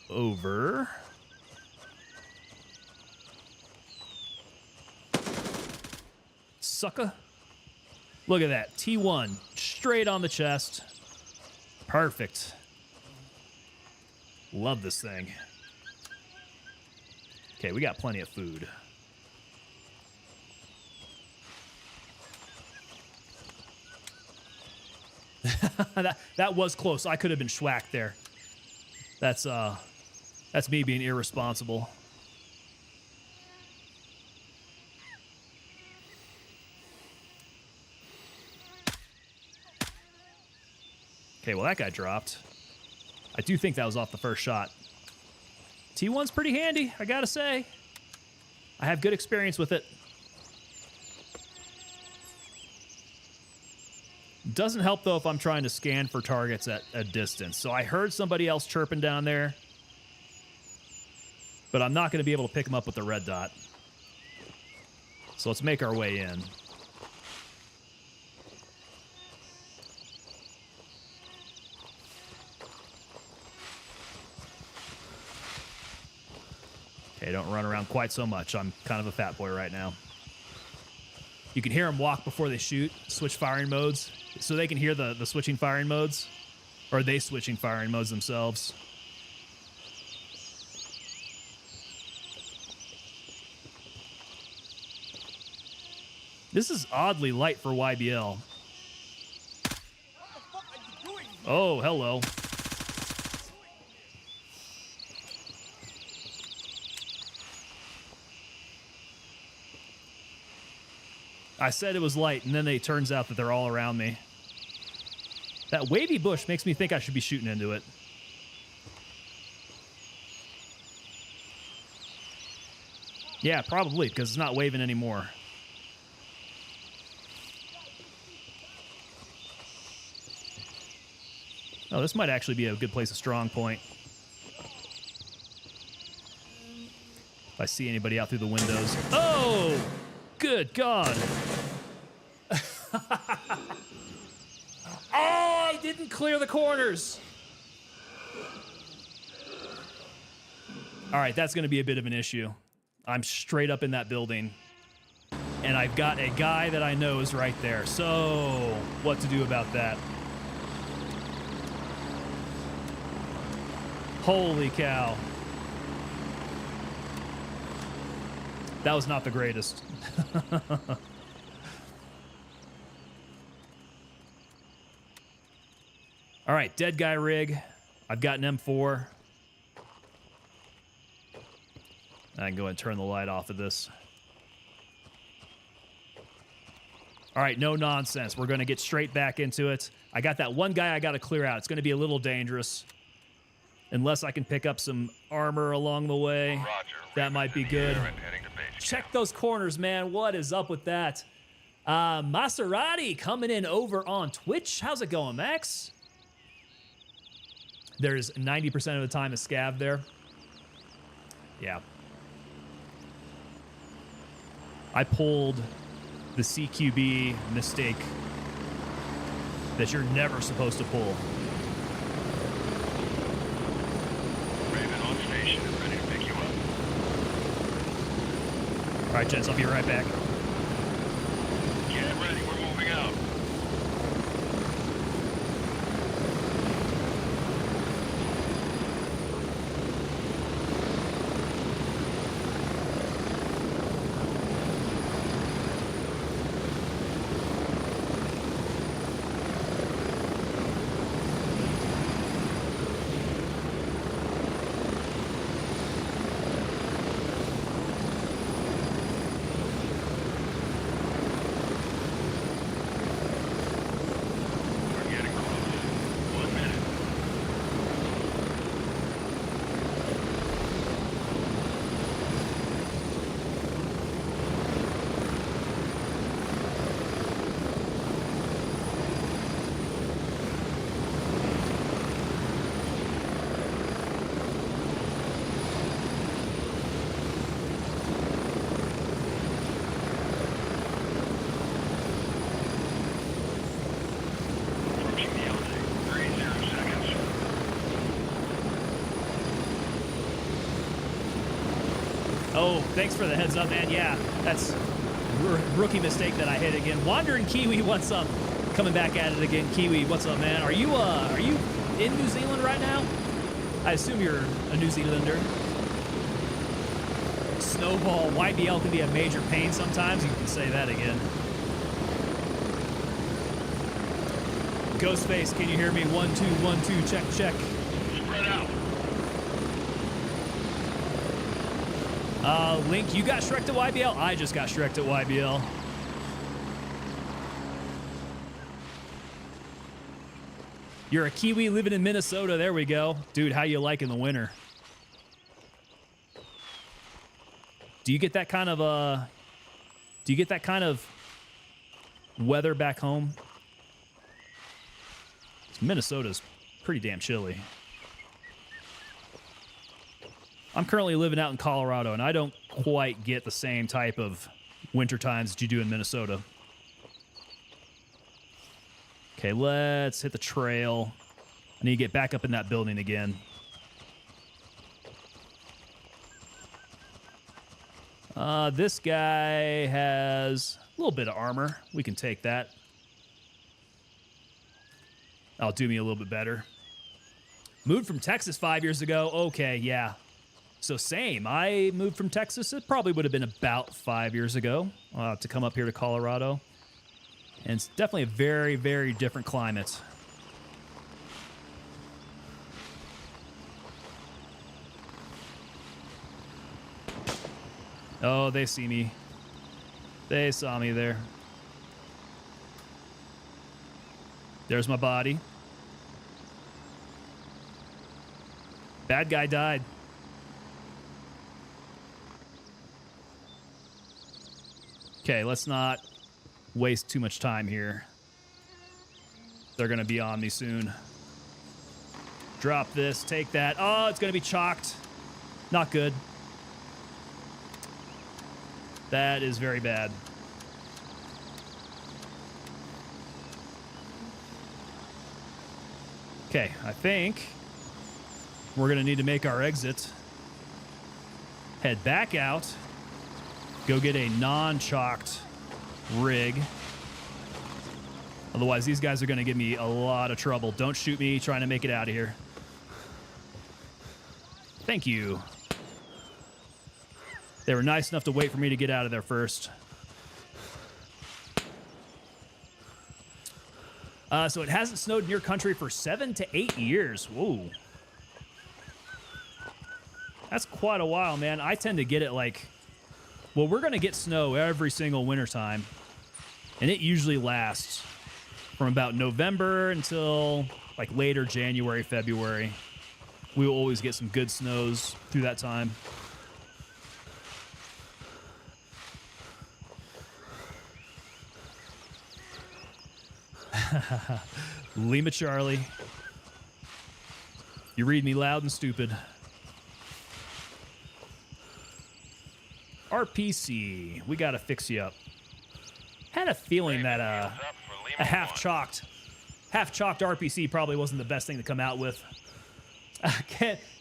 over. Sucker. Look at that. T1 straight on the chest. Perfect. Love this thing. Okay, we got plenty of food. that was close. I could have been schwacked there. That's me being irresponsible. Okay, well, that guy dropped. I do think that was off the first shot. T1's pretty handy, I gotta say. I have good experience with it. Doesn't help, though, if I'm trying to scan for targets at a distance. So I heard somebody else chirping down there, but I'm not going to be able to pick them up with the red dot. So let's make our way in. Okay, don't run around quite so much. I'm kind of a fat boy right now. You can hear them walk before they shoot, switch firing modes, so they can hear the switching firing modes, or are they switching firing modes themselves? This is oddly light for YBL. What the fuck are you doing? Oh, hello. I said it was light, and then it turns out that they're all around me. That wavy bush makes me think I should be shooting into it. Yeah, probably, because it's not waving anymore. Oh, this might actually be a good place, a strong point. If I see anybody out through the windows. Oh! Good God. Oh, I didn't clear the corners. All right, that's going to be a bit of an issue. I'm straight up in that building, and I've got a guy that I know is right there. So, what to do about that? Holy cow. That was not the greatest. All right, dead guy rig. I've got an M4. I can go ahead and turn the light off of this. All right, no nonsense. We're going to get straight back into it. I got that one guy I got to clear out. It's going to be a little dangerous. Unless I can pick up some armor along the way. Roger. That might be good. And heading to base Check camp. those corners, man. What is up with that? Maserati coming in over on Twitch. How's it going, Max? There's 90% of the time a scav there. Yeah. I pulled the CQB mistake that you're never supposed to pull. Raven on station and ready to pick you up. All right, gents, I'll be right back. Get ready, we're moving out. We're getting close. 1 minute. Approaching the LZ. 30 seconds. Oh, thanks for the heads up, man. Yeah, that's rookie mistake that I hit again. Wandering Kiwi, what's up? Coming back at it again. Kiwi, what's up, man? Are you in New Zealand right now? I assume you're a New Zealander. Snowball, YBL can be a major pain sometimes. You can say that again. Ghostface, can you hear me? 1 2 1 2. Check check. Spread out. Link, you got Shrek to YBL? I just got Shrek to YBL. You're a Kiwi living in Minnesota. There we go. Dude, how you liking the winter? Do you get that kind of weather back home? Minnesota's pretty damn chilly. I'm currently living out in Colorado, and I don't quite get the same type of winter times that you do in Minnesota. Okay, let's hit the trail. I need to get back up in that building again. This guy has a little bit of armor. We can take that. That'll do me a little bit better. Moved from Texas 5 years ago. Okay, yeah. So same. I moved from Texas. It probably would have been about 5 years ago to come up here to Colorado. And it's definitely a very, very different climate. Oh, they see me. They saw me there. There's my body. Bad guy died. Okay, let's not waste too much time here. They're going to be on me soon. Drop this, take that. Oh, it's going to be chalked. Not good. That is very bad. Okay, I think we're going to need to make our exit. Head back out. Go get a non-chalked rig. Otherwise, these guys are going to give me a lot of trouble. Don't shoot me trying to make it out of here. Thank you. They were nice enough to wait for me to get out of there first. So it hasn't snowed in your country for 7 to 8 years. Whoa. That's quite a while, man. I tend to get it like... Well, we're going to get snow every single wintertime. And it usually lasts from about November until like later January, February. We will always get some good snows through that time. Lima Charlie. You read me loud and stupid. RPC. We gotta fix you up. Had a feeling that a half-chalked RPC probably wasn't the best thing to come out with.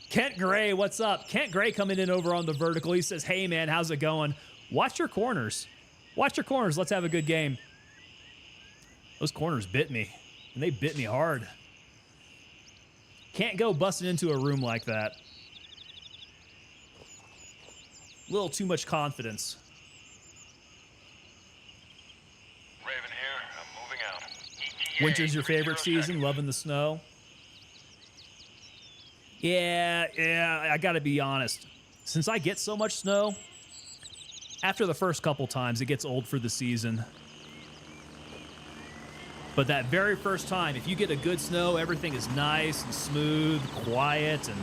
Kent Gray, what's up? Kent Gray coming in over on the vertical. He says, hey, man, how's it going? Watch your corners. Watch your corners. Let's have a good game. Those corners bit me, and they bit me hard. Can't go busting into a room like that. A little too much confidence. Raven here. I'm moving out. ETA Winter's your favorite 30 seconds. season, loving the snow. Yeah, I gotta be honest. Since I get so much snow, after the first couple times, it gets old for the season. But that very first time, if you get a good snow, everything is nice and smooth, quiet, and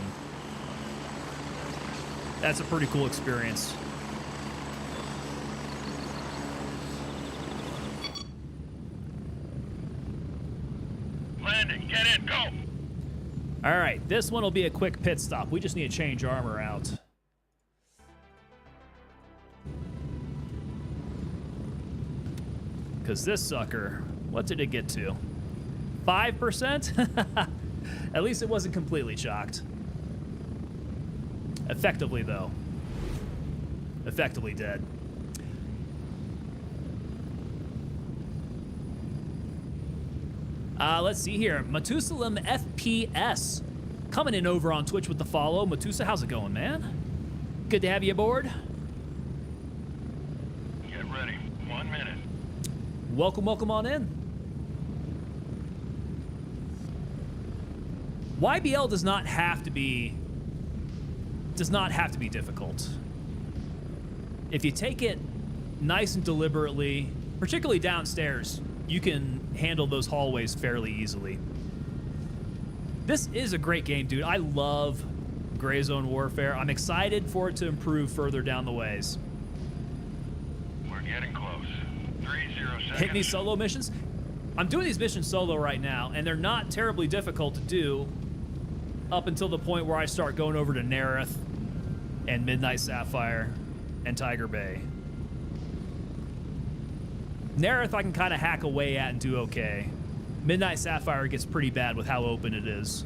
that's a pretty cool experience. Landing. Get in. Go. All right, this one will be a quick pit stop. We just need to change armor out. Because this sucker, what did it get to? 5%? At least it wasn't completely chalked. Effectively, though. Effectively dead. Let's see here. Matusalem FPS coming in over on Twitch with the follow. Matusa, how's it going, man? Good to have you aboard. Get ready. 1 minute. Welcome on in. YBL does not have to be difficult. If you take it nice and deliberately, particularly downstairs, you can handle those hallways fairly easily. This is a great game, dude. I love Gray Zone Warfare. I'm excited for it to improve further down the ways. We're getting close. 30 seconds. Hit me solo missions. I'm doing these missions solo right now, and they're not terribly difficult to do up until the point where I start going over to Narith and Midnight Sapphire and Tiger Bay. Narath I can kind of hack away at and do okay. Midnight Sapphire gets pretty bad with how open it is.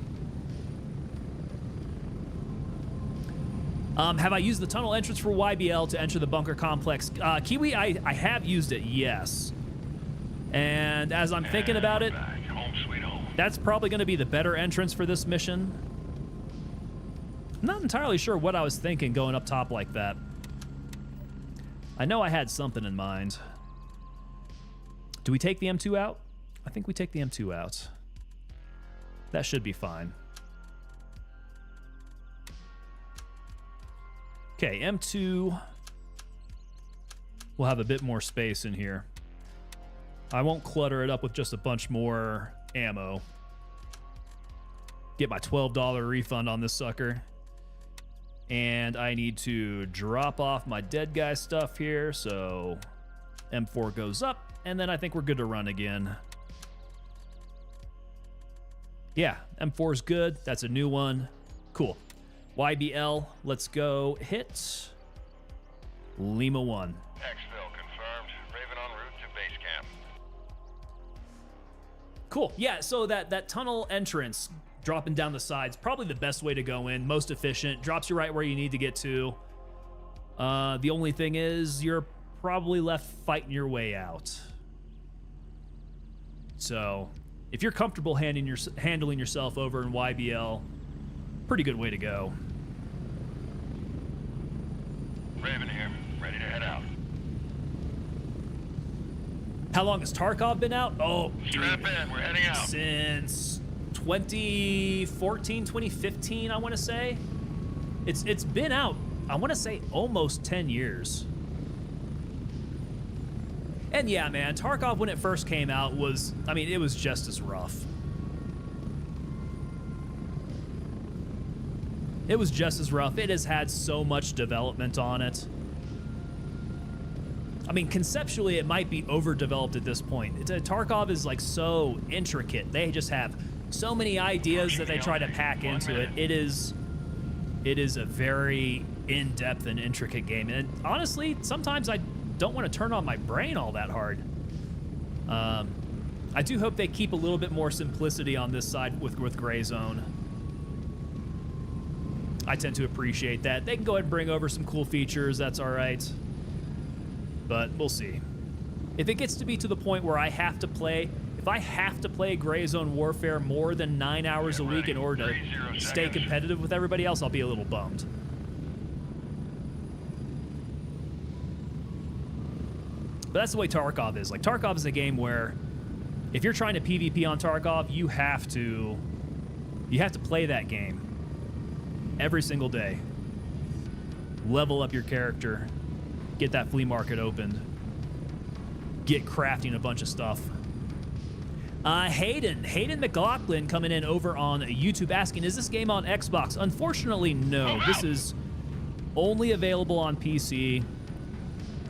Have I used the tunnel entrance for YBL to enter the bunker complex? Kiwi, I have used it, yes. And as I'm thinking about it, Back. Home sweet home. that's probably going to be the better entrance for this mission. I'm not entirely sure what I was thinking going up top like that. I know I had something in mind. Do we take the M2 out? I think we take the M2 out. That should be fine. Okay, M2 will have a bit more space in here. I won't clutter it up with just a bunch more ammo. Get my $12 refund on this sucker. And I need to drop off my dead guy stuff here, so M4 goes up. And then I think we're good to run again. Yeah, M4's good. That's a new one. Cool. YBL, let's go hit Lima 1. Exfil confirmed. Raven en route to base camp. Cool. Yeah, so that tunnel entrance, dropping down the sides, probably the best way to go in. Most efficient. Drops you right where you need to get to. The only thing is you're probably left fighting your way out. So if you're comfortable handling yourself over in YBL, pretty good way to go. Raven here. Ready to head out. How long has Tarkov been out? Oh, Strap in. We're heading out. since 2014, 2015, I want to say. It's been out, I want to say, almost 10 years. And yeah, man, Tarkov when it first came out was, I mean, it was just as rough. It was just as rough. It has had so much development on it. I mean, conceptually, it might be overdeveloped at this point. Tarkov is like so intricate. They just have so many ideas that they try to pack into it. It is a very in-depth and intricate game. And honestly, sometimes I don't want to turn on my brain all that hard. I do hope they keep a little bit more simplicity on this side with Gray Zone. I tend to appreciate that. They can go ahead and bring over some cool features. That's all right. But we'll see. If it gets to be to the point where if I have to play Gray Zone Warfare more than 9 hours a week in order to stay competitive with everybody else, I'll be a little bummed. But that's the way Tarkov is. Like, Tarkov is a game where if you're trying to PvP on Tarkov, you have to play that game every single day. Level up your character. Get that flea market opened. Get crafting a bunch of stuff. Hayden McLaughlin coming in over on YouTube asking, is this game on Xbox? Unfortunately, no. This is only available on PC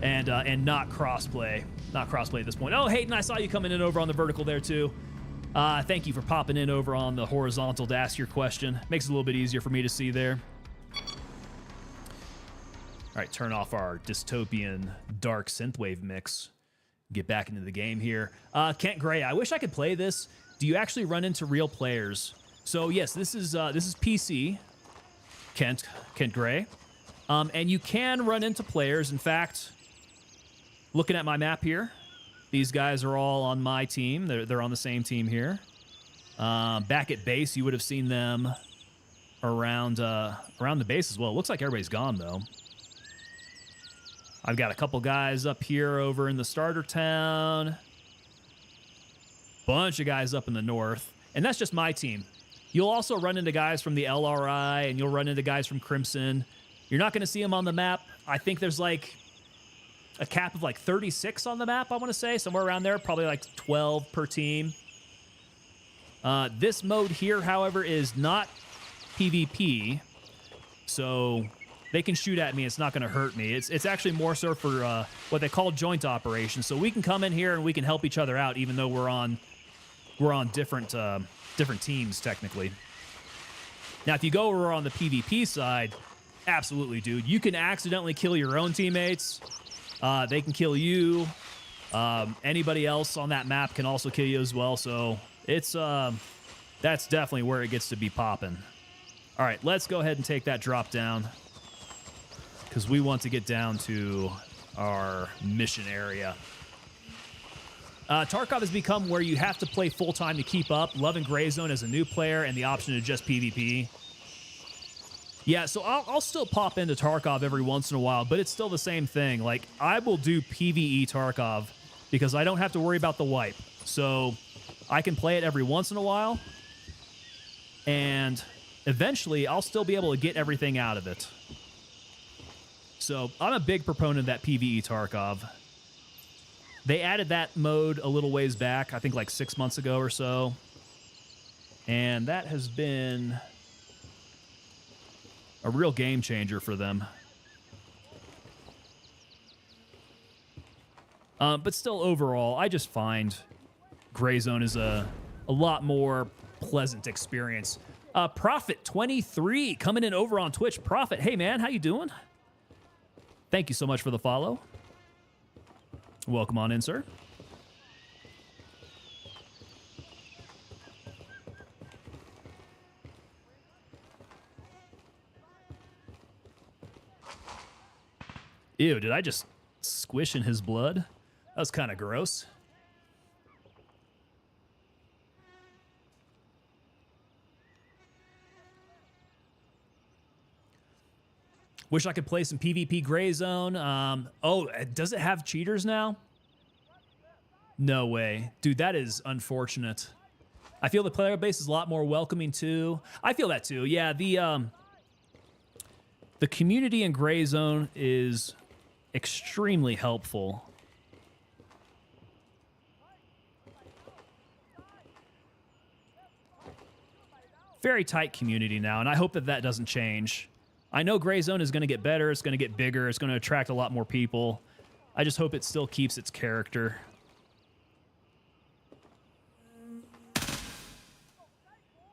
and not crossplay. Not crossplay at this point. Oh, Hayden, I saw you coming in over on the vertical there too. Thank you for popping in over on the horizontal to ask your question. Makes it a little bit easier for me to see there. All right, turn off our dystopian dark synthwave mix. Get back into the game here. Kent Gray, I wish I could play this. Do you actually run into real players? So yes, this is PC. Kent Gray, and you can run into players. In fact, looking at my map here, these guys are all on my team. They're on the same team here. Back at base, you would have seen them around the base as well. It looks like everybody's gone though. I've got a couple guys up here over in the starter town. Bunch of guys up in the north. And that's just my team. You'll also run into guys from the LRI, and you'll run into guys from Crimson. You're not going to see them on the map. I think there's like a cap of like 36 on the map, I want to say. Somewhere around there, probably like 12 per team. This mode here, however, is not PvP. So they can shoot at me. It's not going to hurt me. It's actually more so for what they call joint operations. So we can come in here and we can help each other out, even though we're on different teams technically. Now, if you go over on the PvP side, absolutely, dude. You can accidentally kill your own teammates. They can kill you. Anybody else on that map can also kill you as well. So it's that's definitely where it gets to be popping. All right, let's go ahead and take that drop down, because we want to get down to our mission area. Tarkov has become where you have to play full-time to keep up. Loving Gray Zone as a new player and the option to just PvP. Yeah, so I'll still pop into Tarkov every once in a while, but it's still the same thing. Like, I will do PvE Tarkov because I don't have to worry about the wipe. So I can play it every once in a while, and eventually I'll still be able to get everything out of it. So I'm a big proponent of that PvE Tarkov. They added that mode a little ways back, I think like 6 months ago or so. And that has been a real game changer for them. But still, overall, I just find Gray Zone is a lot more pleasant experience. Prophet23 coming in over on Twitch. Prophet, hey man, how you doing? Thank you so much for the follow. Welcome on in, sir. Ew, did I just squish in his blood? That was kind of gross. Wish I could play some PvP Gray Zone. Oh, does it have cheaters now? No way. Dude, that is unfortunate. I feel the player base is a lot more welcoming too. I feel that too. Yeah, the community in Gray Zone is extremely helpful. very tight community now, and I hope that that doesn't change. I know Gray Zone is going to get better. It's going to get bigger. It's going to attract a lot more people. I just hope it still keeps its character.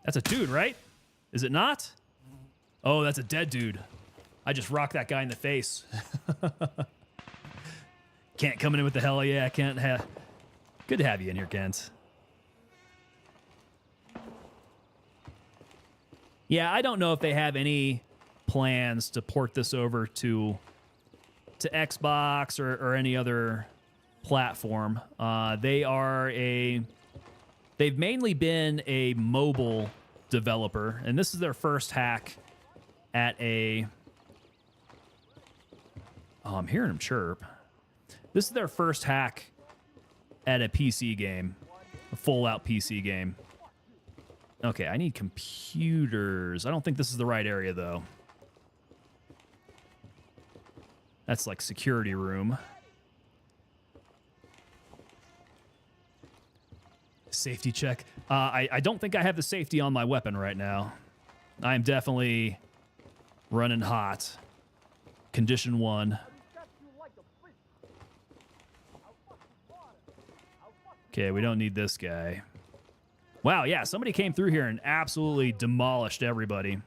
That's a dude, right? Is it not? Oh, that's a dead dude. I just rocked that guy in the face. Kent coming in with the hell yeah, Kent. Good to have you in here, Kent. Yeah, I don't know if they have any plans to port this over to Xbox or any other platform. They've mainly been a mobile developer, and this is their first hack at a... Oh, I'm hearing him chirp. This is their first hack at a PC game, a full-out PC game. Okay, I need computers. I don't think this is the right area, though. That's like security room. Safety check. I don't think I have the safety on my weapon right now. I am definitely running hot. Condition 1. Okay, we don't need this guy. Wow, yeah, somebody came through here and absolutely demolished everybody.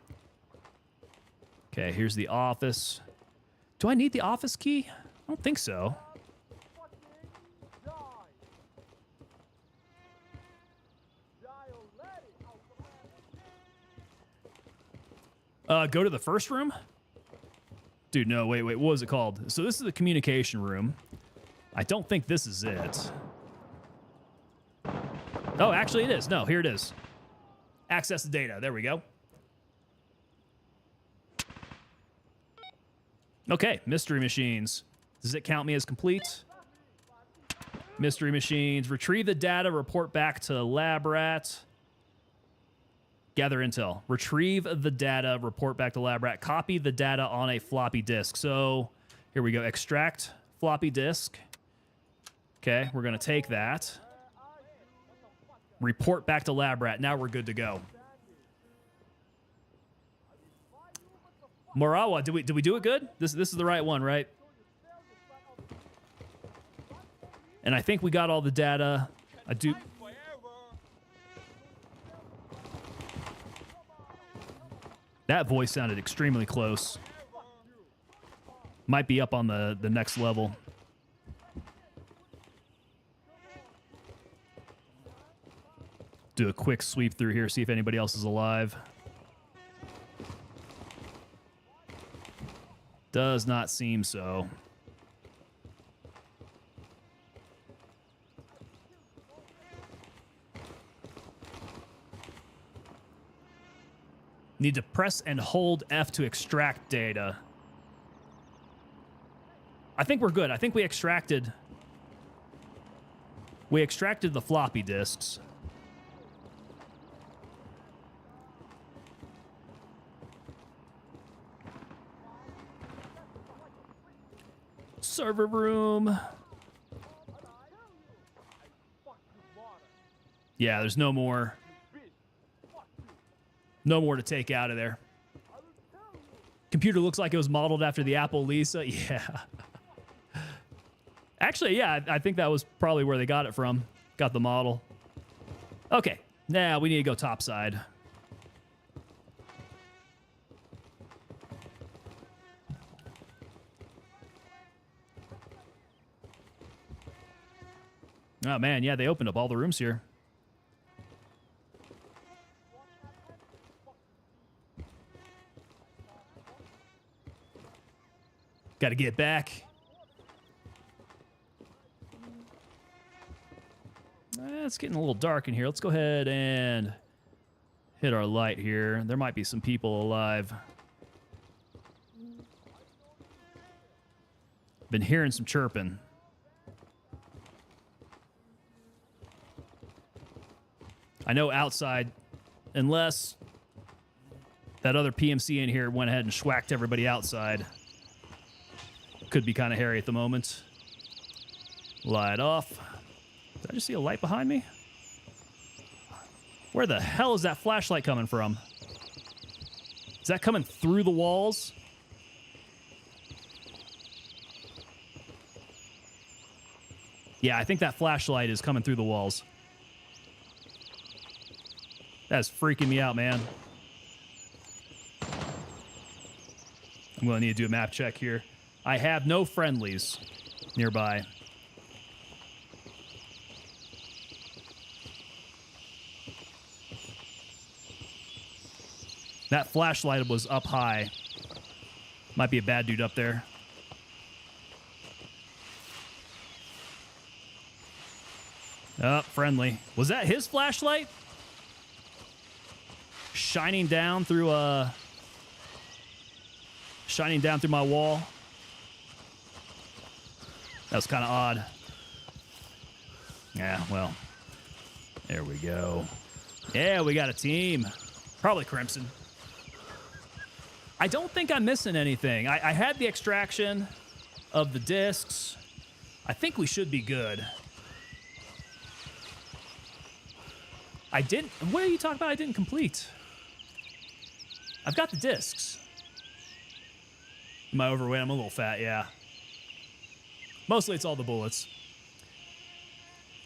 Okay, here's the office. Do I need the office key? I don't think so. Go to the first room? Dude, no, wait, what was it called? So this is the communication room. I don't think this is it. Oh, actually it is. No, here it is. Access the data. There we go. Okay, mystery machines. Does it count me as complete? Mystery machines. Retrieve the data, report back to lab rat. Gather intel. Retrieve the data, report back to lab rat. Copy the data on a floppy disk. So here we go. Extract floppy disk. Okay, we're going to take that. Report back to lab rat. Now we're good to go. Morawa, did we do it good? This is the right one, right? And I think we got all the data. I do. That voice sounded extremely close. Might be up on the next level. Do a quick sweep through here, see if anybody else is alive. Does not seem so. Need to press and hold F to extract data. I think we're good. I think we extracted the floppy disks. Server room. Yeah, there's no more. No more to take out of there. Computer looks like it was modeled after the Apple Lisa. Yeah. Actually, yeah, I think that was probably where they got it from. Got the model. Okay, now we need to go topside. Oh, man, yeah, they opened up all the rooms here. Got to get back. It's getting a little dark in here. Let's go ahead and hit our light here. There might be some people alive. Been hearing some chirping. I know outside, unless that other PMC in here went ahead and schwacked everybody outside. Could be kind of hairy at the moment. Light off. Did I just see a light behind me? Where the hell is that flashlight coming from? Is that coming through the walls? Yeah, I think that flashlight is coming through the walls. That's freaking me out, man. I'm going to need to do a map check here. I have no friendlies nearby. That flashlight was up high. Might be a bad dude up there. Oh, friendly. Was that his flashlight? Shining down through my wall. That was kind of odd. Yeah, well. There we go. Yeah, we got a team. Probably Crimson. I don't think I'm missing anything. I had the extraction of the discs. I think we should be good. I didn't... What are you talking about I didn't complete? I've got the discs. Am I overweight? I'm a little fat, yeah. Mostly it's all the bullets.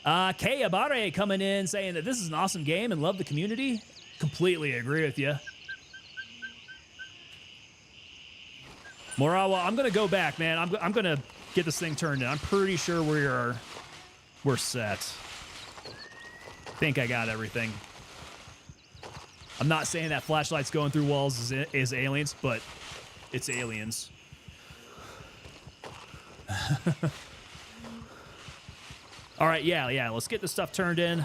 Kay Abare coming in saying that this is an awesome game and love the community. Completely agree with you. Morawa, I'm going to go back, man. I'm going to get this thing turned in. I'm pretty sure we're set. Think I got everything. I'm not saying that flashlights going through walls is aliens, but it's aliens. All right, yeah. Let's get this stuff turned in.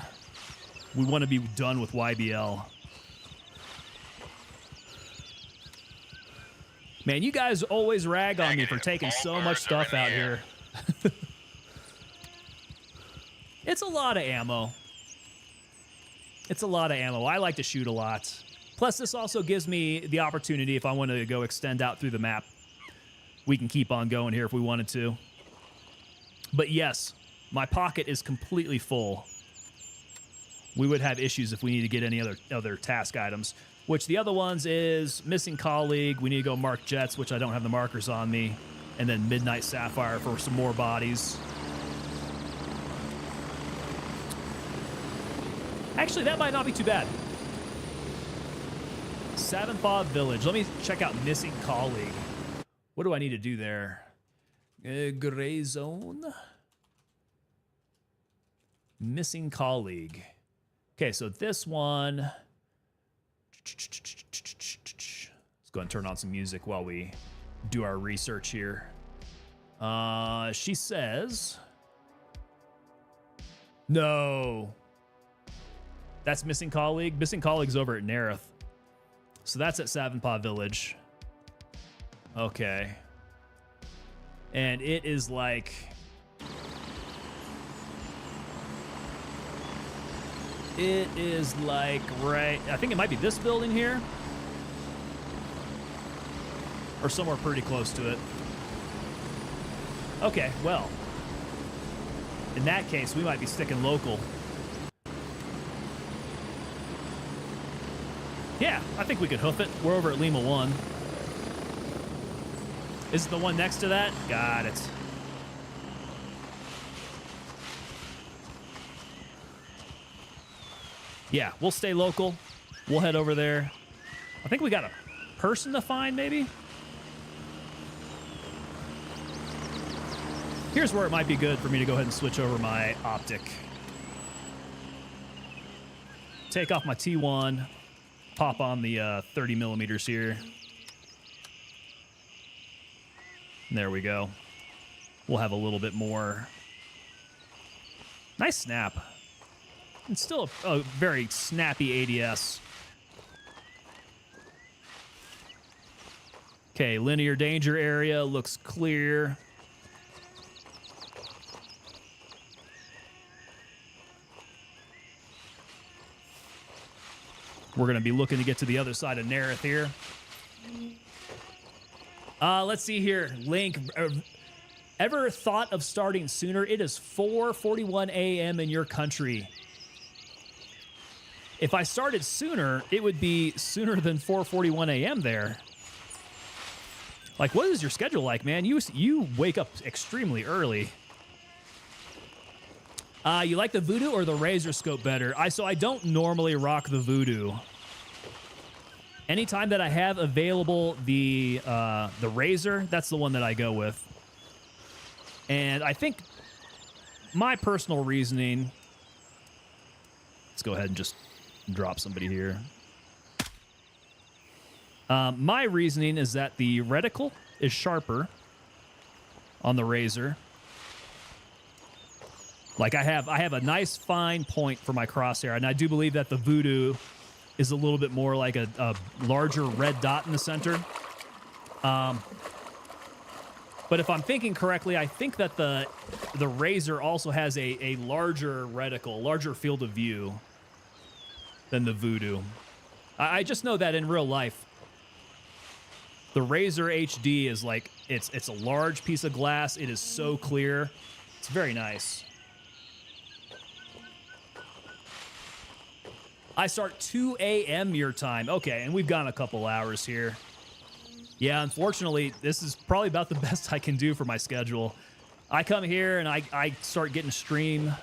We want to be done with YBL. Man, you guys always rag on me for taking so much stuff out here. It's a lot of ammo. It's a lot of ammo. I like to shoot a lot. Plus, this also gives me the opportunity, if I want to go extend out through the map, we can keep on going here if we wanted to. But yes, my pocket is completely full. We would have issues if we need to get any other task items. Which the other ones is missing colleague. We need to go mark jets, which I don't have the markers on me. And then Midnight Sapphire for some more bodies. Actually, that might not be too bad. Savena Village. Let me check out missing colleague. What do I need to do there? Gray zone. Missing colleague. Okay, so this one... Let's go ahead and turn on some music while we do our research here. She says... No. That's missing colleague. Missing colleague's over at Narith. So that's at Savena Village. Okay. And it is like... It is like right... I think it might be this building here. Or somewhere pretty close to it. Okay, well. In that case, we might be sticking local. Yeah, I think we could hoof it. We're over at Lima 1. Is it the one next to that? Got it. Yeah, we'll stay local. We'll head over there. I think we got a person to find, maybe? Here's where it might be good for me to go ahead and switch over my optic. Take off my T1. Pop on the 30 millimeters here. And there we go. We'll have a little bit more. Nice snap. It's still a very snappy ADS. Okay, linear danger area looks clear. We're going to be looking to get to the other side of Narith here. Let's see here. Link, ever thought of starting sooner? It is 4:41 a.m. in your country. If I started sooner, it would be sooner than 4:41 a.m. there. Like, what is your schedule like, man? You wake up extremely early. You like the Voodoo or the Razor Scope better? So I don't normally rock the Voodoo. Anytime that I have available the Razor, that's the one that I go with. And I think my personal reasoning... Let's go ahead and just drop somebody here. My reasoning is that the reticle is sharper on the Razor. Like I have a nice fine point for my crosshair, and I do believe that the Voodoo is a little bit more like a larger red dot in the center. But if I'm thinking correctly, I think that the Razor also has a larger reticle, larger field of view than the Voodoo. I just know that in real life, the Razor HD is like, it's a large piece of glass. It is so clear. It's very nice. I start 2 a.m. your time. Okay, and we've gone a couple hours here. Yeah, unfortunately, this is probably about the best I can do for my schedule. I come here and I start getting stream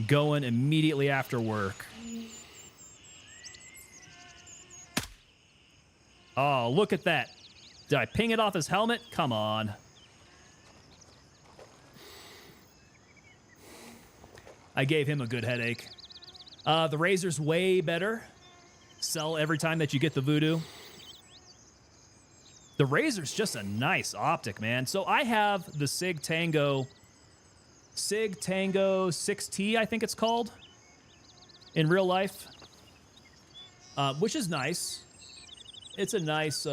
going immediately after work. Oh, look at that. Did I ping it off his helmet? Come on. I gave him a good headache. The Razor's way better. Sell every time that you get the Voodoo. The Razor's just a nice optic, man. So I have the Sig Tango 6T, I think it's called, in real life, which is nice. It's a nice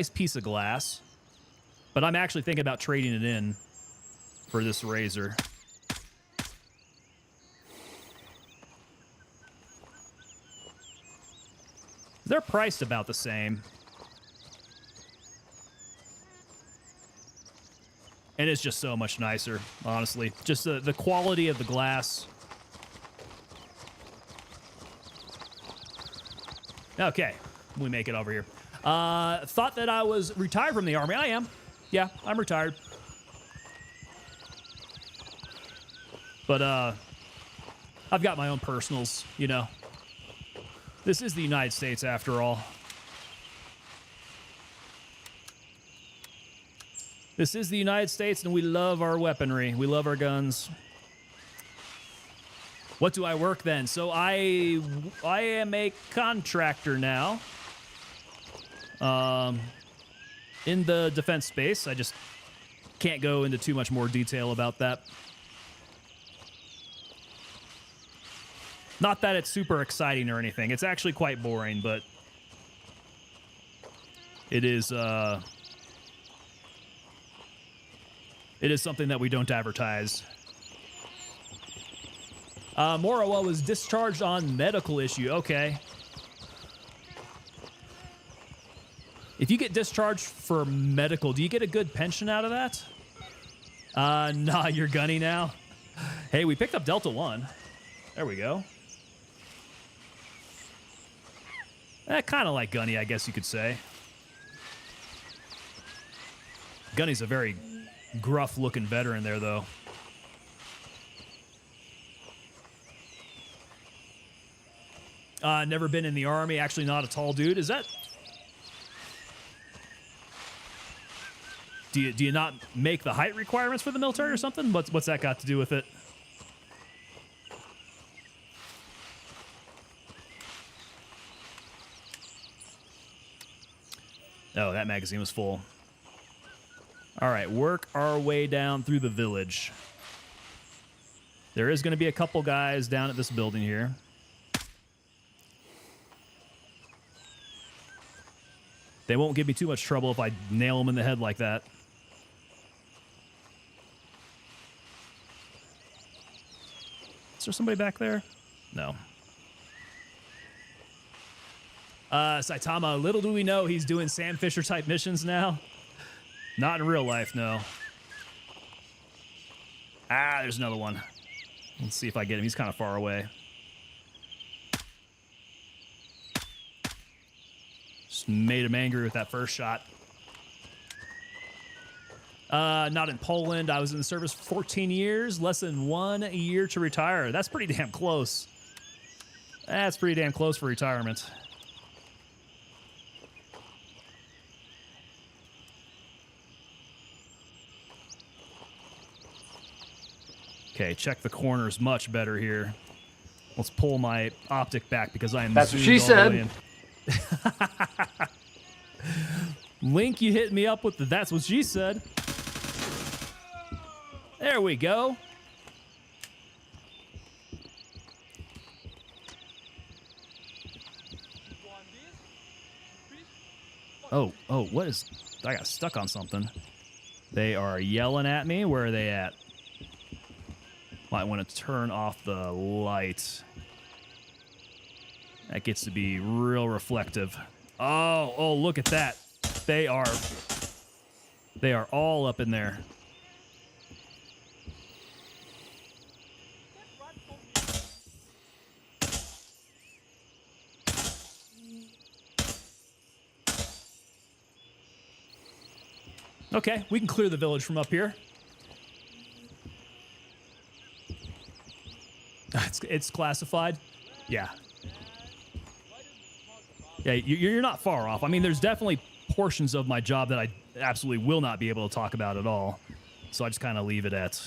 piece of glass, but I'm actually thinking about trading it in for this Razor. They're priced about the same. And it's just so much nicer, honestly. Just the quality of the glass. Okay, we make it over here. Thought that I was retired from the Army. I am. Yeah, I'm retired. But I've got my own personals, you know. This is the United States, after all. This is the United States, and we love our weaponry. We love our guns. What do I work then? So I am a contractor now. In the defense space. I just can't go into too much more detail about that. Not that it's super exciting or anything. It's actually quite boring, but it is something that we don't advertise. Morowa was discharged on medical issue. Okay. If you get discharged for medical, do you get a good pension out of that? Nah, you're gunny now. Hey, we picked up Delta 1. There we go. Kind of like Gunny, I guess you could say. Gunny's a very gruff-looking veteran there, though. Never been in the Army. Actually, not a tall dude. Is that... Do you not make the height requirements for the military or something? What's that got to do with it? Oh, that magazine was full. All right, work our way down through the village. There is going to be a couple guys down at this building here. They won't give me too much trouble if I nail them in the head like that. Is there somebody back there? No. Saitama, little do we know he's doing Sam Fisher type missions now. Not in real life, no. Ah, there's another one. Let's see if I get him. He's kind of far away. Made him angry with that first shot. Not in Poland. I was in the service 14 years, less than 1 year to retire. That's pretty damn close. That's pretty damn close for retirement. Okay, check the corners much better here. Let's pull my optic back because I am. That's what she said. Link, you hit me up with the "that's what she said." There we go. Oh, what is... I got stuck on something. They are yelling at me. Where are they at? Might want to turn off the light. That gets to be real reflective. Oh, look at that. They are all up in there. Okay, we can clear the village from up here. It's classified. Yeah. Yeah, you're not far off. I mean, there's definitely portions of my job that I absolutely will not be able to talk about at all. So I just kind of leave it at...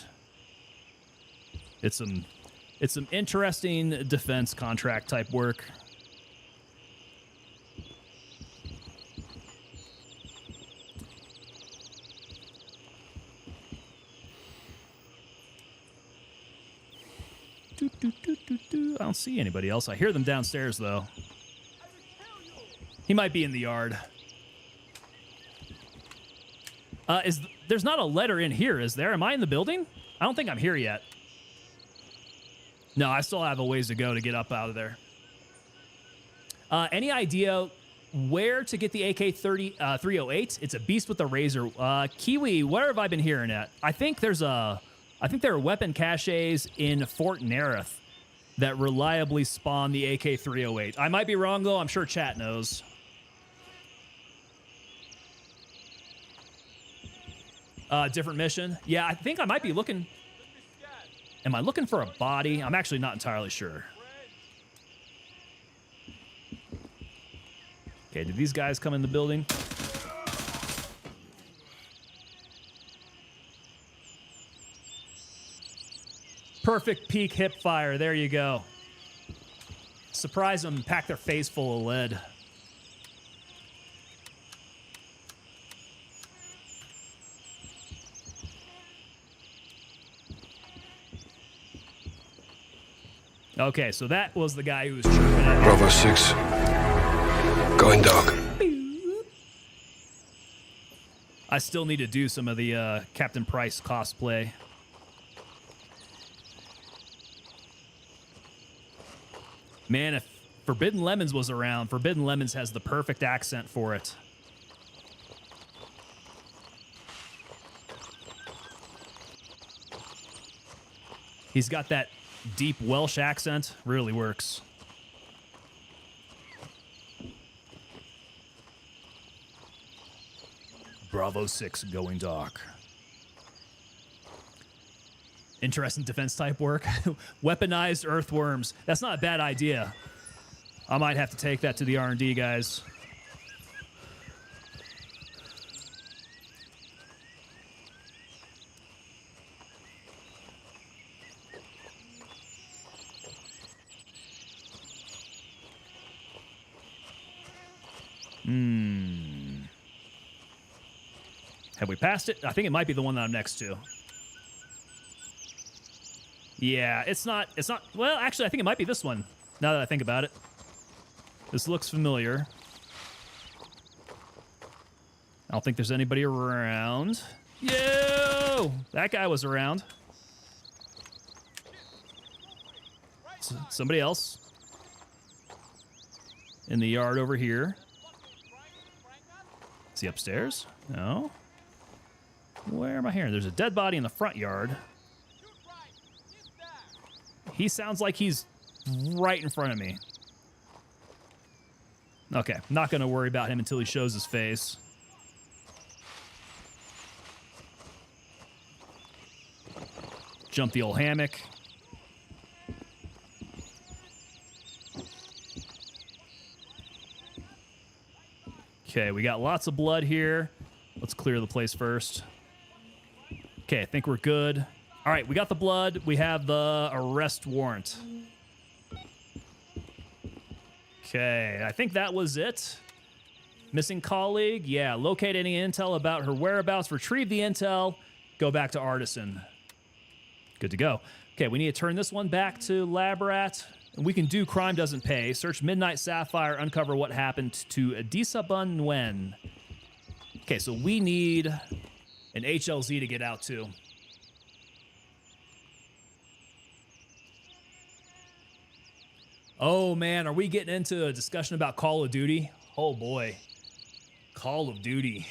It's some interesting defense contract type work. I don't see anybody else. I hear them downstairs, though. He might be in the yard. There's not a letter in here, is there? Am I in the building? I don't think I'm here yet. No, I still have a ways to go to get up out of there. Any idea where to get the AK-308? It's a beast with a razor. Kiwi, where have I been hearing at? I think there are weapon caches in Fort Narith that reliably spawn the AK-308. I might be wrong, though. I'm sure chat knows. Different mission. Yeah, I think I might be looking... Am I looking for a body? I'm actually not entirely sure. Okay, did these guys come in the building? Perfect peak hip fire. There you go. Surprise them and pack their face full of lead. Okay, so that was the guy who was chirping at Bravo 6. Going dark. I still need to do some of the Captain Price cosplay. Man, if Forbidden Lemons was around, Forbidden Lemons has the perfect accent for it. He's got that deep Welsh accent. Really works. Bravo 6 going dark. Interesting defense type work. Weaponized earthworms. That's not a bad idea. I might have to take that to the R&D guys. Have we passed it? I think it might be the one that I'm next to. Yeah, it's not, well, actually, I think it might be this one, now that I think about it. This looks familiar. I don't think there's anybody around. Yo! That guy was around. Somebody else. In the yard over here. Is he upstairs? No. Where am I hearing? There's a dead body in the front yard. He sounds like he's right in front of me. Okay, not going to worry about him until he shows his face. Jump the old hammock. Okay, we got lots of blood here. Let's clear the place first. Okay, I think we're good. All right, we got the blood. We have the arrest warrant. Okay, I think that was it. Missing colleague. Yeah, locate any intel about her whereabouts. Retrieve the intel. Go back to Artisan. Good to go. Okay, we need to turn this one back to Lab Rat. And we can do Crime Doesn't Pay. Search Midnight Sapphire. Uncover what happened to Adisa Bun Nguyen. Okay, so we need an HLZ to get out to. Oh, man, are we getting into a discussion about Call of Duty? Oh, boy. Call of Duty.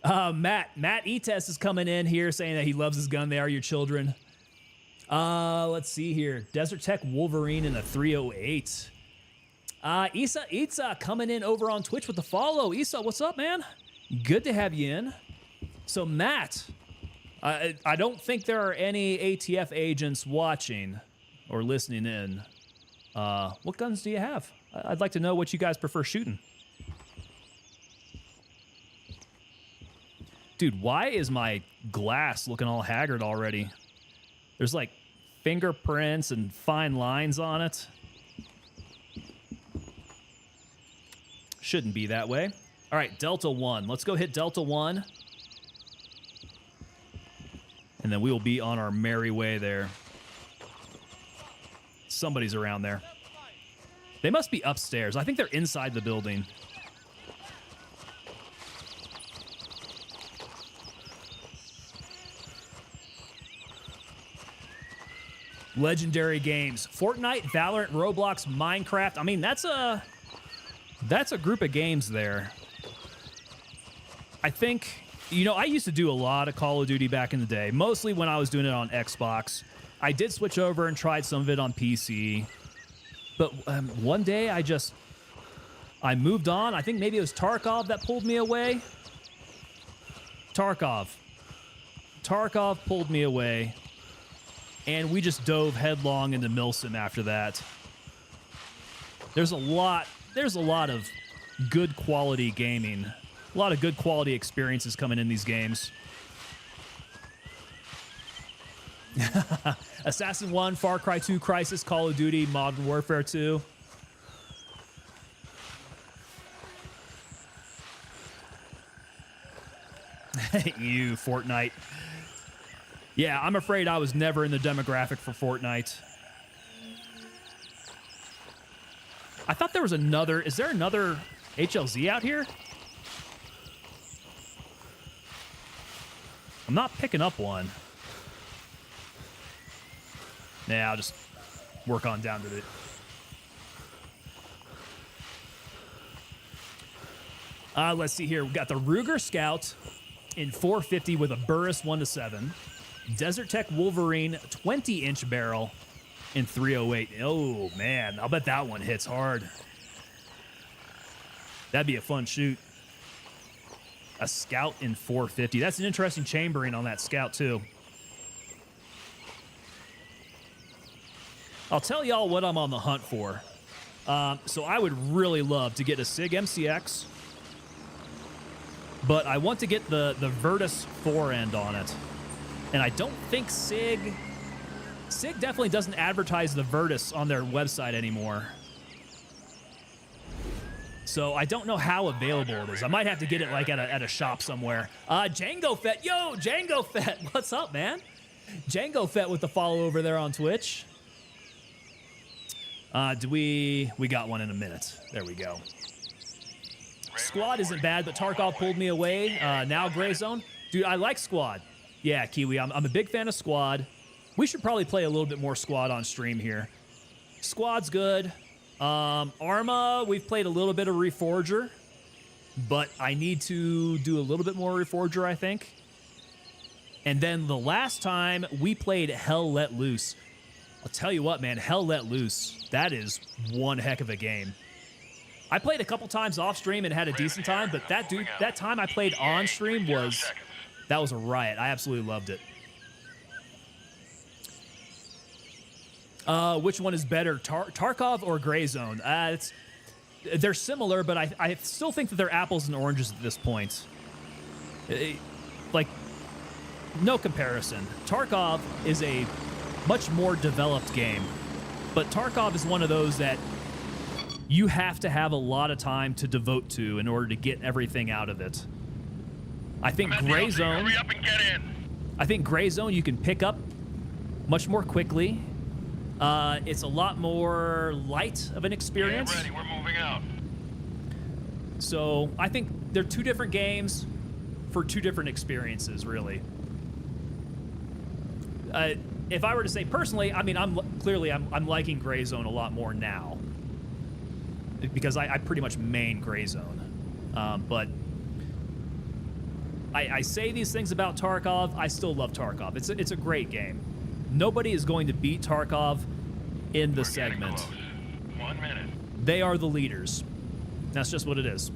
Matt Etes is coming in here saying that he loves his gun. They are your children. Let's see here. Desert Tech Wolverine in a 308. Isa coming in over on Twitch with the follow. Isa, what's up, man? Good to have you in. So, Matt, I don't think there are any ATF agents watching or listening in. What guns do you have? I'd like to know what you guys prefer shooting. Dude, why is my glass looking all haggard already? There's like fingerprints and fine lines on it. Shouldn't be that way. All right, Delta 1. Let's go hit Delta 1. And then we will be on our merry way there. Somebody's around there. They must be upstairs. I think they're inside the building. Legendary games. Fortnite, Valorant, Roblox, Minecraft. I mean, that's a group of games there. I think, you know, I used to do a lot of Call of Duty back in the day, mostly when I was doing it on Xbox. I did switch over and tried some of it on PC. But one day I moved on. I think maybe it was Tarkov that pulled me away. Tarkov pulled me away. And we just dove headlong into Milsim after that. There's a lot of good quality gaming. A lot of good quality experiences coming in these games. Assassin 1, Far Cry 2, Crysis, Call of Duty, Modern Warfare 2. You, Fortnite. Yeah, I'm afraid I was never in the demographic for Fortnite. I thought there was another... Is there another HLZ out here? I'm not picking up one. Nah, I'll just work on down to it. Let's see here. We've got the Ruger Scout in 450 with a Burris 1-7. Desert Tech Wolverine 20-inch barrel in 308. Oh, man. I'll bet that one hits hard. That'd be a fun shoot. A Scout in 450. That's an interesting chambering on that Scout, too. I'll tell y'all what I'm on the hunt for. So I would really love to get a SIG MCX, but I want to get the Virtus forend on it. And I don't think SIG definitely doesn't advertise the Virtus on their website anymore. So I don't know how available it is. I might have to get it like at a shop somewhere. Django Fett. Yo, Django Fett. What's up, man? Django Fett with the follow over there on Twitch. We got one in a minute. There we go. Squad isn't bad, but Tarkov pulled me away. Now Gray Zone. Dude, I like Squad. Yeah, Kiwi, I'm a big fan of Squad. We should probably play a little bit more Squad on stream here. Squad's good. Arma, we've played a little bit of Reforger, but I need to do a little bit more Reforger, I think. And then the last time we played Hell Let Loose. I'll tell you what, man, Hell Let Loose. That is one heck of a game. I played a couple times off stream and had a decent time, but that time I played on stream was a riot. I absolutely loved it. Which one is better, Tarkov or Gray Zone? They're similar, but I still think that they're apples and oranges at this point. Like, no comparison. Tarkov is a much more developed game, but Tarkov is one of those that you have to have a lot of time to devote to in order to get everything out of it. I think Gray Zone. Hurry up and get in. I think Gray Zone you can pick up much more quickly. It's a lot more light of an experience. Get ready, we're moving out. So I think they're two different games for two different experiences, really. If I were to say personally, I mean, I'm liking Gray Zone a lot more now because I pretty much main Gray Zone. But I say these things about Tarkov. I still love Tarkov. It's a great game. Nobody is going to beat Tarkov in the segment. 1 minute. They are the leaders. That's just what it is.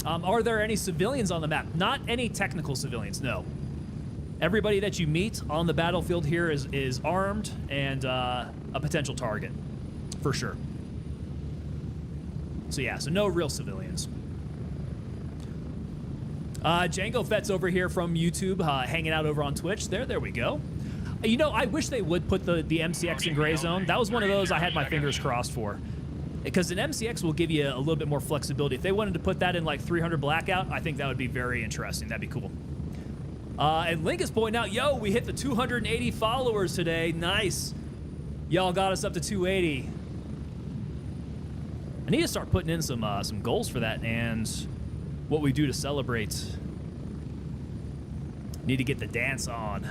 Are there any civilians on the map? Not any technical civilians, no. Everybody that you meet on the battlefield here is armed and a potential target, for sure. So yeah, so no real civilians. Django Fett's over here from YouTube, hanging out over on Twitch. There we go. You know, I wish they would put the MCX in Gray Zone. That was one of those I had my fingers crossed for. Because an MCX will give you a little bit more flexibility. If they wanted to put that in like 300 Blackout, I think that would be very interesting. That'd be cool. And Link is pointing out, yo, we hit the 280 followers today. Nice. Y'all got us up to 280. I need to start putting in some goals for that and what we do to celebrate. Need to get the dance on.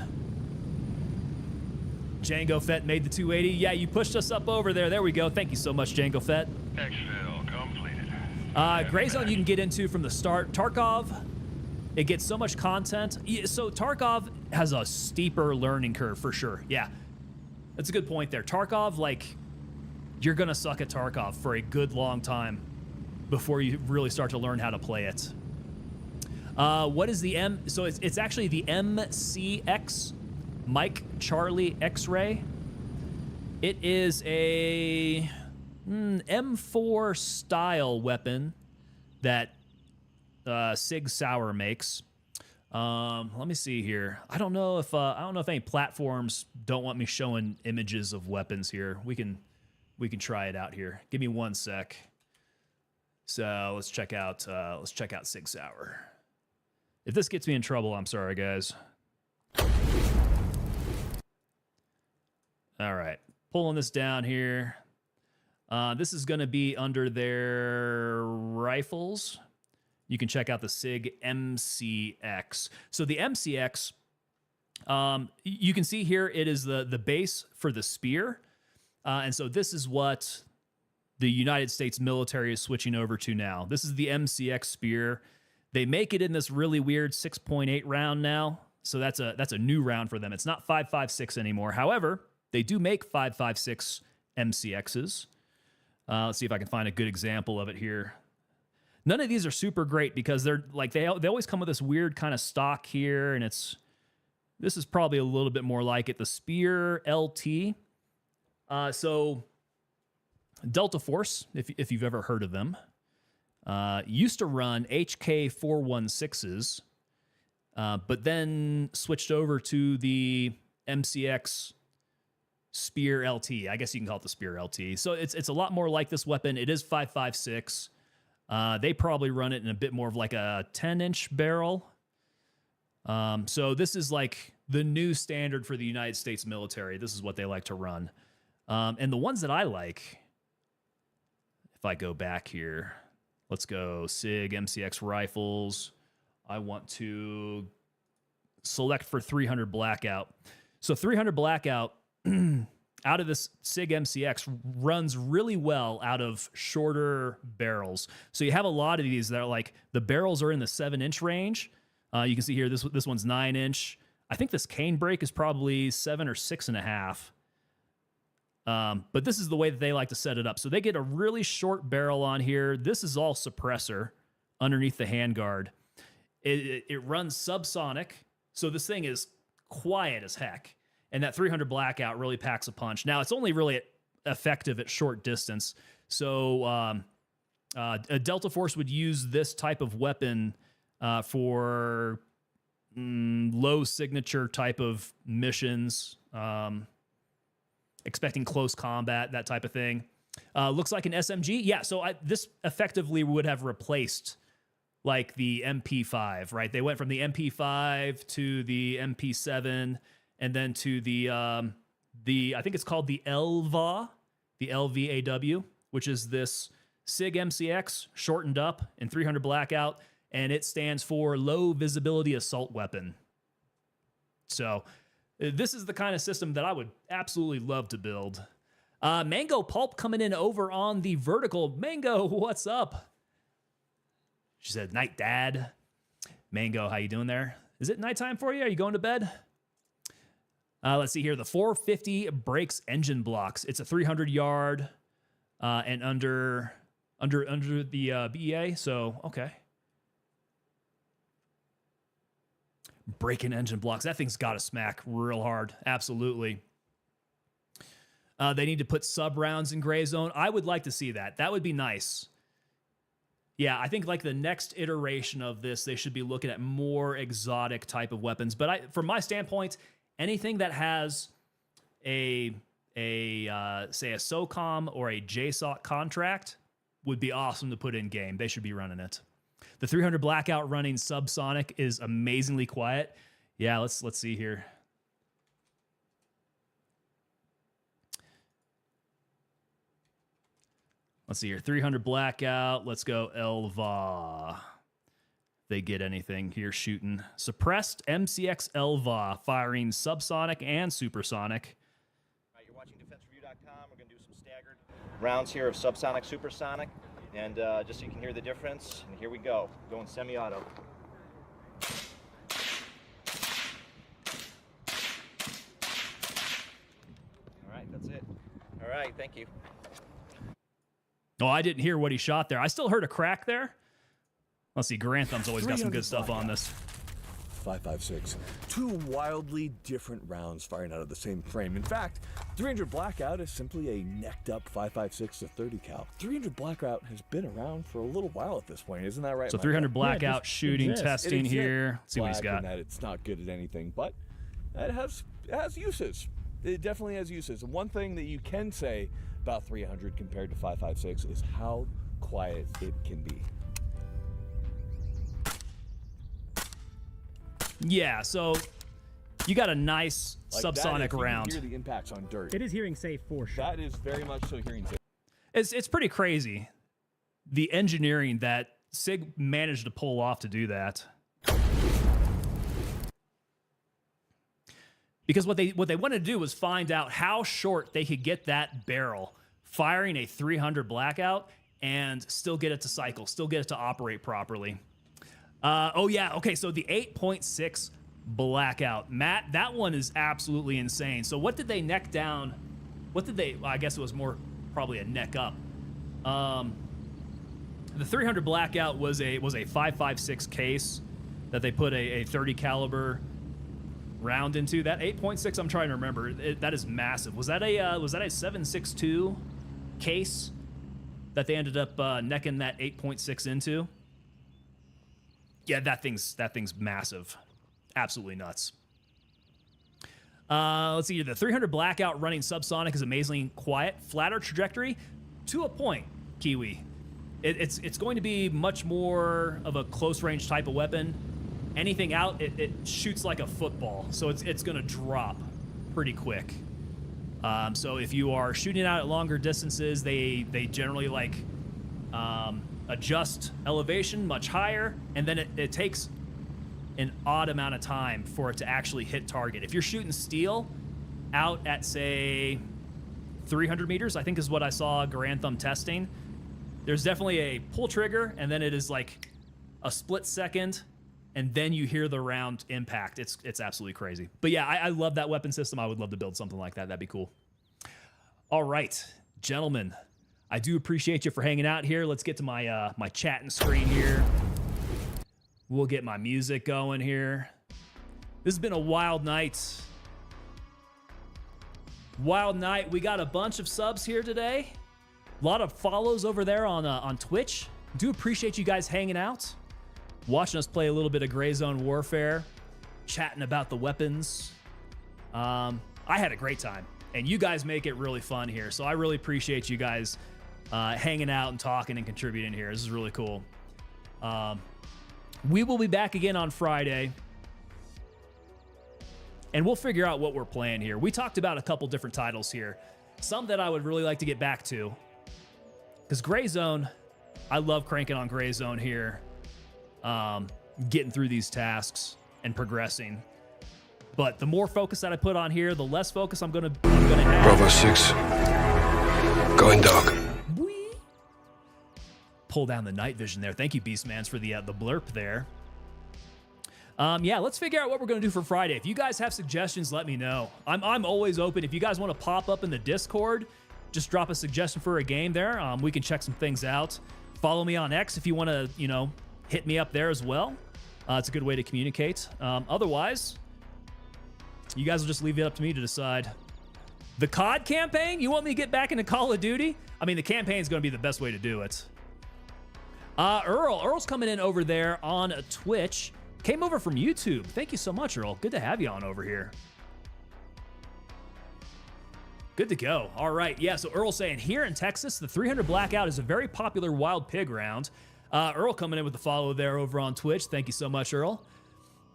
Django Fett made the 280. Yeah, you pushed us up over there. There we go. Thank you so much, Django Fett. Exfil completed. Gray Zone you can get into from the start. Tarkov, it gets so much content. So Tarkov has a steeper learning curve for sure. Yeah, that's a good point there. Tarkov, like, you're going to suck at Tarkov for a good long time before you really start to learn how to play it. What is the M? So it's actually the MCX, Mike Charlie X-Ray. It is a M4 style weapon that Sig Sauer makes. Let me see here. I don't know if any platforms don't want me showing images of weapons here. We can try it out here. Give me 1 sec. So let's check out Sig Sauer. If this gets me in trouble, I'm sorry, guys. All right, pulling this down here. This is going to be under their rifles. You can check out the SIG MCX. So the MCX, you can see here it is the base for the spear. And so this is what the United States military is switching over to now. This is the MCX spear. They make it in this really weird 6.8 round now. So that's a new round for them. It's not 5.56 anymore. However, they do make 5.56 MCXs. Let's see if I can find a good example of it here. None of these are super great because they're like they always come with this weird kind of stock here, and this is probably a little bit more like it. The Spear LT. So Delta Force, if you've ever heard of them, used to run HK 416s, but then switched over to the MCX Spear LT. I guess you can call it the Spear LT. So it's a lot more like this weapon. It is 5.56. They probably run it in a bit more of like a 10-inch barrel. So this is like the new standard for the United States military. This is what they like to run. And the ones that I like, if I go back here, let's go SIG MCX rifles. I want to select for 300 Blackout. So 300 Blackout out of this SIG MCX runs really well out of shorter barrels. So you have a lot of these that are like the barrels are in the 7-inch range. You can see here this one's 9-inch. I think this cane brake is probably 7 or 6.5. But this is the way that they like to set it up. So they get a really short barrel on here. This is all suppressor underneath the handguard. It runs subsonic, so this thing is quiet as heck. And that 300 blackout really packs a punch. Now, it's only really effective at short distance. So a Delta Force would use this type of weapon for low signature type of missions, expecting close combat, that type of thing. Looks like an SMG. Yeah, so this effectively would have replaced like the MP5, right? They went from the MP5 to the MP7 and then to the I think it's called the LVAW, the LVAW, which is this SIG MCX shortened up in 300 blackout, and it stands for low visibility assault weapon. So this is the kind of system that I would absolutely love to build. Mango Pulp coming in over on the vertical. Mango, what's up? She said, night, Dad. Mango, how you doing there? Is it nighttime for you? Are you going to bed? Let's see here. The 450 breaks engine blocks. It's a 300 yard and under the BEA. So, okay. Breaking engine blocks. That thing's got to smack real hard. Absolutely. They need to put sub rounds in gray zone. I would like to see that. That would be nice. Yeah, I think like the next iteration of this, they should be looking at more exotic type of weapons. But from my standpoint, anything that has say a SOCOM or a JSOC contract would be awesome to put in game. They should be running it. The 300 blackout running subsonic is amazingly quiet. Yeah, let's see here. Let's see here. 300 blackout. Let's go LVA. They get anything here shooting. Suppressed MCX LVA firing subsonic and supersonic. All right, you're watching DefenseReview.com. We're going to do some staggered rounds here of subsonic, supersonic. And just so you can hear the difference. And here we go. Going semi-auto. All right, that's it. All right, thank you. Oh, I didn't hear what he shot there. I still heard a crack there. Let's see. Garantham's always got some good stuff on this. 5.56. Two wildly different rounds firing out of the same frame. In fact, 300 blackout is simply a necked up 5.56 to 30 cal. 300 blackout has been around for a little while at this point, isn't that right? So 300 blackout shooting testing here. Let's see what he's got. That it's not good at anything, but it has uses. It definitely has uses. And one thing that you can say about 300 compared to 5.56 is how quiet it can be. Yeah, so you got a nice subsonic round. You can hear the impacts on dirt. It is hearing safe for sure. That is very much so hearing safe. It's pretty crazy, the engineering that SIG managed to pull off to do that. Because what they wanted to do was find out how short they could get that barrel firing a 300 blackout and still get it to cycle, still get it to operate properly. Oh yeah, okay, so the 8.6 blackout. Matt, that one is absolutely insane. So what did they neck down? What did they, well, I guess it was more probably a neck up. The 300 blackout was a 5.56 case that they put a 30 caliber round into. That 8.6, I'm trying to remember. That is massive. Was that a 7.62 case that they ended up necking that 8.6 into? Yeah, that thing's massive. Absolutely nuts. Let's see. The 300 blackout running subsonic is amazingly quiet. Flatter trajectory to a point, Kiwi. It's going to be much more of a close range type of weapon. Anything out, it shoots like a football, so it's going to drop pretty quick. So if you are shooting out at longer distances, they generally like adjust elevation much higher, and then it takes an odd amount of time for it to actually hit target. If you're shooting steel out at, say, 300 meters, I think is what I saw Garantham testing, there's definitely a pull trigger, and then it is like a split second, and then you hear the round impact. It's absolutely crazy. But yeah, I love that weapon system. I would love to build something like that. That'd be cool. All right, gentlemen, I do appreciate you for hanging out here. Let's get to my my chatting screen here. We'll get my music going here. This has been a wild night. Wild night. We got a bunch of subs here today. A lot of follows over there on Twitch. Do appreciate you guys hanging out, watching us play a little bit of Gray Zone Warfare, chatting about the weapons. I had a great time, and you guys make it really fun here. So I really appreciate you guys hanging out and talking and contributing here. This is really cool. We will be back again on Friday, and we'll figure out what we're playing here. We talked about a couple different titles here, some that I would really like to get back to, because Gray Zone, I love cranking on Gray Zone here, getting through these tasks and progressing. But the more focus that I put on here, the less focus I'm gonna have. Bravo 6. Going dark. Whee! Pull down the night vision there. Thank you, Beastmans, for the blurb there. Yeah, let's figure out what we're gonna do for Friday. If you guys have suggestions, let me know. I'm always open. If you guys want to pop up in the Discord, just drop a suggestion for a game there. We can check some things out. Follow me on X if you want to, hit me up there as well. It's a good way to communicate. Otherwise, you guys will just leave it up to me to decide. The COD campaign? You want me to get back into Call of Duty? I mean, the campaign is going to be the best way to do it. Earl's coming in over there on Twitch. Came over from YouTube. Thank you so much, Earl. Good to have you on over here. Good to go. All right. Yeah, so Earl's saying, here in Texas, the 300 Blackout is a very popular wild pig round. Earl coming in with the follow there over on Twitch. Thank you so much, Earl.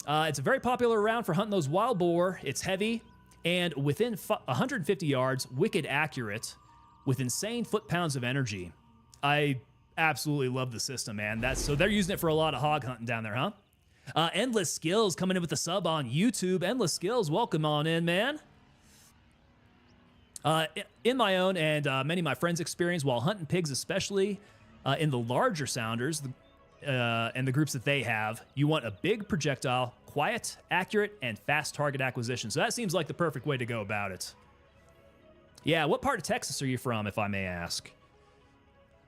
It's a very popular round for hunting those wild boar. It's heavy and within 150 yards, wicked accurate with insane foot-pounds of energy. I absolutely love the system, man. So they're using it for a lot of hog hunting down there, huh? Endless Skills coming in with the sub on YouTube. Endless Skills, welcome on in, man. In my own and many of my friends' experience while hunting pigs, especially in the larger sounders and the groups that they have, you want a big projectile, quiet, accurate, and fast target acquisition. So that seems like the perfect way to go about it. Yeah, what part of Texas are you from, if I may ask?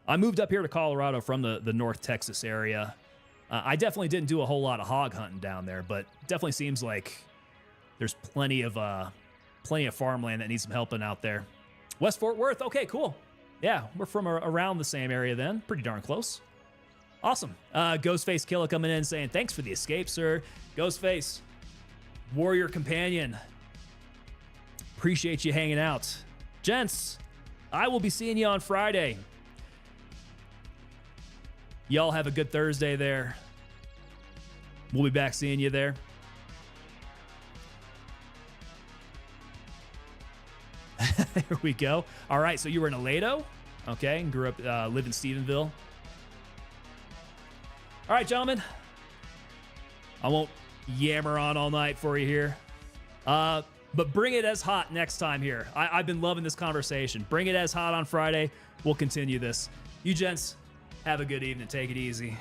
I moved up here to Colorado from the North Texas area. I definitely didn't do a whole lot of hog hunting down there, but definitely seems like there's plenty of farmland that needs some helping out there. West Fort Worth. Okay, cool. Yeah, we're from around the same area then. Pretty darn close. Awesome. Ghostface Killer coming in saying, thanks for the escape, sir. Ghostface, warrior companion. Appreciate you hanging out. Gents, I will be seeing you on Friday. Y'all have a good Thursday there. We'll be back seeing you there. There we go. All right, so you were in Aledo, okay, and grew up, lived in Stephenville. All right, gentlemen. I won't yammer on all night for you here. But bring it as hot next time here. I've been loving this conversation. Bring it as hot on Friday. We'll continue this. You gents, have a good evening. Take it easy.